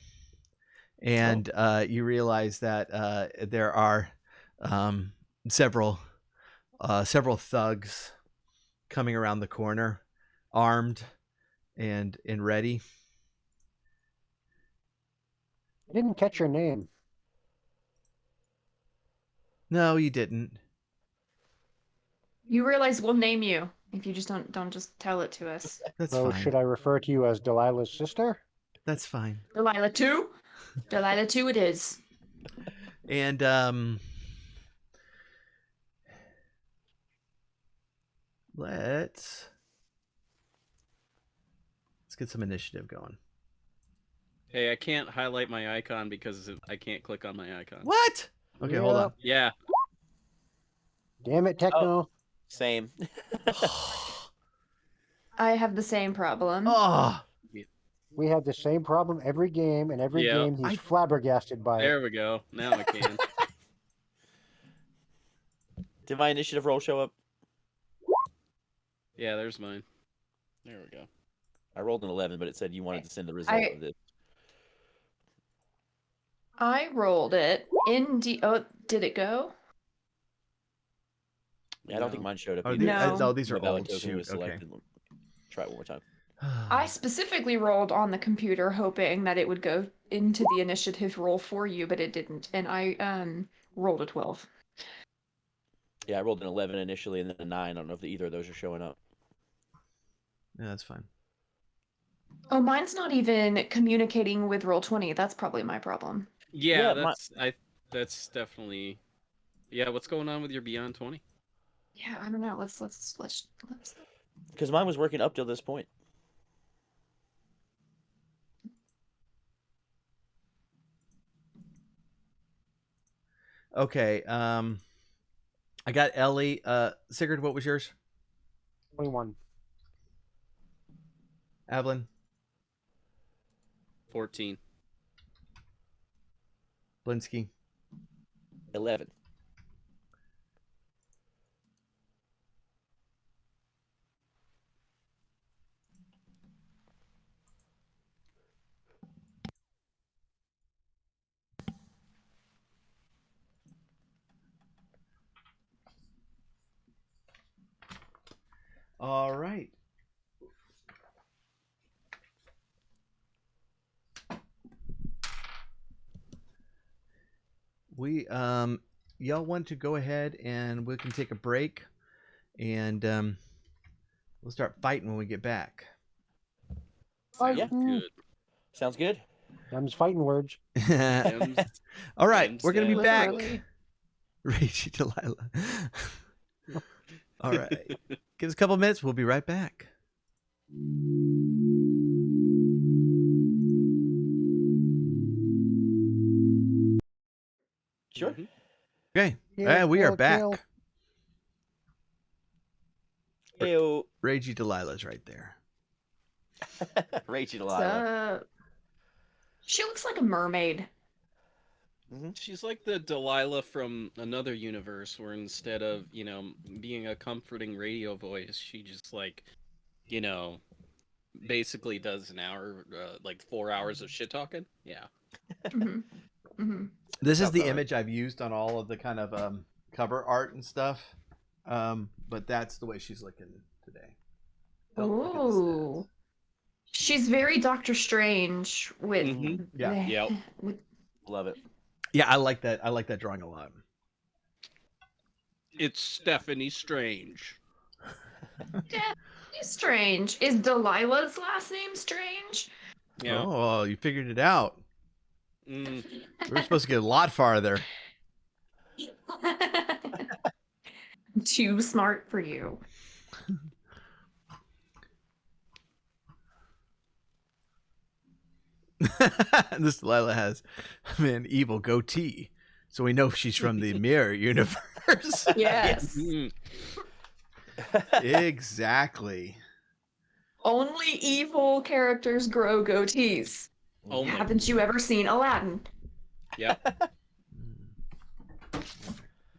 and you realize that there are several thugs coming around the corner, armed and ready. Didn't catch your name. No, you didn't. You realize we'll name you if you just don't just tell it to us. That's So fine. should I refer to you as Delilah's sister? That's fine. Delilah 2? Delilah 2 it is. And let's get some initiative going. Hey, I can't highlight my icon because I can't click on my icon. What? Okay, hold on. Yeah. Damn it, Techno. Same. I have the same problem. Oh, We have the same problem every game, and every Yeah. game he's flabbergasted by it. There we go. Now I can. Did my initiative roll show up? Yeah, there's mine. There we go. I rolled an 11, but it said you wanted to send the result of this. I rolled it. Oh, did it go? Yeah, I don't think mine showed up oh, either. No. these are The valid old. token Shoot. was Okay. selected. Try it one more time. I specifically rolled on the computer hoping that it would go into the initiative roll for you, but it didn't. And I rolled a 12. Yeah, I rolled an 11 initially and then a 9. I don't know if either of those are showing up. Yeah, that's fine. Oh, mine's not even communicating with Roll20. That's probably my problem. Yeah, Yeah, that's definitely. Yeah, what's going on with your Beyond 20? Yeah, I don't know. Let's. Because mine was working up till this point. Okay. I got Ellie. Sigurd, what was yours? 21. Evelyn, 14. Blinsky, 11. All right. We y'all want to go ahead and we can take a break and we'll start fighting when we get back. Sounds Yeah. good. Sounds good. Them's fighting words. All right, Gems we're gonna be down. back. Literally. Ragey Delilah. All right. Give us a couple minutes. We'll be right back. Sure. Mhm. Okay. Kill, We are kill, back. kill. Heyo. Ragey Delilah's right there. Rachel So, Delilah. she looks like a mermaid. She's like the Delilah from another universe where instead of, being a comforting radio voice, she just basically does an hour, 4 hours of shit talking. Yeah. hmm hmm This is Sounds the about right. image I've used on all of the kind of cover art and stuff. But that's the way she's looking today. Oh, look at this Ooh. She's very Doctor Strange with Mhm. Yeah. Yep. with Love it. Yeah, I like that. I like that drawing a lot. It's Stephanie Strange. Strange. Is Delilah's last name Strange? Yeah. Oh, you figured it out. Mm. We were supposed to get a lot farther. Too smart for you. This Delilah has an evil goatee, so we know she's from the mirror universe. Yes. Mm. Exactly. Only evil characters grow goatees. Only. Haven't you ever seen Aladdin? Yep.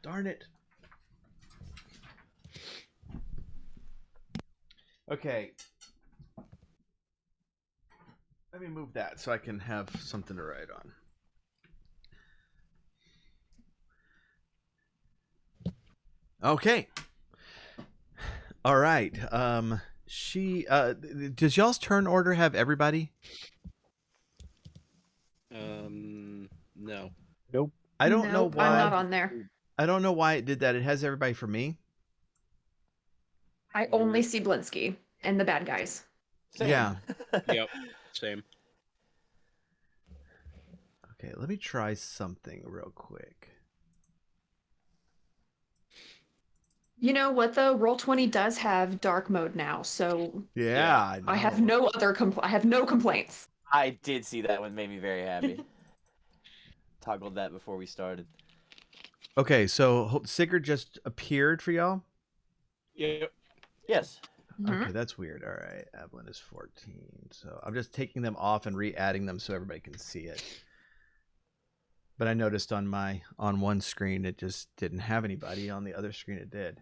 Darn it. Okay. Let me move that so I can have something to write on. Okay. All right. Does y'all's turn order have everybody? No. Nope. I don't know Nope, I'm not why. on there. I don't know why it did that. It has everybody for me. I only see Blinsky and the bad guys. Same. Yeah. Yep. Same. Okay, let me try something real quick. You know what though? Roll20 does have dark mode now, so Yeah, I have know. no other I have no complaints. I did see that one. Made me very happy. Toggled that before we started. Okay, so Sigurd just appeared for y'all. Yep. Yes. Mhm. Okay, that's weird. All right, Evelyn is 14, so I'm just taking them off and re-adding them so everybody can see it. But I noticed on one screen it just didn't have anybody. On the other screen it did.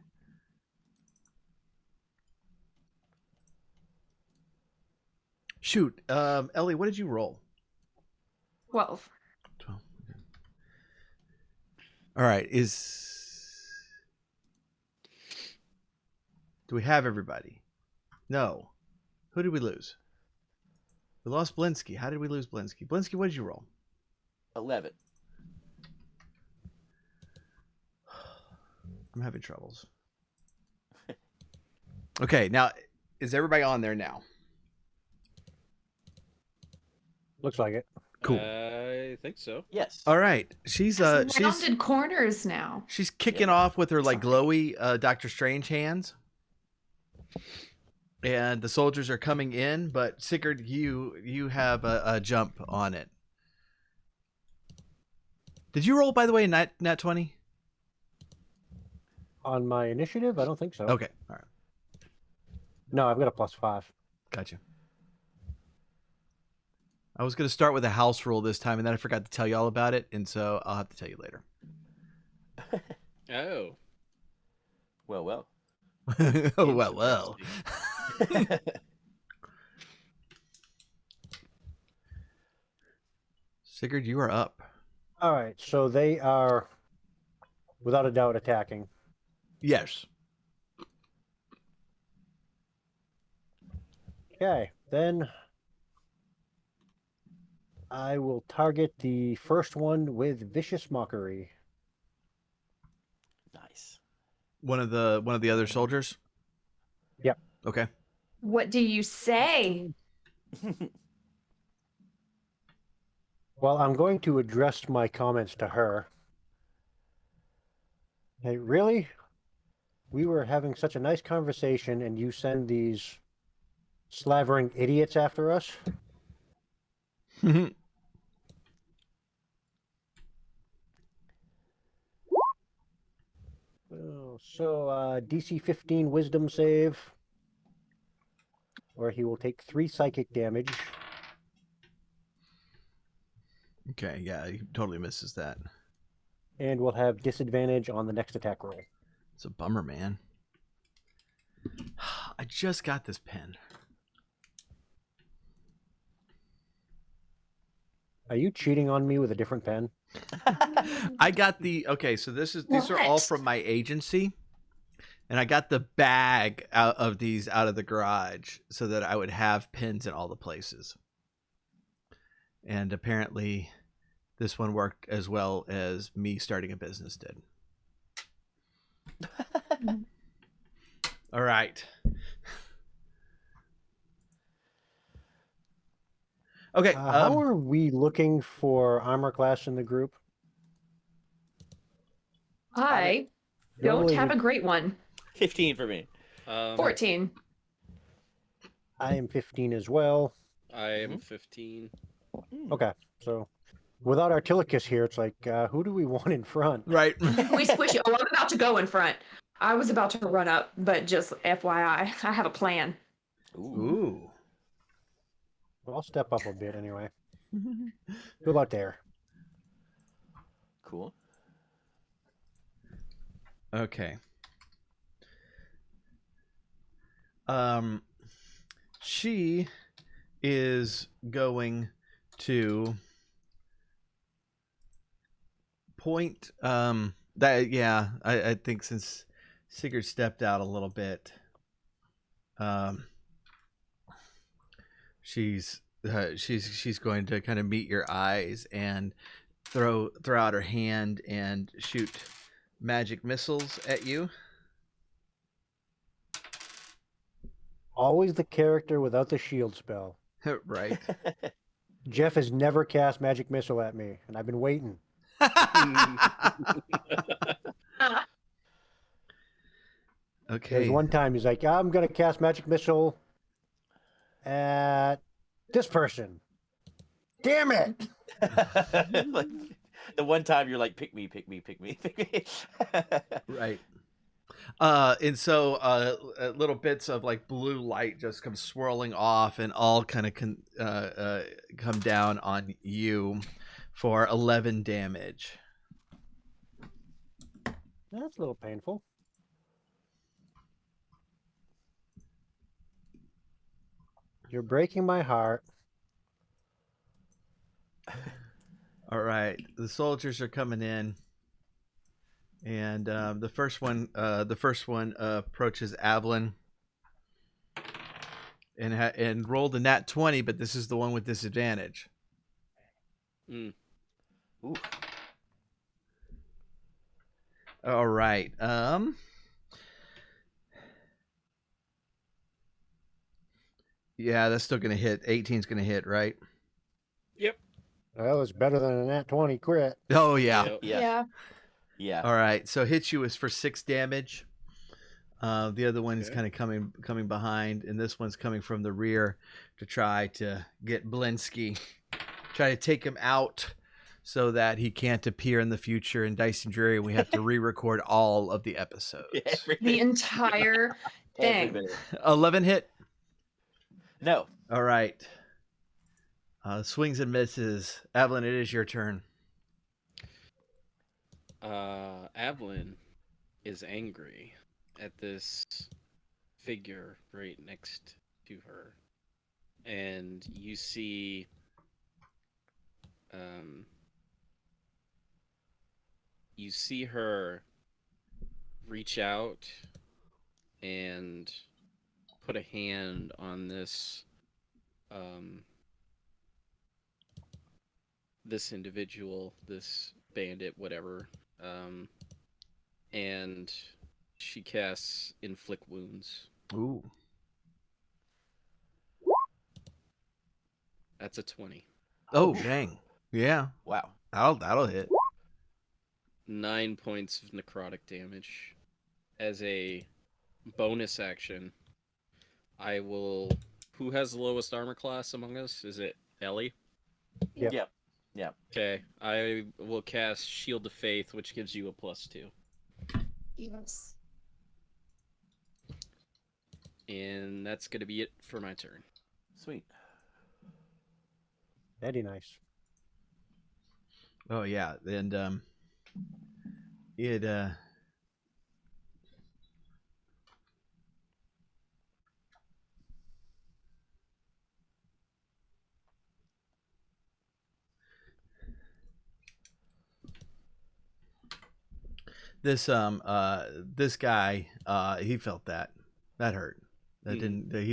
Shoot, Ellie, what did you roll? 12. 12. Okay. All right, do we have everybody? No. Who did we lose? We lost Blinsky. How did we lose Blinsky? Blinsky, what did you roll? 11. I'm having troubles. Okay, now is everybody on there now? Looks like it. Cool. I think so. Yes. All right, she's Rounded corners now. she's kicking Yeah. off with her like Sorry. glowy Doctor Strange hands, and the soldiers are coming in. But Sigurd, you have a jump on it. Did you roll, by the way, nat 20? On my initiative, I don't think so. Okay, all right, No, I've got a +5. gotcha. I was going to start with a house rule this time, and then I forgot to tell you all about it, and so I'll have to tell you later. Oh. Well. Oh, well. Sigurd, you are up. All right, so they are, without a doubt, attacking. Yes. Okay, then I will target the first one with Vicious Mockery. Nice. One of the other soldiers? Yep. Okay. What do you say? Well, I'm going to address my comments to her. Hey, really? We were having such a nice conversation, and you send these slavering idiots after us? So, DC 15 Wisdom save, where he will take 3 psychic damage. Okay, yeah, he totally misses that. And will have disadvantage on the next attack roll. It's a bummer, man. I just got this pen. Are you cheating on me with a different pen? I got okay, so these are all What? from my agency. And I got the bag out of these out of the garage so that I would have pens in all the places. And apparently this one worked as well as me starting a business did. All right. Okay. How are we looking for armor class in the group? I don't Normally have we- a great one. 15 for me. 14. I am 15 as well. I am 15. Okay, so without Artilicus here, it's like, who do we want in front? Right. We squish it. Oh, I'm about to go in front. I was about to run up, but just FYI, I have a plan. Ooh. Well, I'll step up a bit anyway. Go about there. Cool. Okay. She is going to point I think since Sigurd stepped out a little bit, she's going to kind of meet your eyes, and throw out her hand and shoot magic missiles at you. Always the character without the shield spell. Right. Jeff has never cast magic missile at me, and I've been waiting. Okay. There's one time he's like, I'm going to cast magic missile at this person. Damn it! Like, the one time you're like, pick me, pick me, pick me, pick me. Right. And so little bits of like blue light just come swirling off and all kind of come down on you for 11 damage. That's a little painful. You're breaking my heart. All right, the soldiers are coming in, and the first one approaches Avlin, and rolled a nat 20, but this is the one with disadvantage. Ooh. All right. Yeah, that's still gonna hit. 18's gonna hit, right? Yep. Well, it's better than a nat 20 crit. Oh yeah. Yep. Yeah. Yeah. All right, so hits you is for 6 damage. The other one is Okay. kind of coming behind, and this one's coming from the rear to try to get Blinsky, try to take him out so that he can't appear in the future in Dice and Dreary. We have to re-record all of the episodes. The entire thing. Every bit. 11 hit. No. All right. Swings and misses. Evelyn, it is your turn. Avlin is angry at this figure right next to her, and you see her reach out and put a hand on this this individual, this bandit, whatever, and she casts inflict wounds. Ooh. That's a 20. Oh, dang. Yeah. Wow. That'll hit. 9 points of necrotic damage. As a bonus action, I will... Who has the lowest armor class among us? Is it Ellie? Yep. Yeah. Okay, I will cast Shield of Faith, which gives you a +2. Yes. And that's going to be it for my turn. Sweet. Very nice. Oh yeah, and it this guy he felt that hurt. That he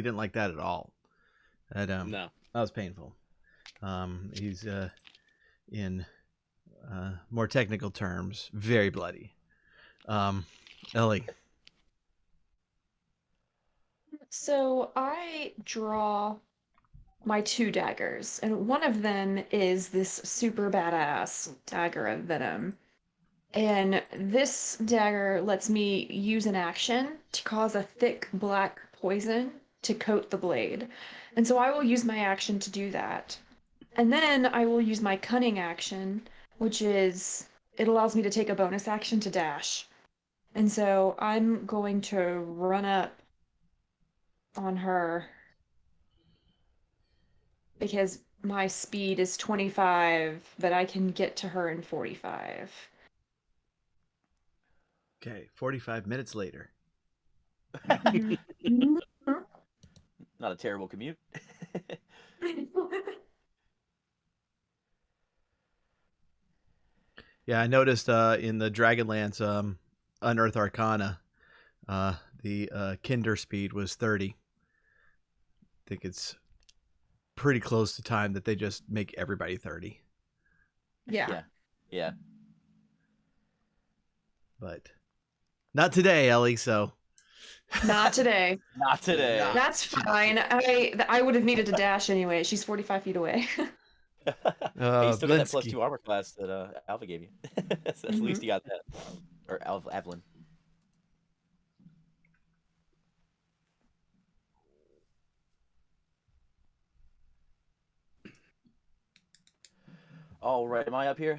didn't like that at all. That No. that was painful. He's in more technical terms, very bloody. Ellie. So I draw my 2 daggers, and one of them is this super badass dagger of venom. And this dagger lets me use an action to cause a thick black poison to coat the blade. And so I will use my action to do that. And then I will use my cunning action, which is it allows me to take a bonus action to dash. And so I'm going to run up on her because my speed is 25, but I can get to her in 45. Okay, 45 minutes later. Not a terrible commute. Yeah, I noticed in the Dragonlance Unearthed Arcana, the Kinder speed was 30. I think it's pretty close to time that they just make everybody 30. Yeah. Yeah. Yeah. But not today, Ellie. So Not today. Not today. Not That's fine. I would have needed to dash anyway. She's 45 feet away. Hey, you still got that Blinsky. +2 armor class that Alpha gave you. That's at least you got that. Or Evelyn. All right, am I up here?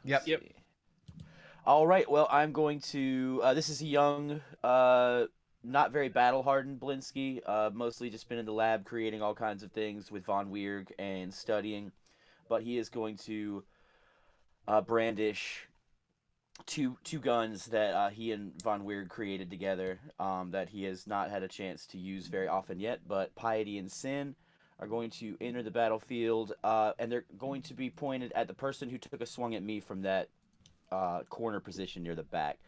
Yep. Let's see. All right, well, I'm going to. This is a young, not very battle hardened Blinsky. Mostly just been in the lab creating all kinds of things with Von Weirg and studying. But he is going to brandish two guns that he and Von Weird created together that he has not had a chance to use very often yet. But Piety and Sin are going to enter the battlefield, and they're going to be pointed at the person who took a swung at me from that corner position near the back.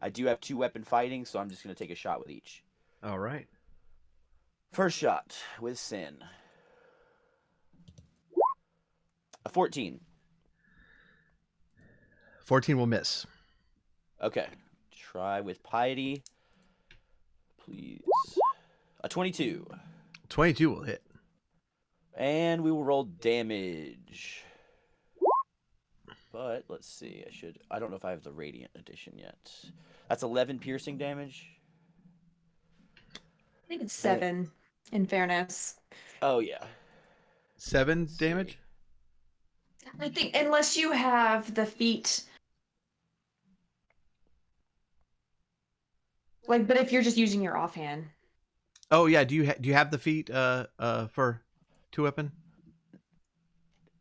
I do have 2 weapon fighting, so I'm just going to take a shot with each. All right. First shot with Sin. A 14. 14 will miss. Okay. Try with Piety. Please. A 22. 22 will hit. And we will roll damage. But let's see. I don't know if I have the Radiant edition yet. That's 11 piercing damage. I think it's 7, in fairness. Oh yeah. 7 Let's see. damage? I think unless you have the feat. Like, but if you're just using your offhand. Oh yeah, do you have the feat for 2 weapon?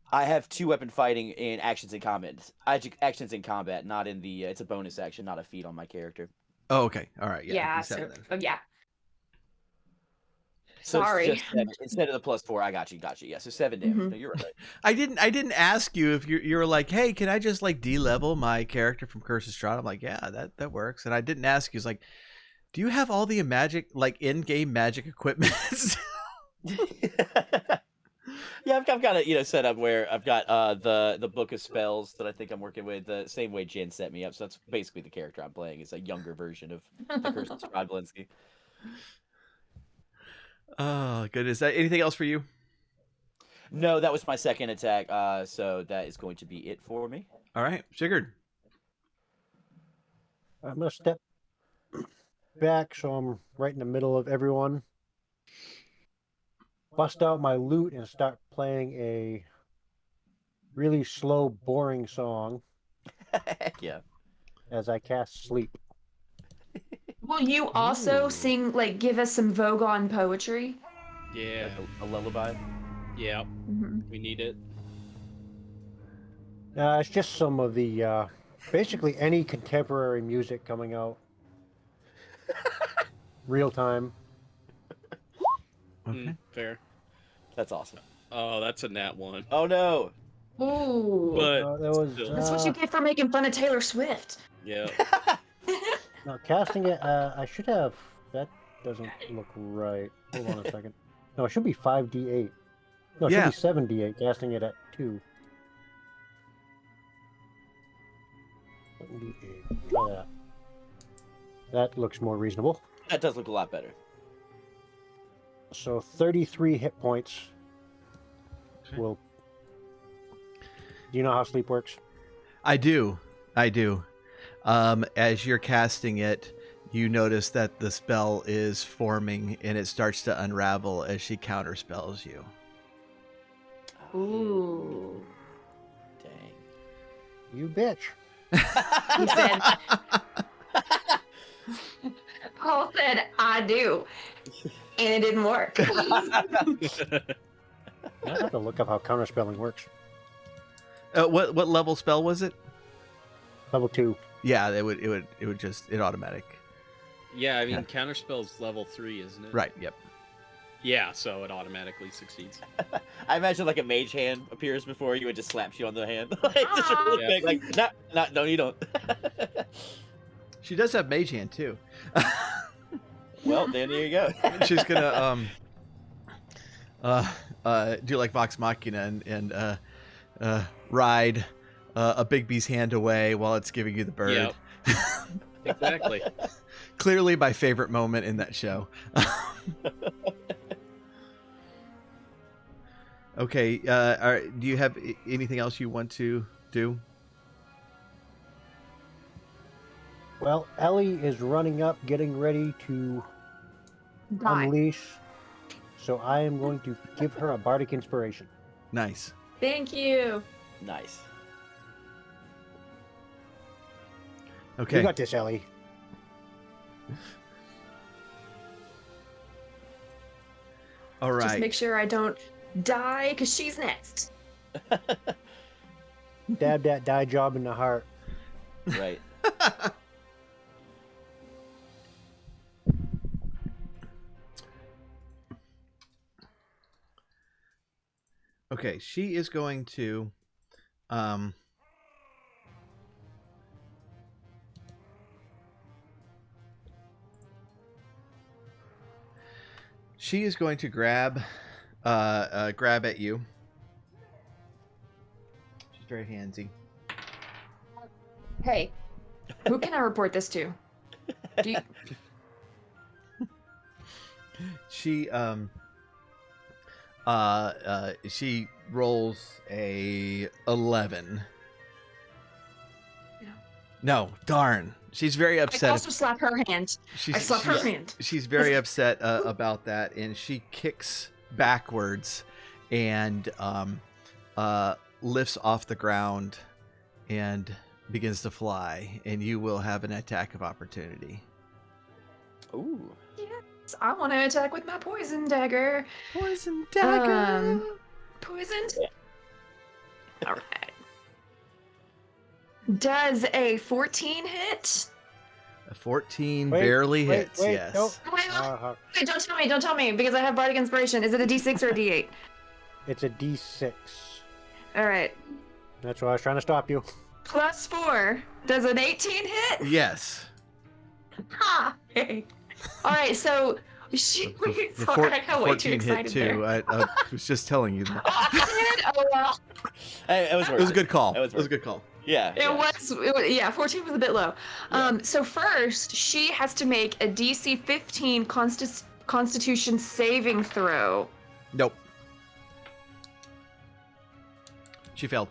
I have 2 weapon fighting in actions in combat. Actions in combat, not in the. It's a bonus action, not a feat on my character. Oh, okay. All right. Yeah. Yeah. you said So, then. yeah. So Sorry. It's just 7. Instead of the +4, I got you. Yeah, so 7 damage. Mhm. No, you're right. I didn't ask you if you were like, hey, can I just like de-level my character from Curse of Strahd? I'm like, yeah, that works. And I didn't ask you. It's like, do you have all the magic, like in-game magic equipment? Yeah, I've got it, set up where I've got the book of spells that I think I'm working with the same way Jen set me up. So that's basically the character I'm playing. It's a younger version of the Curse of Strahd Blinsky. Oh, good. Is that anything else for you? No, that was my second attack. So that is going to be it for me. All right, Sigurd. I'm gonna step back so I'm right in the middle of everyone. Bust out my lute and start playing a really slow, boring song Yeah. as I cast Sleep. Will you also Ooh. sing, like, give us some Vogon poetry? Yeah. Like a lullaby. Yeah. Mhm. We need it. It's just some of the, basically any contemporary music coming out. Real time. Okay. Fair. That's awesome. Oh, that's a nat 1. Oh no. Ooh. But That was, still. That's what you get for making fun of Taylor Swift. Yeah. no, casting it, I should have, that doesn't look right. Hold on a second. No, it should be 5d8. No, it Yeah. should be 7d8, casting it at 2. 7d8. Try that. That looks more reasonable. That does look a lot better. So 33 hit points Okay. will. Do you know how sleep works? I do. As you're casting it, you notice that the spell is forming and it starts to unravel as she counterspells you. Ooh. Dang. You bitch. He said, Paul said, I do. And it didn't work. I have to look up how counterspelling works. What level spell was it? Level 2. Yeah, it would just automatic. Yeah, I mean, counterspell's level 3, isn't it? Right. Yep. Yeah, so it automatically succeeds. I imagine like a mage hand appears before you and just slaps you on the hand. Like, just really Yeah. quick, like, no, you don't. She does have mage hand too. Well, then there you go. She's gonna do like Vox Machina and ride a Bigby's hand away while it's giving you the bird. Yep. Exactly. Clearly my favorite moment in that show. Okay, do you have anything else you want to do? Well, Ellie is running up, getting ready to Die. unleash. So I am going to give her a bardic inspiration. Nice. Thank you. Nice. Okay. You got this, Ellie. All right. Just make sure I don't die, because she's next. Dab that die job in the heart. Right. Okay, she is going to she is going to grab at you. She's very handsy. Hey, who can I report this to? Do you... She rolls a 11. Yeah. No, darn. She's very I upset. also slap her hand. I slap her hand. She's very upset about that, and she kicks backwards and lifts off the ground and begins to fly, and you will have an attack of opportunity. Ooh. Yes, I want to attack with my poison dagger. Poison dagger. Poisoned? All right. Does a 14 hit? A 14 Wait, barely wait, hits, wait, yes. nope. Wait, don't tell me, because I have Bardic Inspiration. Is it a D6 or a D8? It's a D6. All right. That's why I was trying to stop you. Plus 4. Does an 18 hit? Yes. Ha! Hey. All right, so she. The Sorry, I got way too 14 hit excited too. there. I was just telling you that. Oh, I did? Oh, well. Hey, it was It was a good call. It was a good call. Yeah. It was, yeah, 14 was a bit low. Yeah. So first, she has to make a DC 15 Constitution saving throw. Nope. She failed.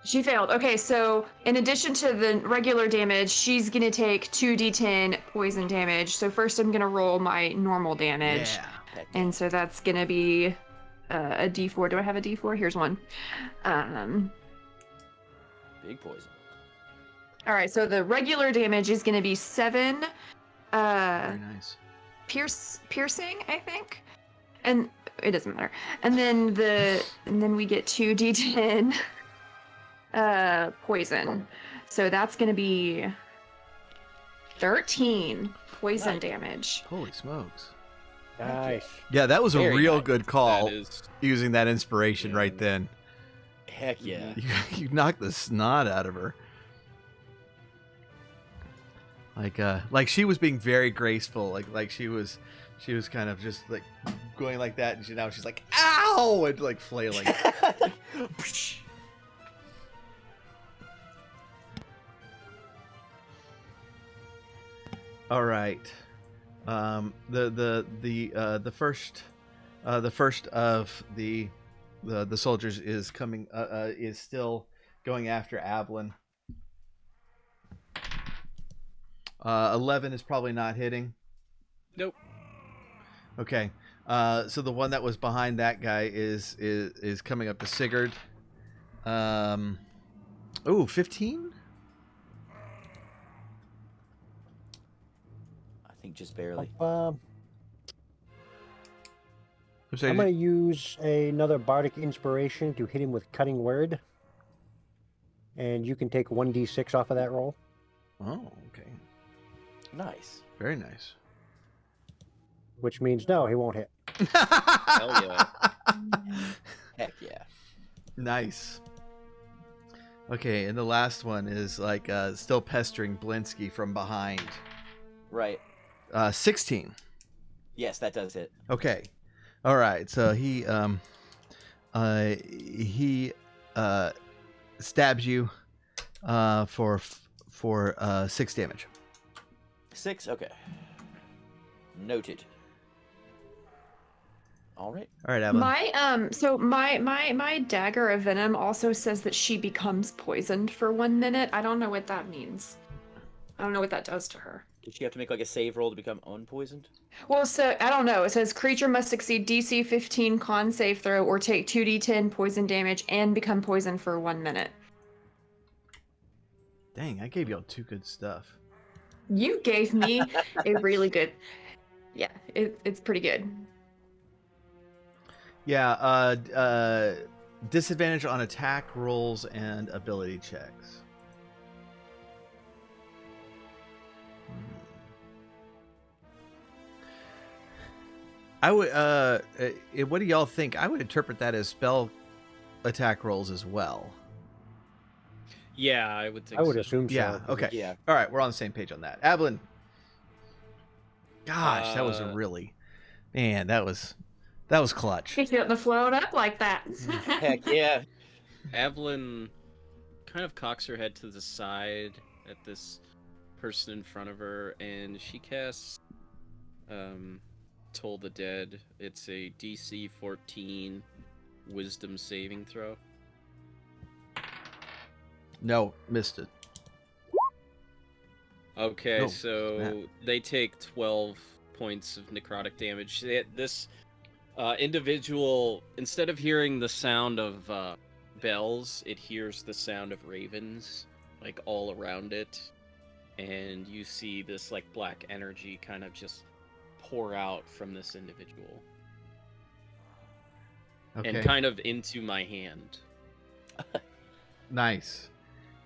She failed. Okay, so in addition to the regular damage, she's gonna take 2d10 poison damage. So first I'm gonna roll my normal damage. Yeah. Heck, And so that's gonna be a d4. Do I have a d4? Here's one. big poison. All right, so the regular damage is gonna be 7 Very nice. piercing, I think. And it doesn't matter. And then we get 2d10 poison. So that's gonna be 13 poison Nice. damage. Holy smokes. Nice. Yeah, that was a Very real nice. good call That is using that inspiration right then. Heck yeah. You knocked the snot out of her. Like she was being very graceful. Like she was kind of just like going like that, and now she's like, ow, and like flailing. All right. The first of the soldiers is coming. Is still going after Ablin. 11 is probably not hitting. nope. Okay. So the one that was behind that guy is coming up to Sigurd. Oh, 15? I think just barely. I'm sorry, I'm going to use another bardic inspiration to hit him with cutting word. And you can take 1d6 off of that roll. Oh, okay. Nice. Very nice. Which means no, he won't hit. Hell yeah. Heck yeah. Nice. Okay, and the last one is like still pestering Blinsky from behind. Right. 16. Yes, that does hit. Okay. All right. So he stabs you for 6 damage. 6. Okay. Noted. All right. All right, Evelyn. My dagger of venom also says that she becomes poisoned for 1 minute. I don't know what that means. I don't know what that does to her. Did she have to make like a save roll to become unpoisoned? Well, so I don't know. It says creature must succeed DC 15 con save throw or take 2d10 poison damage and become poisoned for 1 minute. Dang, I gave y'all 2 good stuff. You gave me a really good. Yeah, it's pretty good. Yeah, disadvantage on attack rolls and ability checks. I would. What do y'all think? I would interpret that as spell attack rolls as well. Yeah, I would think I would so. assume so. Yeah. Okay. Yeah. All right, we're on the same page on that. Evelyn. Gosh, that was a Uh, really, man. That was clutch. He shouldn't have flown up like that. Heck yeah. Evelyn kind of cocks her head to the side at this person in front of her, and she casts Toll the Dead. It's a DC 14 Wisdom saving throw. No, missed it. Okay, Oh, so snap. they take 12 points of necrotic damage. This individual, instead of hearing the sound of bells, it hears the sound of ravens, like all around it. And you see this like black energy kind of just pour out from this individual. Okay. And kind of into my hand. Nice.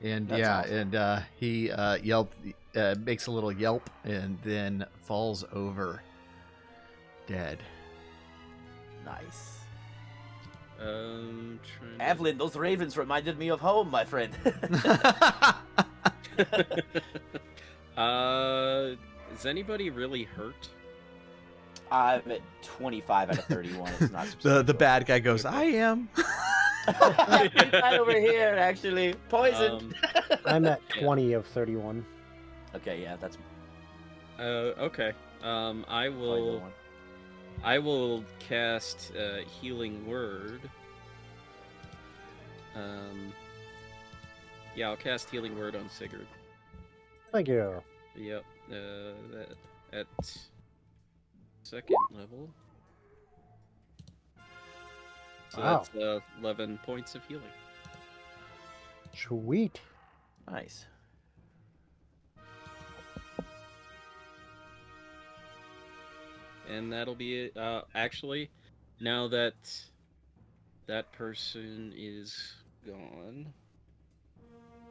And That's yeah, awesome. and he makes a little yelp and then falls over dead. Nice. Trying to- Evelyn, those ravens reminded me of home, my friend. Is anybody really hurt? I'm at 25 out of 31. It's not the substantial. bad guy goes, I am. He's right over here, actually. Poisoned. I'm at Yeah. 20 of 31. Okay, yeah, that's Okay. I probably the will. one. I will cast Healing Word. Yeah, I'll cast Healing Word on Sigurd. Thank you. Yep. At second level. So Wow. that's 11 points of healing. Sweet. Nice. And that'll be it. Actually, now that that person is gone,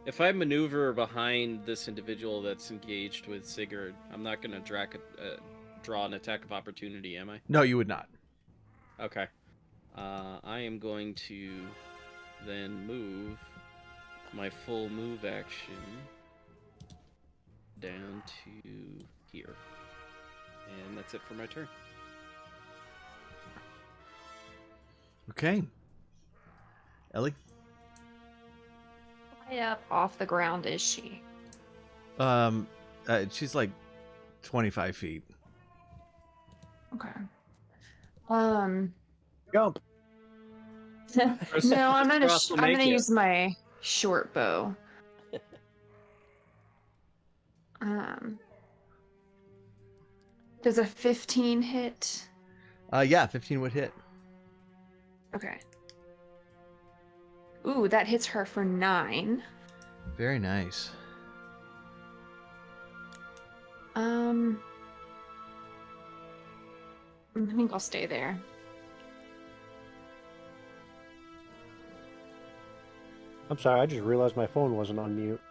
if I maneuver behind this individual that's engaged with Sigurd, I'm not going to draw an attack of opportunity, am I? No, you would not. Okay. I am going to then move my full move action down to here. And that's it for my turn. Okay. Ellie? High up off the ground is she? She's like 25 feet. Okay. Jump. No, I'm gonna Cross will I'm make gonna it. use my short bow. Does a 15 hit? Yeah, 15 would hit. Okay. Ooh, that hits her for 9. Very nice. I think I'll stay there. I'm sorry, I just realized my phone wasn't on mute.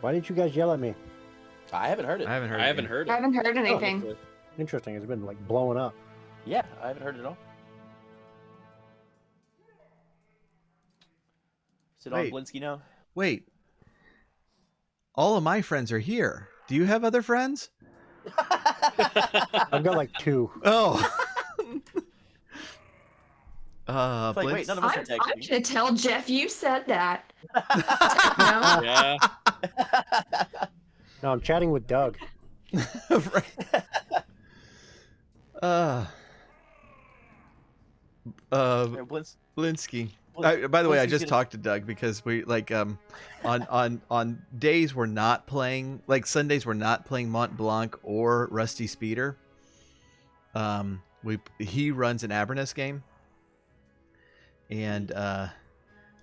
Why didn't you guys yell at me? I haven't heard it. I haven't heard. I haven't heard I it. haven't heard anything. Honestly. Interesting, it's been like blowing up. Yeah, I haven't heard it at all. Is it on Wait. Blinsky now? Wait. All of my friends are here. Do you have other friends? I've got like 2. Oh. It's like, wait, Blitz? none of us are I'm texting. gonna tell Jeff you said that. Uh, Yeah. No, I'm chatting with Doug. Right. Uh, Blitz, Blinsky. Blitz, By the way, I Blinsky's just gonna- talked to Doug because we like on days we're not playing, like Sundays we're not playing Mont Blanc or Rusty Speeder. He runs an Avernus game, and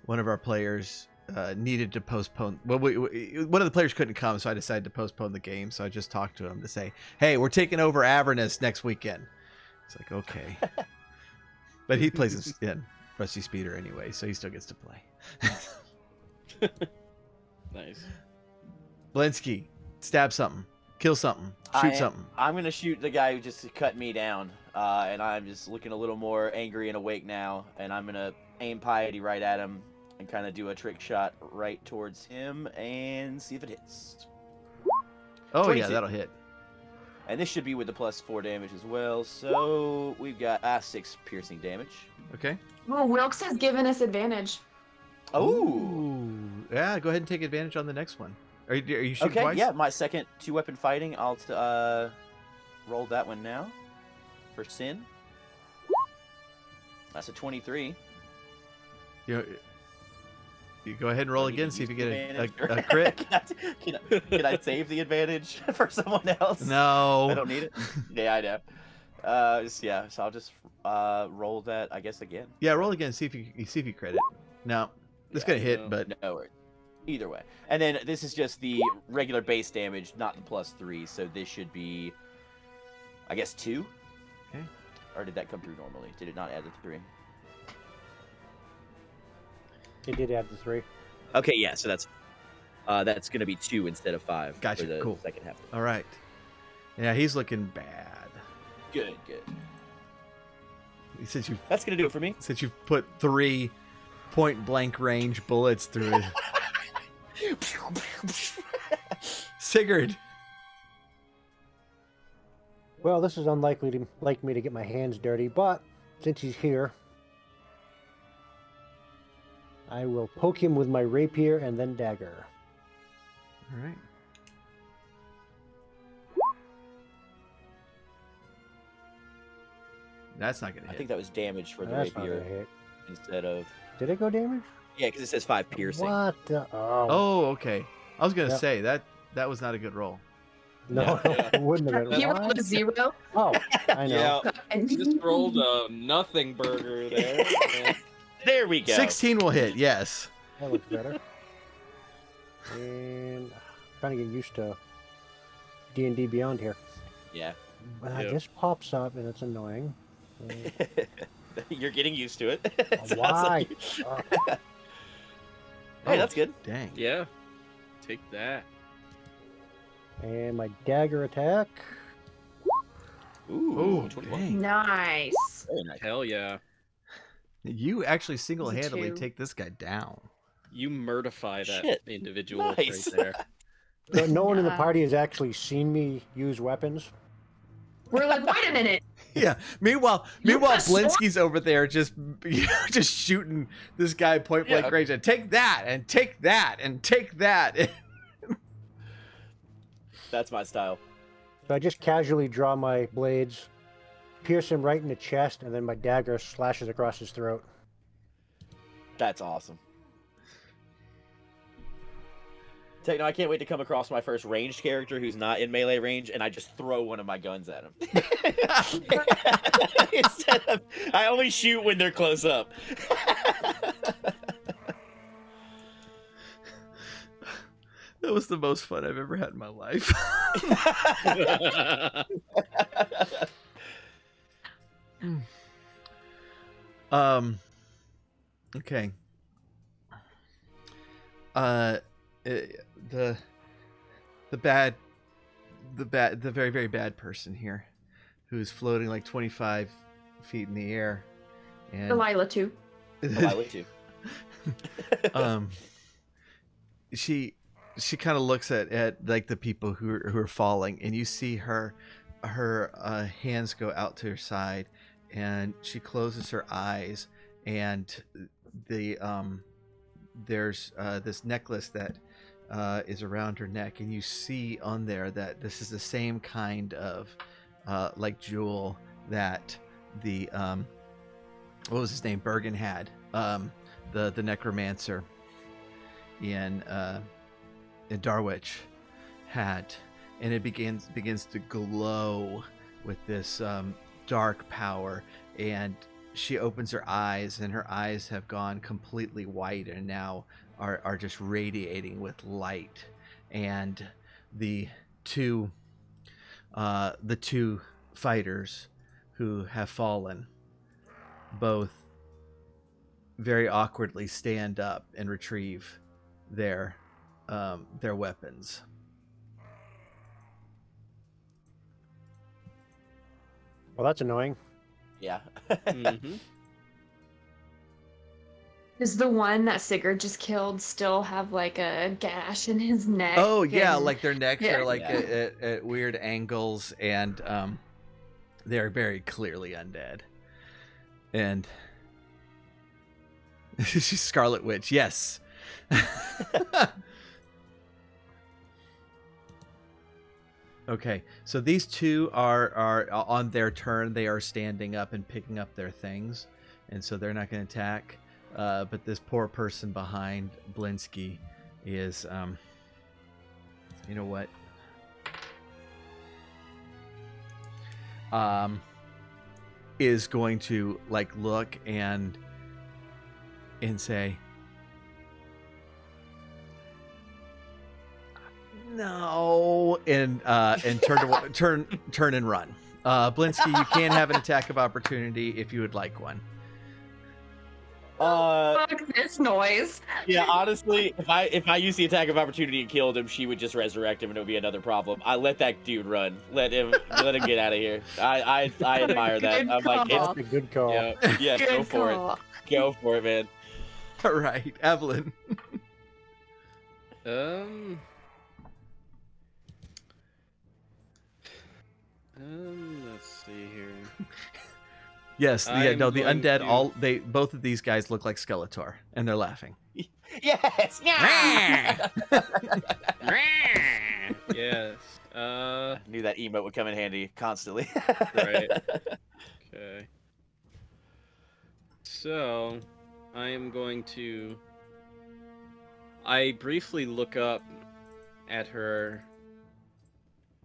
one of our players needed to postpone. Well, one of the players couldn't come, so I decided to postpone the game. So I just talked to him to say, "Hey, we're taking over Avernus next weekend." It's like, okay, but he plays in Rusty Speeder anyway, so he still gets to play. Nice. Blinsky, stab something, kill something, shoot something. I'm gonna shoot the guy who just cut me down, and I'm just looking a little more angry and awake now, and I'm gonna aim piety right at him and kind of do a trick shot right towards him and see if it hits. Oh 22. yeah, that'll hit. And this should be with the +4 damage as well. So we've got 6 piercing damage. Okay. Oh, Wilkes has given us advantage. Oh. Ooh. Yeah, go ahead and take advantage on the next one. Are you shooting Okay, twice? yeah, my second 2-weapon fighting. I'll roll that one now for sin. That's a 23. You go ahead and roll Do I need again, to see if you use get the advantage, a or- crit. Can I save the advantage for someone else? No. I don't need it. Yeah, I know. So I'll just roll that, I guess, again. Yeah, roll again. See if you crit it. No, it's gonna hit, no. but No, either way. And then this is just the regular base damage, not the +3. So this should be, I guess, 2. Okay. Or did that come through normally? Did it not add the 3? It did add the 3. Okay, yeah. So that's gonna be 2 instead of 5. Gotcha, For the cool. second half. all right. Yeah, he's looking bad. Good. Since That's gonna do it for me. you've put 3 point blank range bullets through it. Sigurd. Well, this is unlikely to like me to get my hands dirty, but since he's here, I will poke him with my rapier and then dagger. All right. That's not gonna I hit. think that was damage for the That's not rapier gonna hit. instead of. Did it go damage? Yeah, because it says 5 piercing. What? Oh, okay. I was gonna Yep. say that was not a good roll. No, it wouldn't have been. He rolled What? a 0. Oh, I know. Yeah. And Just rolled a nothing burger there. Yeah. There we go. 16 will hit. Yes. That looks better. And trying to get used to D&D Beyond here. Yeah. Yep. This pops up and it's annoying. And You're getting used to it. It sounds why? like- Oh, Hey, that's good. Dang. Yeah. Take that. and my dagger attack. Ooh, Oh, 21. dang. nice. Very nice. Hell yeah. You actually single-handedly 2. take this guy down. You murtify that Shit. individual Nice. right there. So no one in the Yeah. party has actually seen me use weapons. We're like, wait a minute. Yeah. Meanwhile, You got sword- Blinsky's over there just just shooting this guy point blank Yeah. range. And take that, and take that, and take that. That's my style. So I just casually draw my blades, pierce him right in the chest, and then my dagger slashes across his throat. That's awesome. Techno, I can't wait to come across my first ranged character who's not in melee range, and I just throw one of my guns at him. Instead of, I only shoot when they're close up. That was the most fun I've ever had in my life. Okay. The very, very bad person here, who's floating like 25 feet in the air, and Delilah, too. I would too. she kind of looks at like the people who are falling, and you see her hands go out to her side, and she closes her eyes, and the there's this necklace that is around her neck, and you see on there that this is the same kind of like jewel that the what was his name, Bergen had, the necromancer in Darwich had, and it begins to glow with this dark power, and she opens her eyes, and her eyes have gone completely white and now are just radiating with light. And the two fighters who have fallen both very awkwardly stand up and retrieve their weapons. Well, that's annoying. Yeah. Mm-hmm. Does the one that Sigurd just killed still have like a gash in his neck? Oh yeah, and- like their necks Yeah. are like Yeah. at weird angles, and they're very clearly undead. And she's Scarlet Witch, yes. Okay, so these two are on their turn. They are standing up and picking up their things, and so they're not going to attack. But this poor person behind Blinsky is, you know what? Is going to like look and say, no, and turn and run. Blinsky, you can have an attack of opportunity if you would like one. Fuck this noise. Yeah, honestly, if I use the attack of opportunity and killed him, she would just resurrect him and it would be another problem. I let that dude run. Let him get out of here. I admire that. Good I'm like, call. That's a good call. yeah, Good go for call. it. Go for it, man. All right, Evelyn. Let's see here. Yes, the I'm the going undead. to- Both of these guys look like Skeletor, and they're laughing. Yes. Yes. I knew that emote would come in handy constantly. Right. Okay. So, I am going to. I briefly look up at her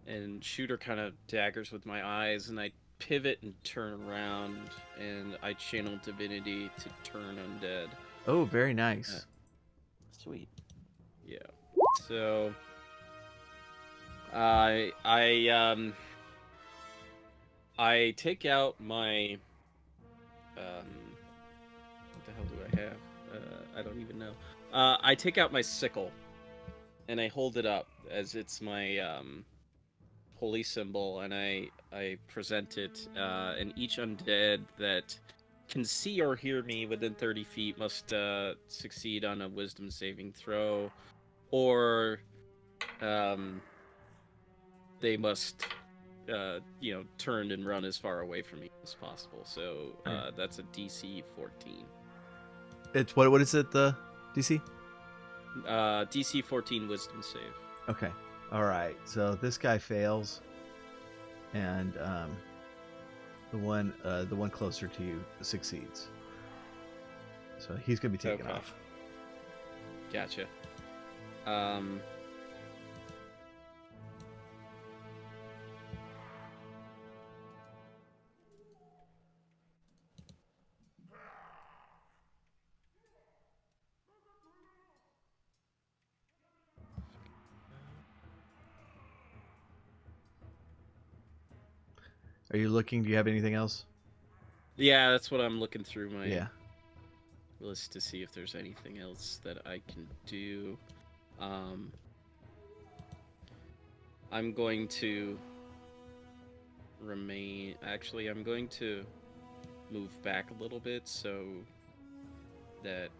and shoot her kind of daggers with my eyes, and I pivot and turn around, and I channel divinity to turn undead. Oh, very nice. Sweet. Yeah. So I take out my what the hell do I have? I don't even know. I take out my sickle and I hold it up as it's my holy symbol, and I present it, and each undead that can see or hear me within 30 feet must succeed on a wisdom saving throw, or they must turn and run as far away from me as possible. So that's a DC 14. It's what is it, the DC? DC 14 wisdom save. Okay. All right. So this guy fails, and the one closer to you succeeds. So he's gonna be taken Okay. off. Gotcha. Are you looking? Do you have anything else? Yeah, that's what I'm looking through my Yeah. list to see if there's anything else that I can do. I'm going to remain. Actually, I'm going to move back a little bit so that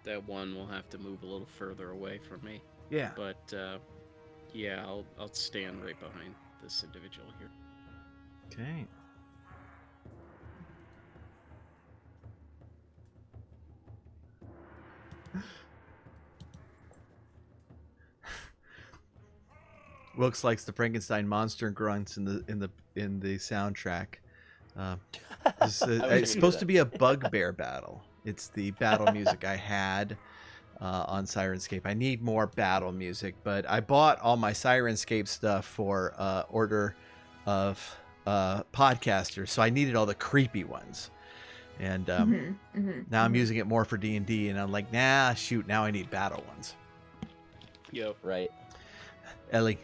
that one will have to move a little further away from me. Yeah. But yeah, I'll stand right behind this individual here. Okay. Wilkes likes the Frankenstein monster grunts in the soundtrack. It's I wish I could it's do supposed that. to be a bugbear battle. It's the battle music I had on Sirenscape. I need more battle music, but I bought all my Sirenscape stuff for Order of Podcasters, so I needed all the creepy ones. And now I'm using it more for D&D, and I'm like, nah, shoot, now I need battle ones. Yep. Right. Ellie.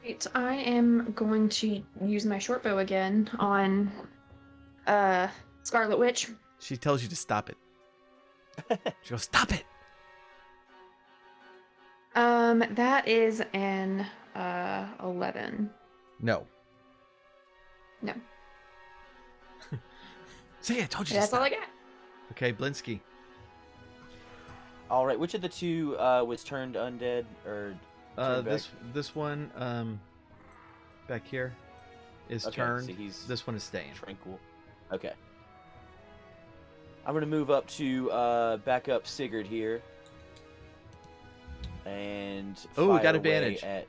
Right, I am going to use my short bow again on Scarlet Witch. She tells you to stop it. She goes, stop it. That is an 11. No. No. See, I told you to That's stop. all I got. Okay, Blinsky. All right. Which of the two was turned undead or turned back? This one back here is Okay, turned. so he's This one is staying. tranquil. Okay. I'm gonna move up to back up Sigurd here. And Oh, we fire got away advantage. At...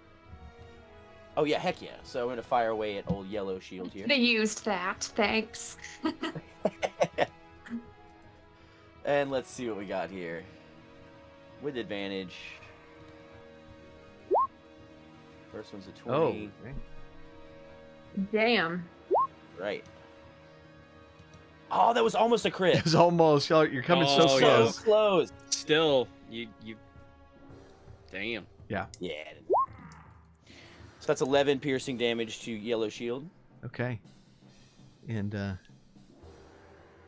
Oh yeah, heck yeah! So I'm gonna fire away at old Yellow Shield here. Could have used that. Thanks. And let's see what we got here. With advantage. First one's a 20. Oh, okay. Damn. Right. Oh, that was almost a crit. It was almost. You're coming so Oh, So close. close. Still, you. Damn. Yeah. So that's 11 piercing damage to Yellow Shield. Okay. And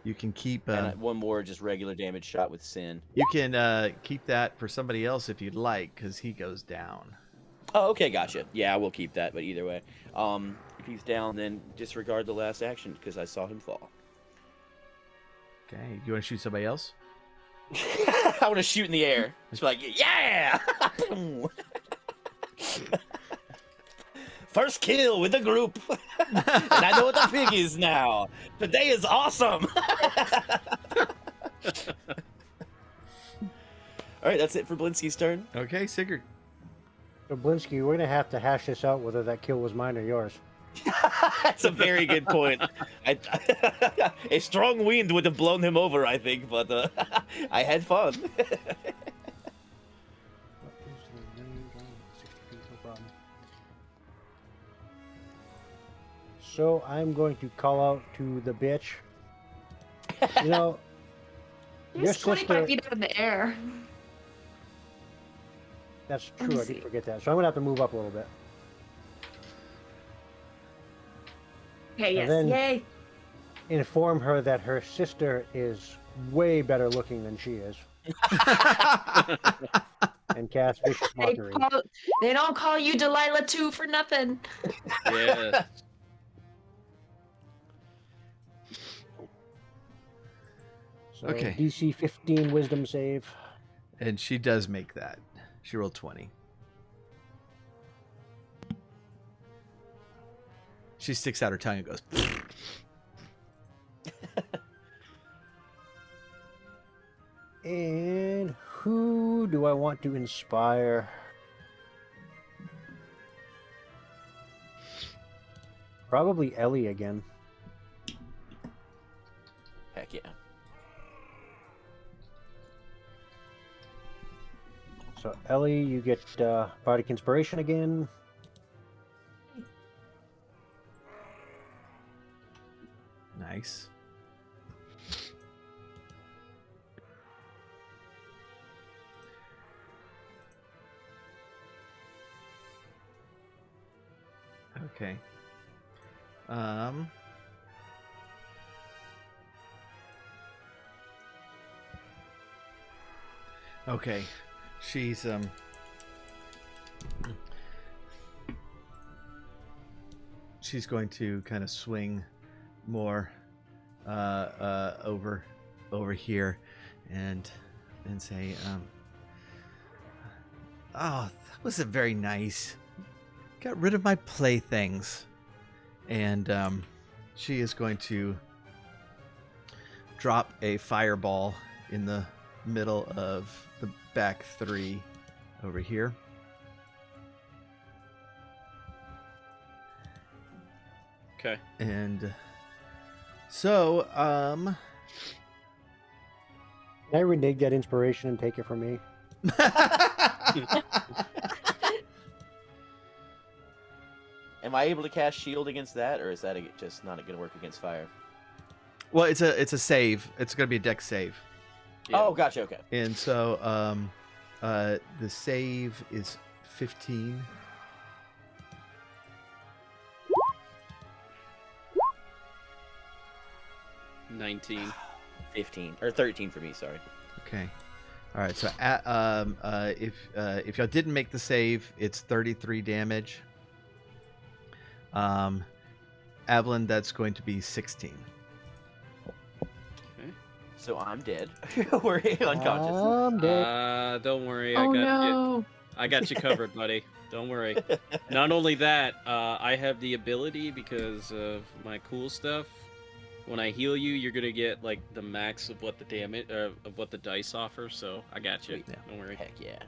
you can keep. And one more just regular damage shot with Sin. You can keep that for somebody else if you'd like, because he goes down. Oh, okay, gotcha. Yeah, I will keep that, but either way. If he's down, then disregard the last action, because I saw him fall. Okay. Do you want to shoot somebody else? I want to shoot in the air. Just be like, yeah! First kill with the group. And I know what the pig is now. Today is awesome. All right, that's it for Blinsky's turn. Okay, Sigurd. So Blinsky, we're gonna have to hash this out whether that kill was mine or yours. That's a very good point. A strong wind would have blown him over, I think, but I had fun. So I'm going to call out to the bitch. You know, your He's 25 sister. feet up in the air. That's Let me true. I see. did forget that. So I'm gonna have to move up a little bit. Okay, yes. then- Yay. Inform her that her sister is way better looking than she is, and cast vicious mockery. They don't call you Delilah 2 for nothing. Yeah. So Okay. DC 15 Wisdom save. And she does make that. She rolled 20. She sticks out her tongue and goes. And who do I want to inspire? Probably Ellie again. Heck yeah. So Ellie, you get Bardic Inspiration again. Nice. Okay. Okay. She's going to kind of swing more over here and say, oh, that wasn't very nice. Got rid of my playthings. And she is going to drop a fireball in the middle of the back 3 over here. Okay. And so, Can I renege that inspiration and take it from me? Am I able to cast shield against that, or is that just not going to work against fire? well, it's a save. It's going to be a dex save. Yeah. Oh, gotcha. Okay. And so, the save is 15. Oh. 19. 15 or 13 for me. Sorry. Okay. All right. So, if y'all didn't make the save, it's 33 damage. Evelyn, that's going to be 16. So I'm dead. We're unconscious. I'm dead. Don't worry. Oh I got you. no. I got you covered, buddy. Don't worry. Not only that, I have the ability because of my cool stuff. When I heal you, you're gonna get like the max of what the damage of what the dice offer. So I got you. Yeah. Don't worry. Heck yeah.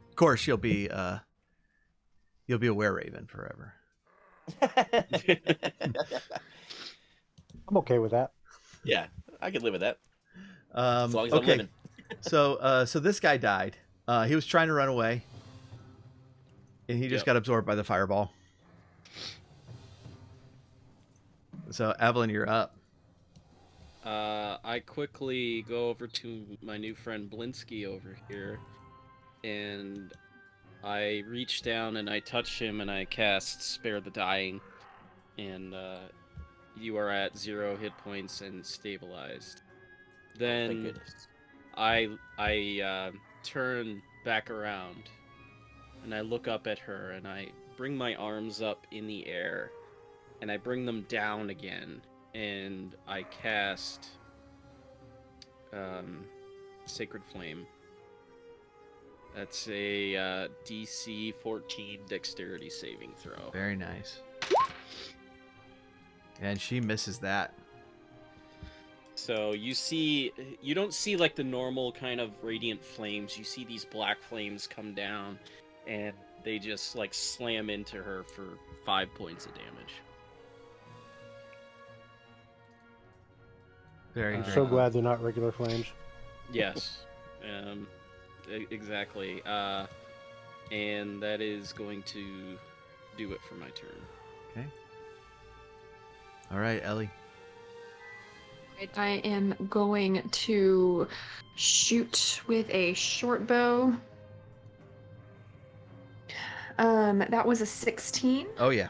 Of course, you'll be a were-raven forever. I'm okay with that. Yeah, I could live with that. As long as I'm Okay. living. So this guy died. He was trying to run away, and he just got absorbed by the fireball. So Evelyn, you're up. I quickly go over to my new friend Blinsky over here, and I reach down and I touch him and I cast Spare the Dying, and you are at 0 hit points and stabilized. Thank Then goodness. I turn back around and I look up at her and I bring my arms up in the air and I bring them down again and I cast Sacred Flame. That's a DC 14 Dexterity saving throw. Very nice. And she misses that. So you don't see like the normal kind of radiant flames. You see these black flames come down, and they just like slam into her for 5 points of damage. Very, I'm very so cool. glad they're not regular flames. Yes, exactly. And that is going to do it for my turn. Okay. All right, Ellie. I am going to shoot with a short bow. That was a 16 Oh yeah.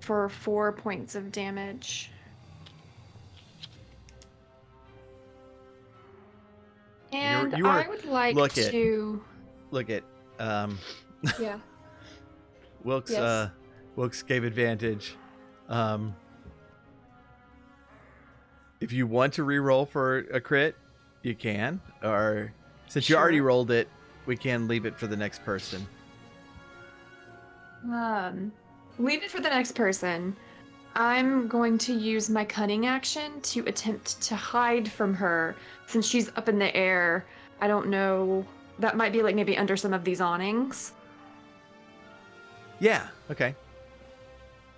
for 4 points of damage. And you are- I would like look at- to. Look at Yeah. Wilkes. Yes. Wilkes gave advantage. If you want to re-roll for a crit, you can. Or since you already Sure. rolled it, we can leave it for the next person. Leave it for the next person. I'm going to use my cunning action to attempt to hide from her since she's up in the air. I don't know. That might be like maybe under some of these awnings. Yeah. Okay.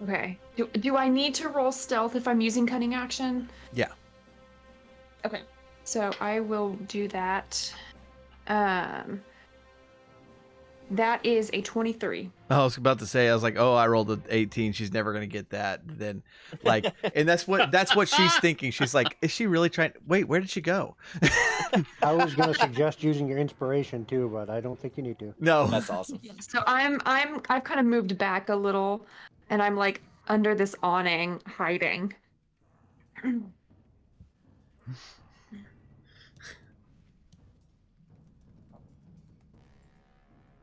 Okay. Do I need to roll stealth if I'm using cunning action? Yeah. Okay. So I will do that. That is a 23. I was about to say, I was like, oh, I rolled an 18. She's never gonna get that. Then, like, and that's what she's thinking. She's like, is she really trying? Wait, where did she go? I was going to suggest using your inspiration too, but I don't think you need to. No. That's awesome. So I've kind of moved back a little, and I'm like under this awning, hiding.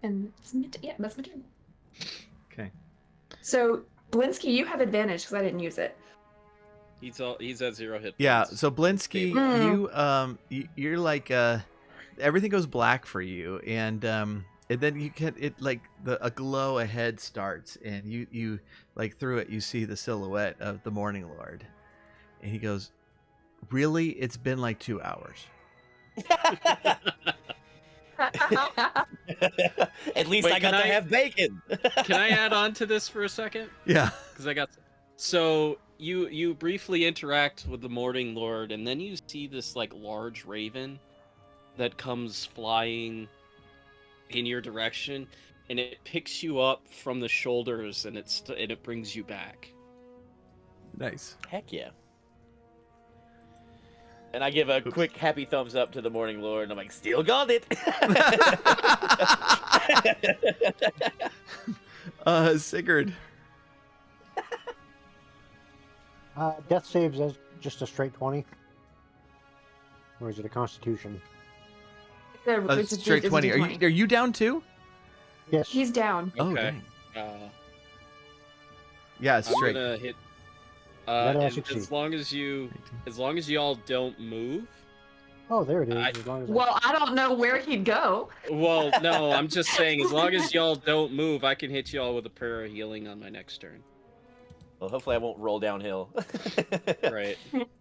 And that's my turn. Okay. So Blinsky, you have advantage because I didn't use it. He's at 0 hit points. Yeah. So Blinsky, Mm. you're like everything goes black for you, and then you get it like a glow ahead starts, and you like through it you see the silhouette of the Morning Lord, and he goes, Really, it's been like 2 hours. At least Wait, I got to have bacon. Can I add on to this for a second? Yeah. Because I got so you briefly interact with the Morning Lord, and then you see this like large raven that comes flying in your direction, and it picks you up from the shoulders, and it brings you back. Nice. Heck yeah. And I give a quick happy thumbs up to the Morning Lord, and I'm like, still got it. Sigurd. Death saves as just a straight 20. Or is it a Constitution? It's Straight it's 20. D20. Are you down too? Yes. He's down. Oh, Okay. dang. Yeah, it's I'm straight. gonna hit. That I And succeed. as long as y'all don't move. Oh, there it is. I- As long as Well, I don't know where he'd go. Well, no, I'm just saying, as long as y'all don't move, I can hit y'all with a prayer of healing on my next turn. Well, hopefully I won't roll downhill. Right.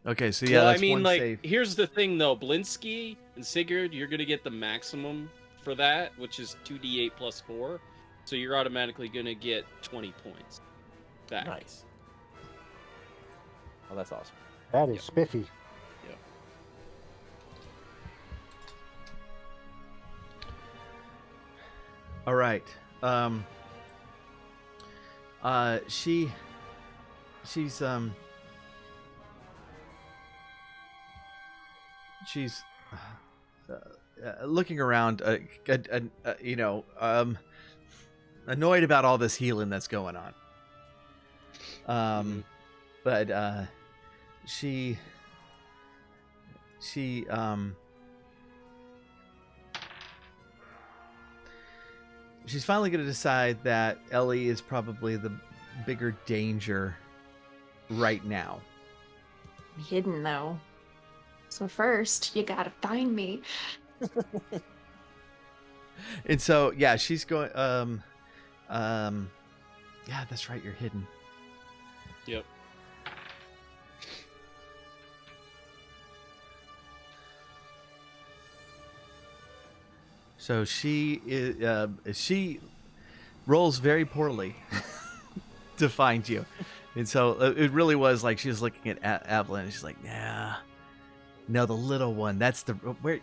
Okay, so yeah, Well, that's I mean, one like, save. here's the thing, though. Blinsky and Sigurd, you're gonna get the maximum for that, which is 2d8 plus 4. So you're automatically gonna get 20 points back. Nice. Well, that's awesome. that is spiffy. All right. She's looking around, annoyed about all this healing that's going on. But she's finally going to decide that Ellie is probably the bigger danger right now. I'm hidden though. So first, you gotta find me. And so, yeah, she's going. Yeah, that's right. You're hidden. Yep. So she rolls very poorly to find you, and so it really was like she was looking at Evelyn, and she's like, "Yeah, no, the little one. That's the where.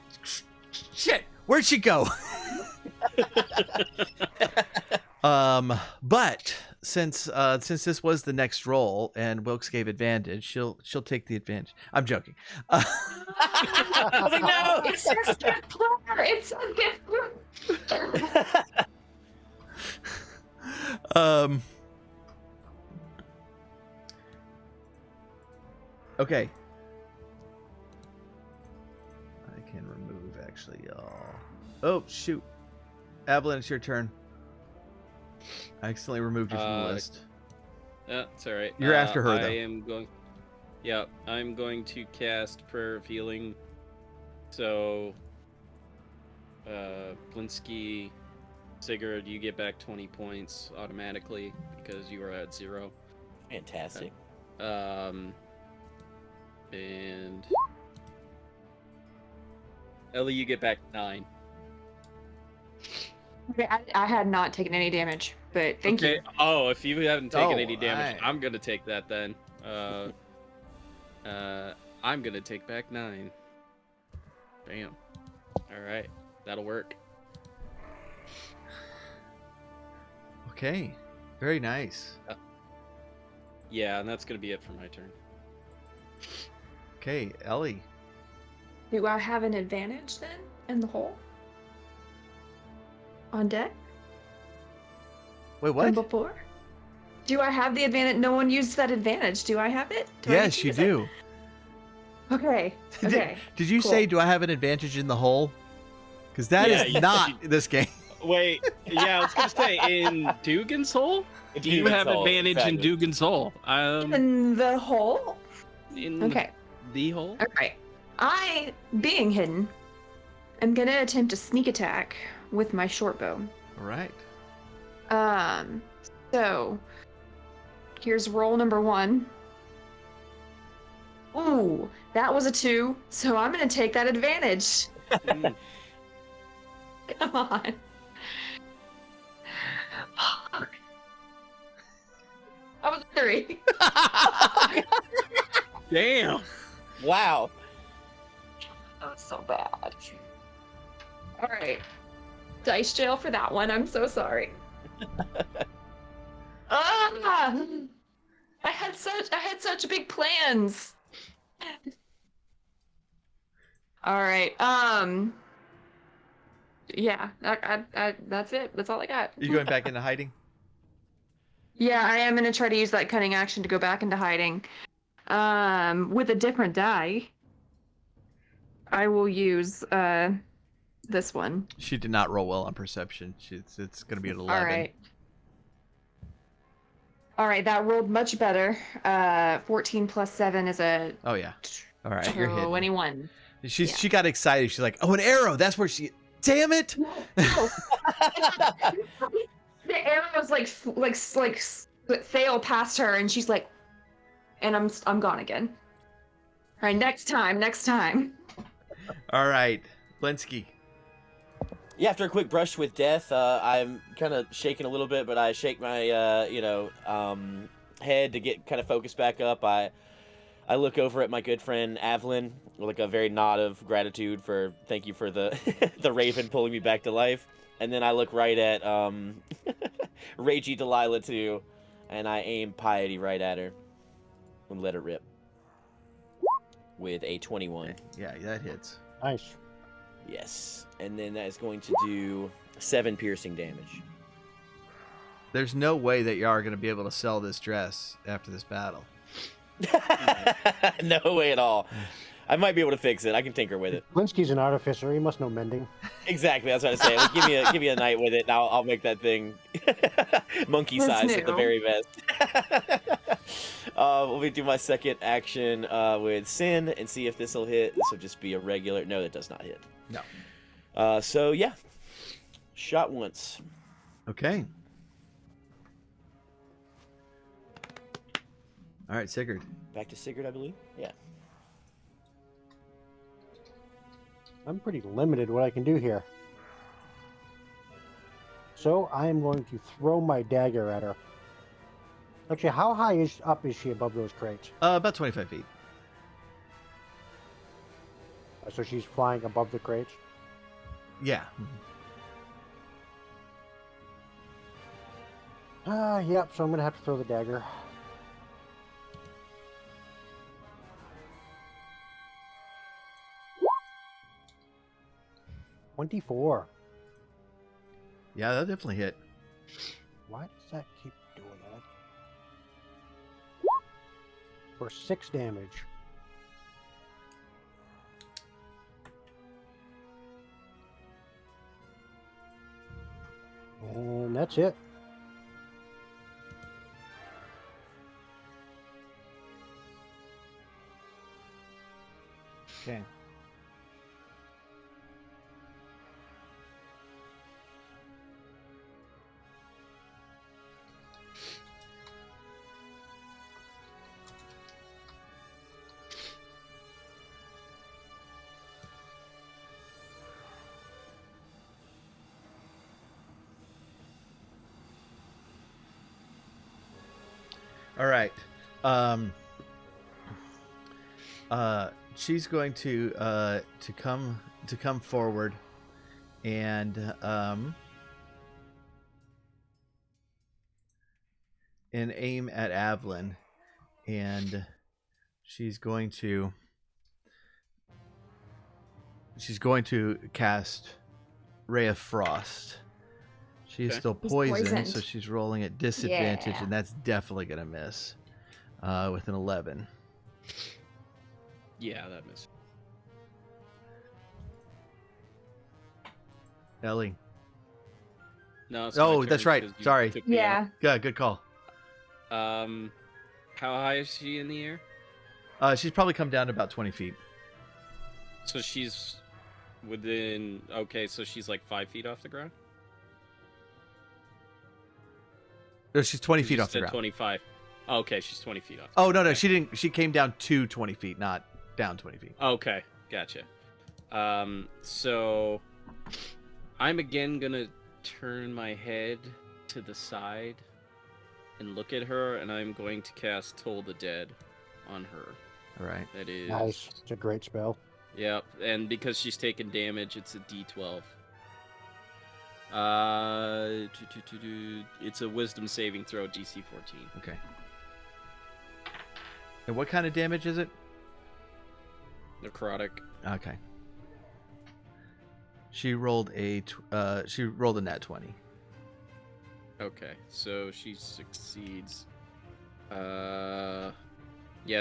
Shit, where'd she go?" But since this was the next roll and Wilkes gave advantage, she'll take the advantage. I'm joking. I was like, no! It's just a player. It's a gift. Okay. I can remove actually, y'all. Oh shoot, Evelyn, it's your turn. I accidentally removed you from the list. Yeah, it's all right. You're after her, though. I am going. Yeah, I'm going to cast Prayer of Healing. So, Blinsky, Sigurd, you get back 20 points automatically because you are at 0. Fantastic. And Ellie, you get back 9. Okay, I had not taken any damage, but thank you. Oh, if you haven't taken Oh, any damage, I- I'm gonna take that then. I'm gonna take back 9. Bam. All right, that'll work. Okay, very nice. Yeah, and that's gonna be it for my turn. Okay, Ellie. Do I have an advantage then in the hole? On deck? Wait, Than what? before? Do I have the advantage? No one used that advantage. Do I have it? Do I Yes, get to you use it? do. Okay. Okay. Did you cool. say, do I have an advantage in the hole? Because that is Yeah, not this game. Wait, yeah, I was gonna say in Dugan's Hole, you Dugan's have Hole, advantage in exactly. Dugan's Hole. In the hole? In Okay. the hole. Alright. I, being hidden, am gonna attempt a sneak attack with my short bow. All right. So here's roll number 1. Ooh, that was a 2, so I'm gonna take that advantage. Mm. Come on. I was a 3. Damn. Wow. That was so bad. All right. Dice jail for that one. I'm so sorry. Ah! I had such big plans. All right. Yeah. That's it. That's all I got. Are you going back into hiding? Yeah, I am gonna try to use that cunning action to go back into hiding. With a different die. I will use this one. She did not roll well on perception. It's going to be an 11. All right, that rolled much better. 14 plus 7 is a Oh yeah. All right, you're hitting. 21. She got excited. She's like, "Oh, an arrow! That's where she." Damn it! No. The arrows like sail past her, and she's like, and I'm gone again. All right, next time. All right, Blinsky. Yeah, after a quick brush with death, I'm kind of shaking a little bit, but I shake my, head to get kind of focused back up. I look over at my good friend Avlin with like a very nod of gratitude for thank you for the the raven pulling me back to life, and then I look right at Ragey Delilah too, and I aim piety right at her and let it rip with a 21. Yeah, that hits. Nice. Yes, and then that is going to do 7 piercing damage. There's no way that you are going to be able to sell this dress after this battle. No way at all. I might be able to fix it. I can tinker with it. Blinsky's an artificer. He must know mending. Exactly, that's what I say. Like, give me a night with it, and I'll make that thing monkey That's size at the new. very best. Let me do my second action with Sin and see if this will hit. This will just be a regular. No, that does not hit. No. So yeah, shot once. Okay. All right, Sigurd. Back to Sigurd, I believe. Yeah. I'm pretty limited what I can do here. So I am going to throw my dagger at her. Actually, how high up is she above those crates? About 25 feet. So she's flying above the crates. Yeah. Yep, so I'm going to have to throw the dagger. $24. Yeah, that definitely hit. Why does that keep doing that? For 6 damage. And that's it. Okay. All right. She's going to come forward and aim at Avlin, and she's going to cast Ray of Frost. She is Okay. still She's poisoned, poisoned. so she's rolling at disadvantage, Yeah. and that's definitely gonna miss with an 11. Yeah, that missed. Ellie. No. It's Oh, my that's turn, right. 'cause you Sorry. took me Yeah. Good call. out. How high is she in the air? She's probably come down to about 20 feet. So she's within. Okay, so she's like 5 feet off the ground. No, she's 20 You feet off the said ground. 25. Oh, okay, she's 20 feet off. Oh no, Okay. she didn't. She came down to 20 feet, not down 20 feet. Okay, gotcha. So I'm again gonna turn my head to the side and look at her, and I'm going to cast Toll the Dead on her. All right. That is Nice. It's a great spell. Yep, and because she's taken damage, it's a D12. It's a Wisdom saving throw, DC 14. Okay. And what kind of damage is it? Necrotic. Okay. She rolled a nat 20. Okay, so she succeeds. Yeah,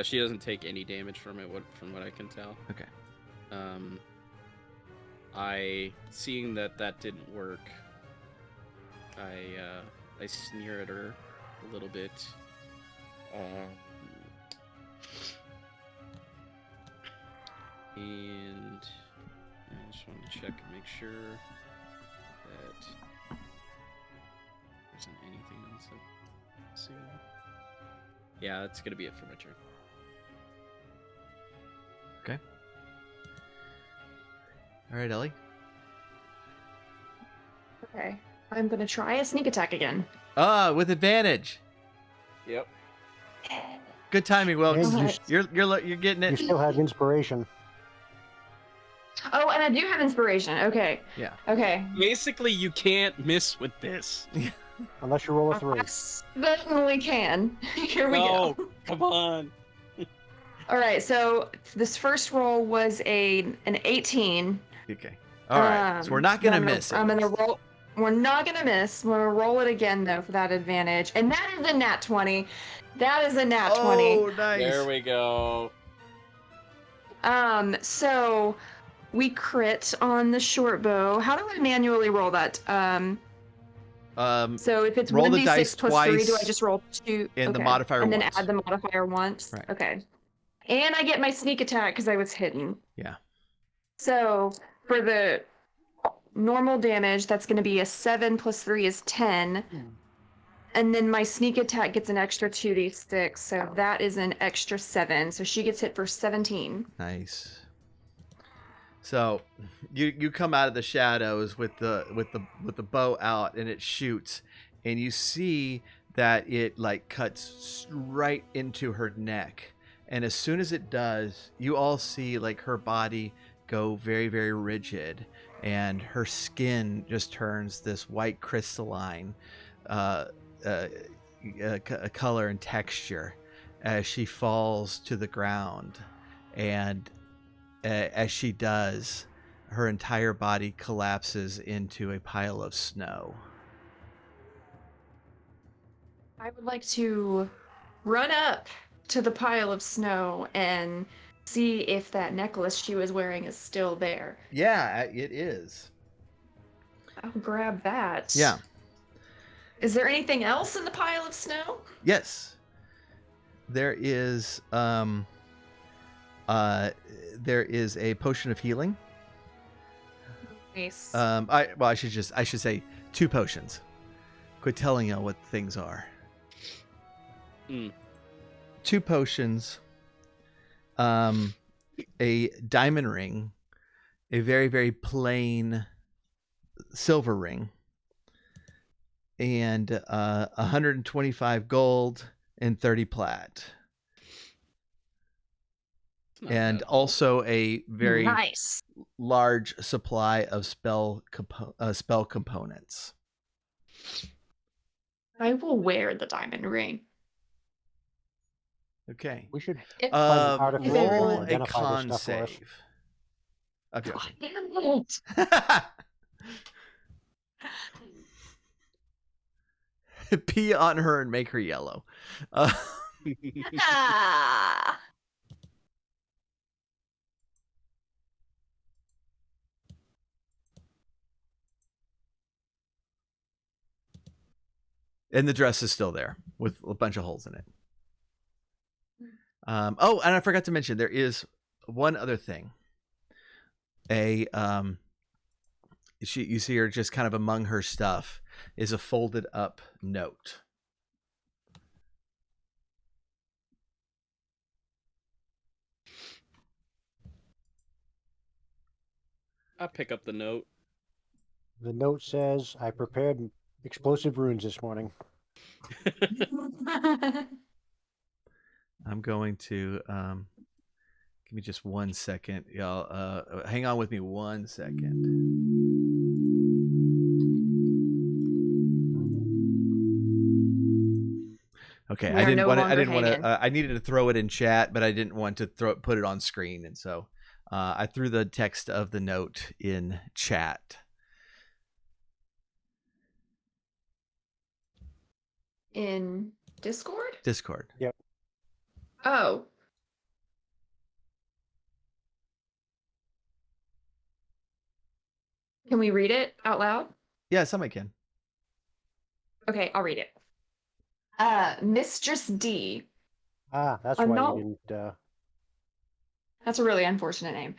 she doesn't take any damage from it, from what I can tell. Okay. Seeing that didn't work, I sneer at her a little bit. And I just want to check and make sure that there isn't anything else I'm seeing. Yeah, that's gonna be it for my turn. Okay. All right, Ellie. Okay. I'm gonna try a sneak attack again. With advantage. Yep. Good timing, Wilkes. And You're getting you it. still have inspiration. Oh, and I do have inspiration. Okay. Yeah. Okay. Basically, you can't miss with this. Unless you roll a 3. I certainly can. Here we go. Come on. All right. So this first roll was an 18. Okay. All right. So we're not gonna miss it. I'm gonna roll. We're not gonna miss. We're gonna roll it again though for that advantage, and that is a nat 20. That is a nat 20. Oh, nice. There we go. So we crit on the short bow. How do I manually roll that? So if it's roll the dice 1d6 plus 3, do I twice just roll 2? and the Okay. modifier and then once. add the modifier once? Right. Okay. And I get my sneak attack because I was hidden. Yeah. So for the normal damage, that's going to be a 7 plus 3 is 10. And then my sneak attack gets an extra 2d6, so that is an extra 7. So she gets hit for 17. Nice. So you come out of the shadows with the bow out, and it shoots, and you see that it like cuts right into her neck. And as soon as it does, you all see like her body go very, very rigid, and her skin just turns this white crystalline color and texture as she falls to the ground. And as she does, her entire body collapses into a pile of snow. I would like to run up to the pile of snow and see if that necklace she was wearing is still there. Yeah, it is. I'll grab that. Yeah. Is there anything else in the pile of snow? Yes. There is a potion of healing. Nice. I should say 2 potions. Quit telling y'all what things are. 2 potions. A diamond ring, a very, very plain silver ring, and 125 gold and 30 plat. And also a very nice large supply of spell components. I will wear the diamond ring. Okay. We should If- find an artifact that will Roll a identify this con stuff for us. save. Okay. God damn it. Pee on her and make her yellow. Ah. And the dress is still there with a bunch of holes in it. Oh, and I forgot to mention, there is one other thing. You see her just kind of among her stuff is a folded up note. I pick up the note. The note says, I prepared explosive runes this morning. I'm going to give me just 1 second, y'all. Hang on with me 1 second. Okay, We are no I longer didn't want hanging. to. I needed to throw it in chat, but I didn't want to put it on screen, and so I threw the text of the note in chat. In Discord? Discord. Oh. Can we read it out loud? Yeah, somebody can. Okay, I'll read it. Mistress D. Ah, that's I'm why not. you didn't. That's a really unfortunate name.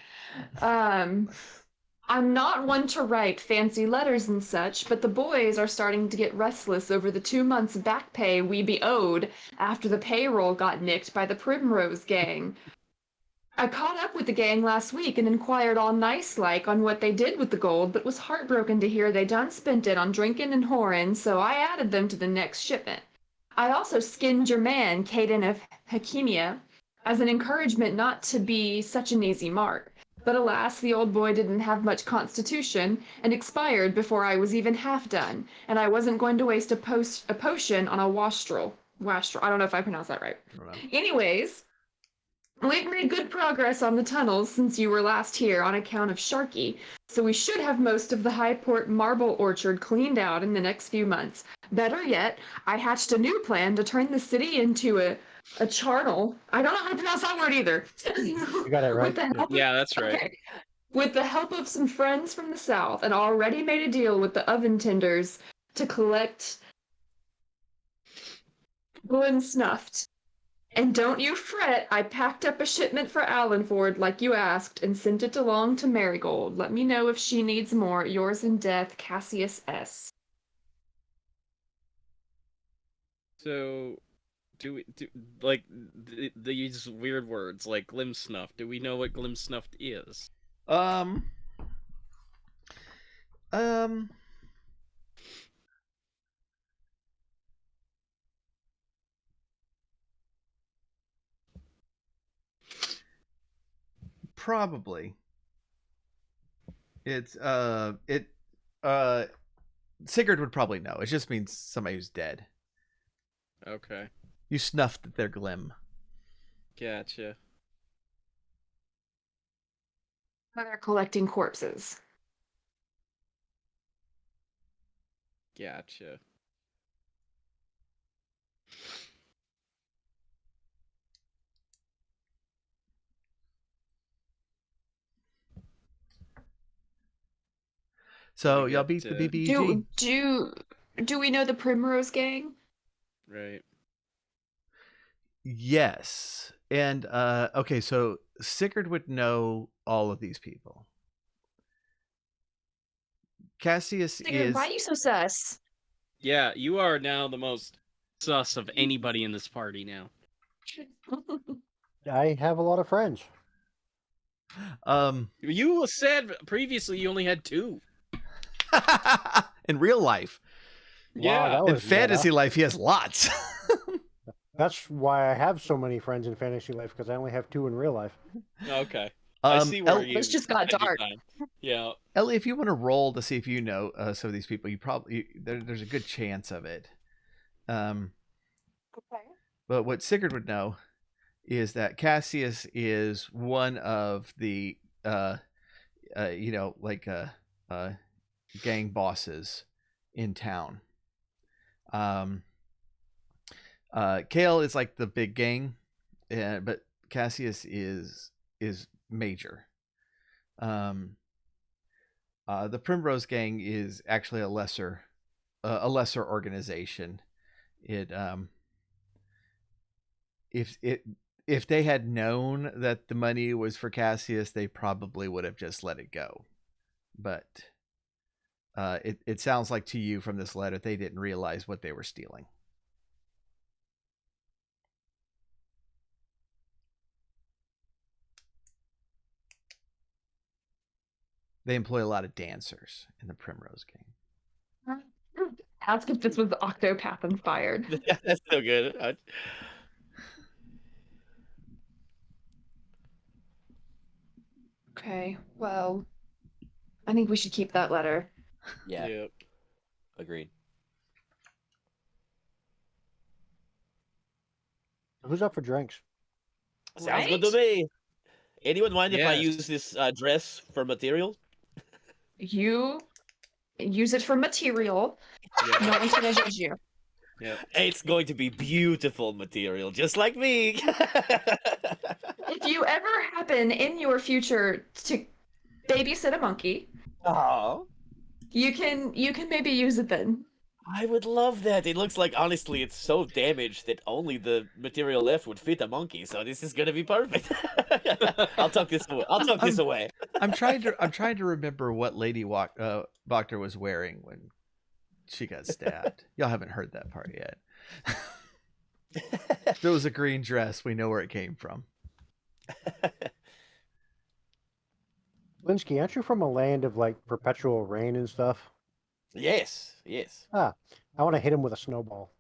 I'm not one to write fancy letters and such, but the boys are starting to get restless over the 2 months back pay we be owed after the payroll got nicked by the Primrose Gang. I caught up with the gang last week and inquired all nice-like on what they did with the gold, but was heartbroken to hear they done spent it on drinking and whoring, so I added them to the next shipment. I also skinned your man, Caden of Hakemia, as an encouragement not to be such an easy mark. But alas, the old boy didn't have much constitution and expired before I was even half done, and I wasn't going to waste a potion on a wastrel. Wastrel. I don't know if I pronounced that right. I don't know. Anyways, we've made good progress on the tunnels since you were last here on account of Sharky, so we should have most of the Highport marble orchard cleaned out in the next few months. Better yet, I hatched a new plan to turn the city into a charnel. I don't know how to pronounce that word either. You got it right. With the help Yeah, that's right. Okay. With the help of some friends from the south, and already made a deal with the oven tenders to collect Glen snuffed. And don't you fret, I packed up a shipment for Allenford like you asked and sent it along to Marigold. Let me know if she needs more. Yours in death, Cassius S. So, like these weird words like glim snuff? Do we know what glim snuffed is? Um. Probably. It's Sigurd would probably know. It just means somebody who's dead. Okay, You snuffed their glim. gotcha. They're collecting corpses. Gotcha. So We y'all got, beat the BBG. Do we know the Primrose Gang? right. Yes. And okay, so Sigurd would know all of these people. Cassius Sigurd, why are you so sus? Yeah, you are now the most sus of anybody in this party now. I have a lot of friends. You said previously you only had 2. in real life. Wow, that In was fantasy meta. life, he has lots. That's why I have so many friends in fantasy life, because I only have 2 in real life. Okay. I see where you This just got spend your dark. time. Yeah. Ellie, if you want to roll to see if you know some of these people, there's a good chance of it. Okay. But what Sigurd would know is that Cassius is one of the gang bosses in town. Kale is like the big gang, but Cassius is major. The Primrose Gang is actually a lesser organization. It if they had known that the money was for Cassius, they probably would have just let it go. But it sounds like to you from this letter they didn't realize what they were stealing. They employ a lot of dancers in the Primrose game. Ask if this was Octopath inspired. Yeah, that's so good. Okay, well, I think we should keep that letter. Yeah, Yep. agreed. Who's up for drinks? Sounds good to me. Anyone mind if I Yes. use this dress for material? You use it for material. Yep. No one's gonna judge you. Yep. It's going to be beautiful material, just like me. If you ever happen in your future to babysit a monkey, Oh, you can maybe use it then. I would love that. It looks like, honestly, it's so damaged that only the material left would fit a monkey. So this is gonna be perfect. I'll tuck this away. This away. I'm trying to remember what Lady Boctor was wearing when she got stabbed. Y'all haven't heard that part yet. If it was a green dress, we know where it came from. Linsky, aren't you from a land of like perpetual rain and stuff? Yes, yes. I want to hit him with a snowball.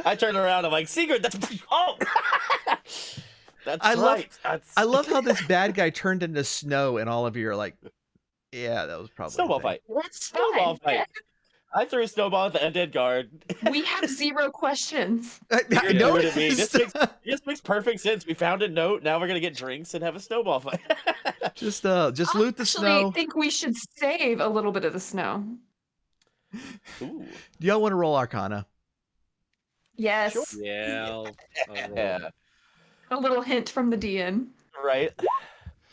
I turn around. I'm like, Sigurd, that's that's I love- right. That's... I love how this bad guy turned into snow, and all of you are like, "Yeah, that was probably a snowball thing." fight. That's Snowball fine. fight. I threw a snowball at the undead guard. We have 0 questions. I You're doing it, me. noticed. This makes perfect sense. We found a note. Now we're gonna get drinks and have a snowball fight. just loot the snow. I think we should save a little bit of the snow. Ooh. Do y'all want to roll Arcana? Yes. Sure. Yeah. I'll roll. Yeah. A little hint from the DN. Right.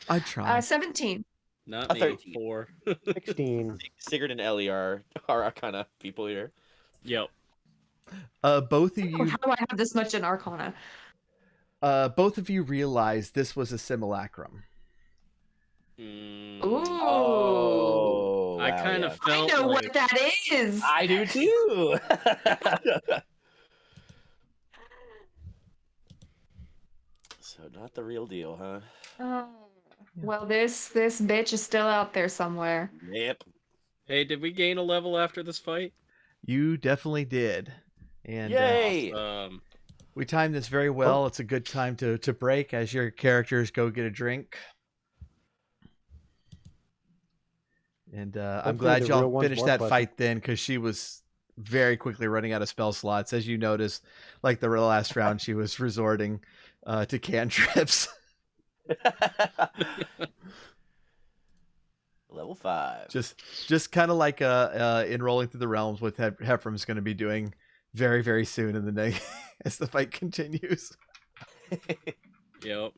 I try. 17. Not A me. 13. 4. 16. Sigurd and Ellie are kind of people here. Yep. Both of How you, do I have this much in Arcana? both of you realize this was a simulacrum. Mm, Ooh. Oh, I wow, kind yeah. of I felt know like what that is. I do too. So not the real deal, huh? Oh. Well, this bitch is still out there somewhere. Yep. Hey, did we gain a level after this fight? You definitely did, and Yay! we timed this very well. It's a good time to break as your characters go get a drink. And I'm Hopefully glad the real y'all one's finished more that pleasant. fight then, because she was very quickly running out of spell slots. As you noticed, like the last round, she was resorting to cantrips. Level 5. just kind of like in Rolling Through the Realms, what Hephrem's going to be doing very, very soon in the day as the fight continues. Yep.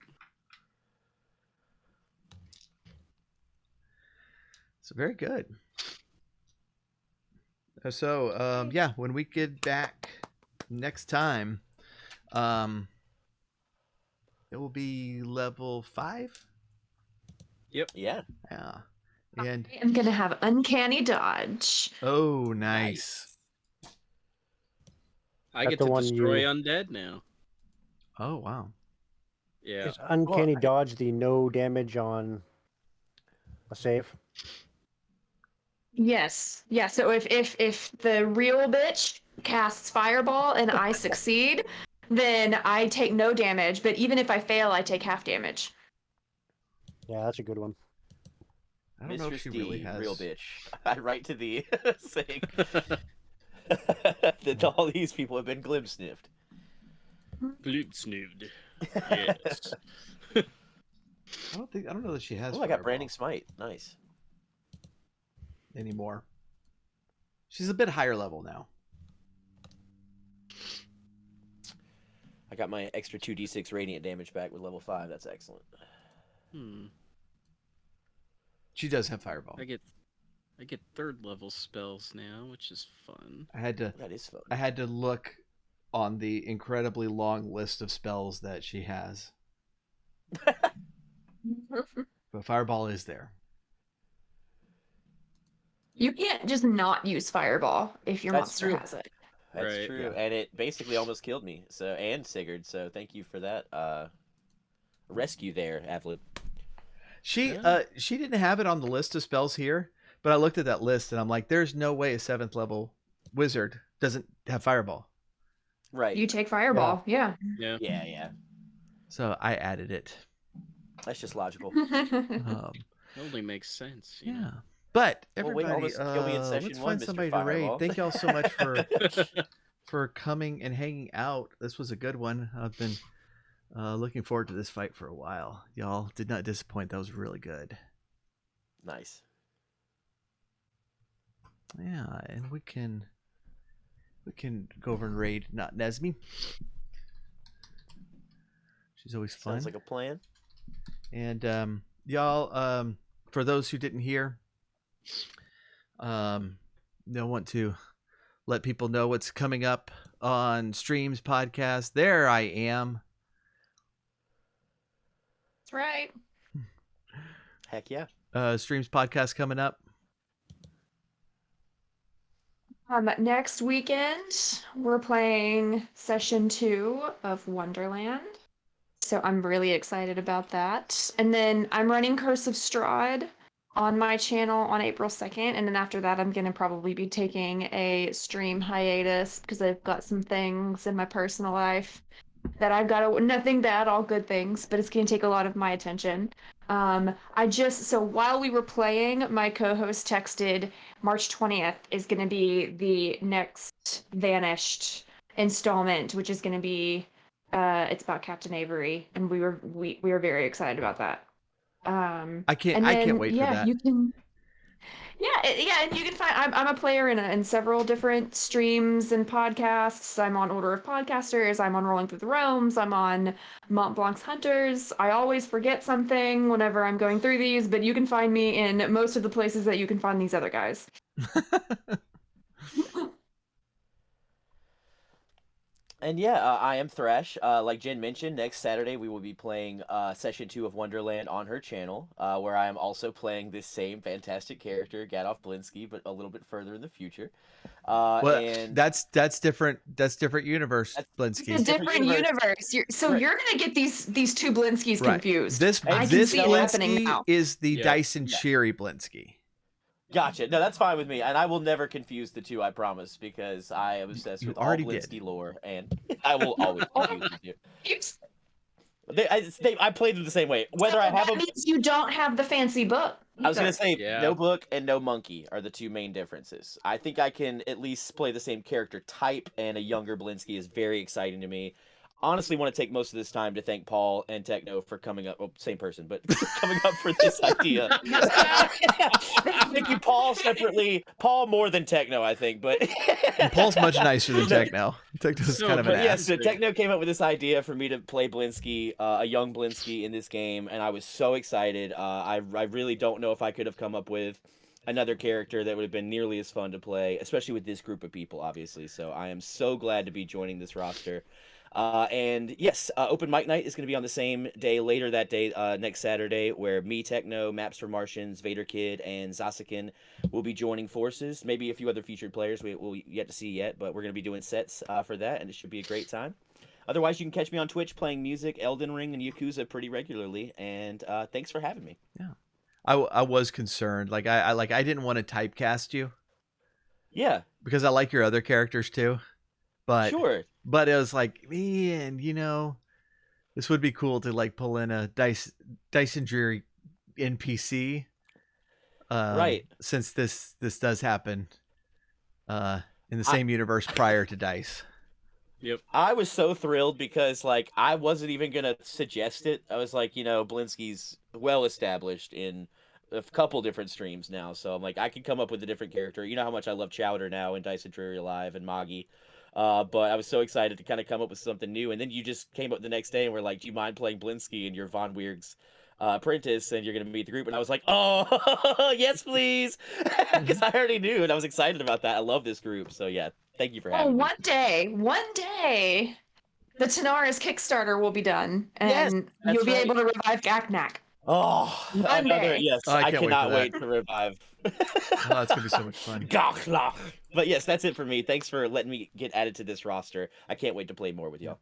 So very good. So yeah, when we get back next time, it will be level 5. Yeah. Yeah, and I am gonna have uncanny dodge. oh, nice. I That's get the to one destroy you- undead now. Oh, wow. Yeah. Is uncanny dodge the no damage on a save? Yes. Yeah. So if the real bitch casts fireball and I succeed, then I take no damage. But even if I fail, I take half damage. Yeah, that's a good one. I don't know if Mistress she D, really has. real bitch. I write to thee, saying that all these people have been glim sniffed. Blood snood. Yes. I don't know that she has. Oh, I got Fireball branding smite. Nice. anymore. She's a bit higher level now. I got my extra 2d6 radiant damage back with level 5. That's excellent. She does have Fireball. I get 3rd level spells now, which is fun. I had That is fun. to look on the incredibly long list of spells that she has. But Fireball is there. You can't just not use fireball if your That's monster true. has it. That's Right, true, yeah. and it basically almost killed me. So and Sigurd. So thank you for that rescue there, Avalon. She didn't have it on the list of spells here, but I looked at that list and I'm like, there's no way a 7th level wizard doesn't have fireball. Right. You take fireball. Yeah. Yeah. So I added it. That's just logical. Totally makes sense. You Yeah. know? But Well, wait, everybody, almost kill me in session let's one, find Mr. somebody to raid. Fireball. Thank y'all so much for coming and hanging out. This was a good one. I've been looking forward to this fight for a while. Y'all did not disappoint. That was really good. Nice. Yeah, and we can go over and raid not Nesme. She's always fun. Sounds like a plan. And y'all, for those who didn't hear, I want to let people know what's coming up on Streams podcast. There I am. That's right. Heck yeah. Streams podcast coming up. Next weekend, we're playing session 2 of Wonderland. So I'm really excited about that. And then I'm running Curse of Strahd on my channel on April 2nd. And then after that, I'm going to probably be taking a stream hiatus because I've got some things in my personal life that I've got to, nothing bad, all good things, but it's going to take a lot of my attention. So while we were playing, my co-host texted March 20th is going to be the next Vanished installment, which is going to be, it's about Captain Avery, and we were very excited about that. I can't wait for that. You can. Yeah, and you can find. I'm a player in several different streams and podcasts. I'm on Order of Podcasters. I'm on Rolling Through the Realms. I'm on Mont Blanc's Hunters. I always forget something whenever I'm going through these, but you can find me in most of the places that you can find these other guys. And yeah, I am Thresh. Like Jen mentioned, next Saturday we will be playing Session 2 of Wonderland on her channel, where I am also playing this same fantastic character, Gadolf Blinsky, but a little bit further in the future. And that's different. That's different universe, Blinsky. It's a different universe. You're gonna get these two Blinskys confused. This Blinsky is the Dyson Cherry Blinsky. Gotcha. No, that's fine with me, and I will never confuse the two. I promise, because I am obsessed with all Blinsky lore, and I will always confuse the two. I played them the same way. Whether I have them, means you don't have the fancy book. I was gonna say no book and no monkey are the two main differences. I think I can at least play the same character type, and a younger Blinsky is very exciting to me. Honestly, want to take most of this time to thank Paul and Techno for coming up. Well, same person, but coming up for this idea. Thank you, Paul, separately. Paul more than Techno, I think, but and Paul's much nicer than Techno. Techno's kind of an ass. So Techno came up with this idea for me to play Blinsky, a young Blinsky in this game, and I was so excited. I really don't know if I could have come up with another character that would have been nearly as fun to play, especially with this group of people, obviously. So I am so glad to be joining this roster. And yes, Open Mic Night is going to be on the same day later that day, next Saturday, where me, Techno, Maps for Martians, Vader Kid, and Zasakin will be joining forces. Maybe a few other featured players we'll yet to see yet, but we're going to be doing sets for that, and it should be a great time. Otherwise, you can catch me on Twitch playing music, Elden Ring, and Yakuza pretty regularly, and thanks for having me. Yeah, I was concerned. Like I didn't want to typecast you. Yeah, because I like your other characters too. But sure. But it was like, man, this would be cool to like pull in a Dyson Dreary NPC. Right. Since this does happen in the same universe prior to Dice. Yep. I was so thrilled because like I wasn't even gonna suggest it. I was like, Blinsky's well established in a couple different streams now, so I'm like, I can come up with a different character. You know how much I love Chowder now in Dyson Dreary Alive and Moggy. But I was so excited to kind of come up with something new, and then you just came up the next day and were like, do you mind playing Blinsky and you're Von Weirg's apprentice, and you're going to meet the group? And I was like, oh, yes, please, because I already knew, and I was excited about that. I love this group, so yeah, thank you for having me. One day, the Tanaris Kickstarter will be done, and you'll be able to revive Gaknak. Oh, yes, I cannot wait to revive. That's going to be so much fun. But yes, that's it for me. Thanks for letting me get added to this roster. I can't wait to play more with y'all.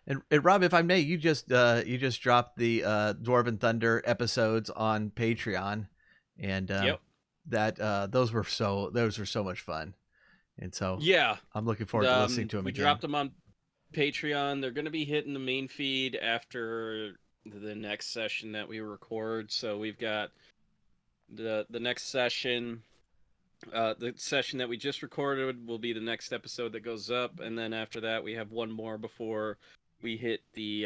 And Rob, if I may, you just dropped the Dwarven Thunder episodes on Patreon, and Yep. those were so much fun, and so Yeah. I'm looking forward to listening to them We again. dropped them on Patreon. They're going to be hitting the main feed after the next session that we record. So we've got the next session. The session that we just recorded will be the next episode that goes up, and then after that we have one more before we hit the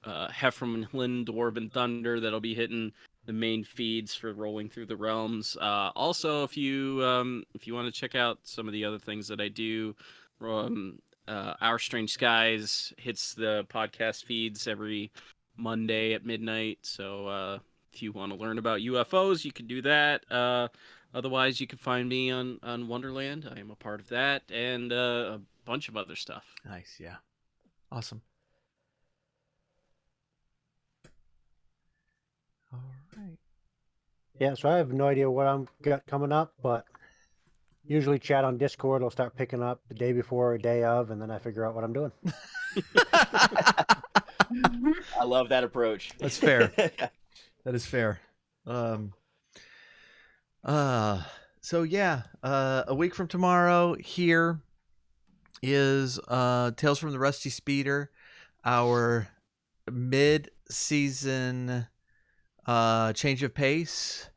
Hefferman Dwarven Thunder that'll be hitting the main feeds for Rolling Through the Realms. Also, if you want to check out some of the other things that I do, Our Strange Skies hits the podcast feeds every Monday at midnight. So if you want to learn about UFOs, you can do that. Otherwise, you can find me on Wonderland. I am a part of that, and a bunch of other stuff. Nice, yeah, awesome. All right. Yeah, so I have no idea what I'm got coming up, but usually chat on Discord will start picking up the day before or day of, and then I figure out what I'm doing. I love that approach. That's fair. That is fair. So yeah, a week from tomorrow here is Tales from the Rusty Speeder, our mid-season change of pace,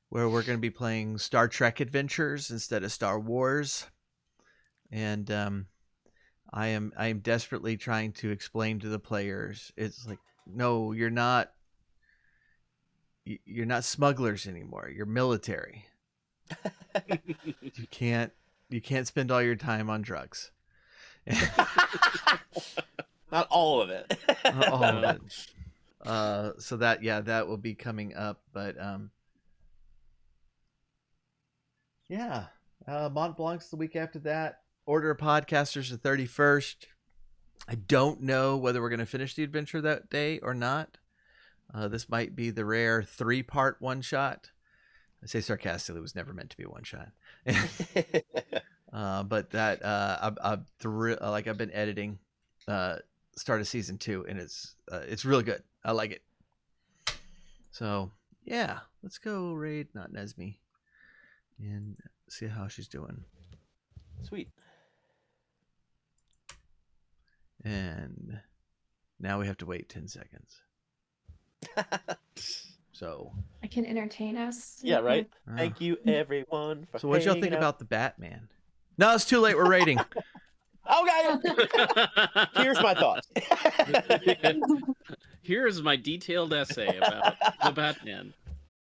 where we're going to be playing Star Trek Adventures instead of Star Wars, and I am desperately trying to explain to the players, it's like, no, you're not smugglers anymore. You're military. You can't spend all your time on drugs. Not all of it. All of it. So that will be coming up, but Mont Blanc's the week after that. Order of Podcasters the 31st. I don't know whether we're going to finish the adventure that day or not. This might be the rare 3-part one-shot. I say sarcastically, it was never meant to be a one-shot. But that I've been editing start of season 2, and it's really good. I like it. So yeah, let's go raid not Nesme and see how she's doing. Sweet. And now we have to wait 10 seconds. So I can entertain us. Yeah, right. Thank you, everyone. For so what y'all think hanging out. about the Batman? No, it's too late. We're rating. Okay. Here's my thoughts. Here's my detailed essay about the Batman.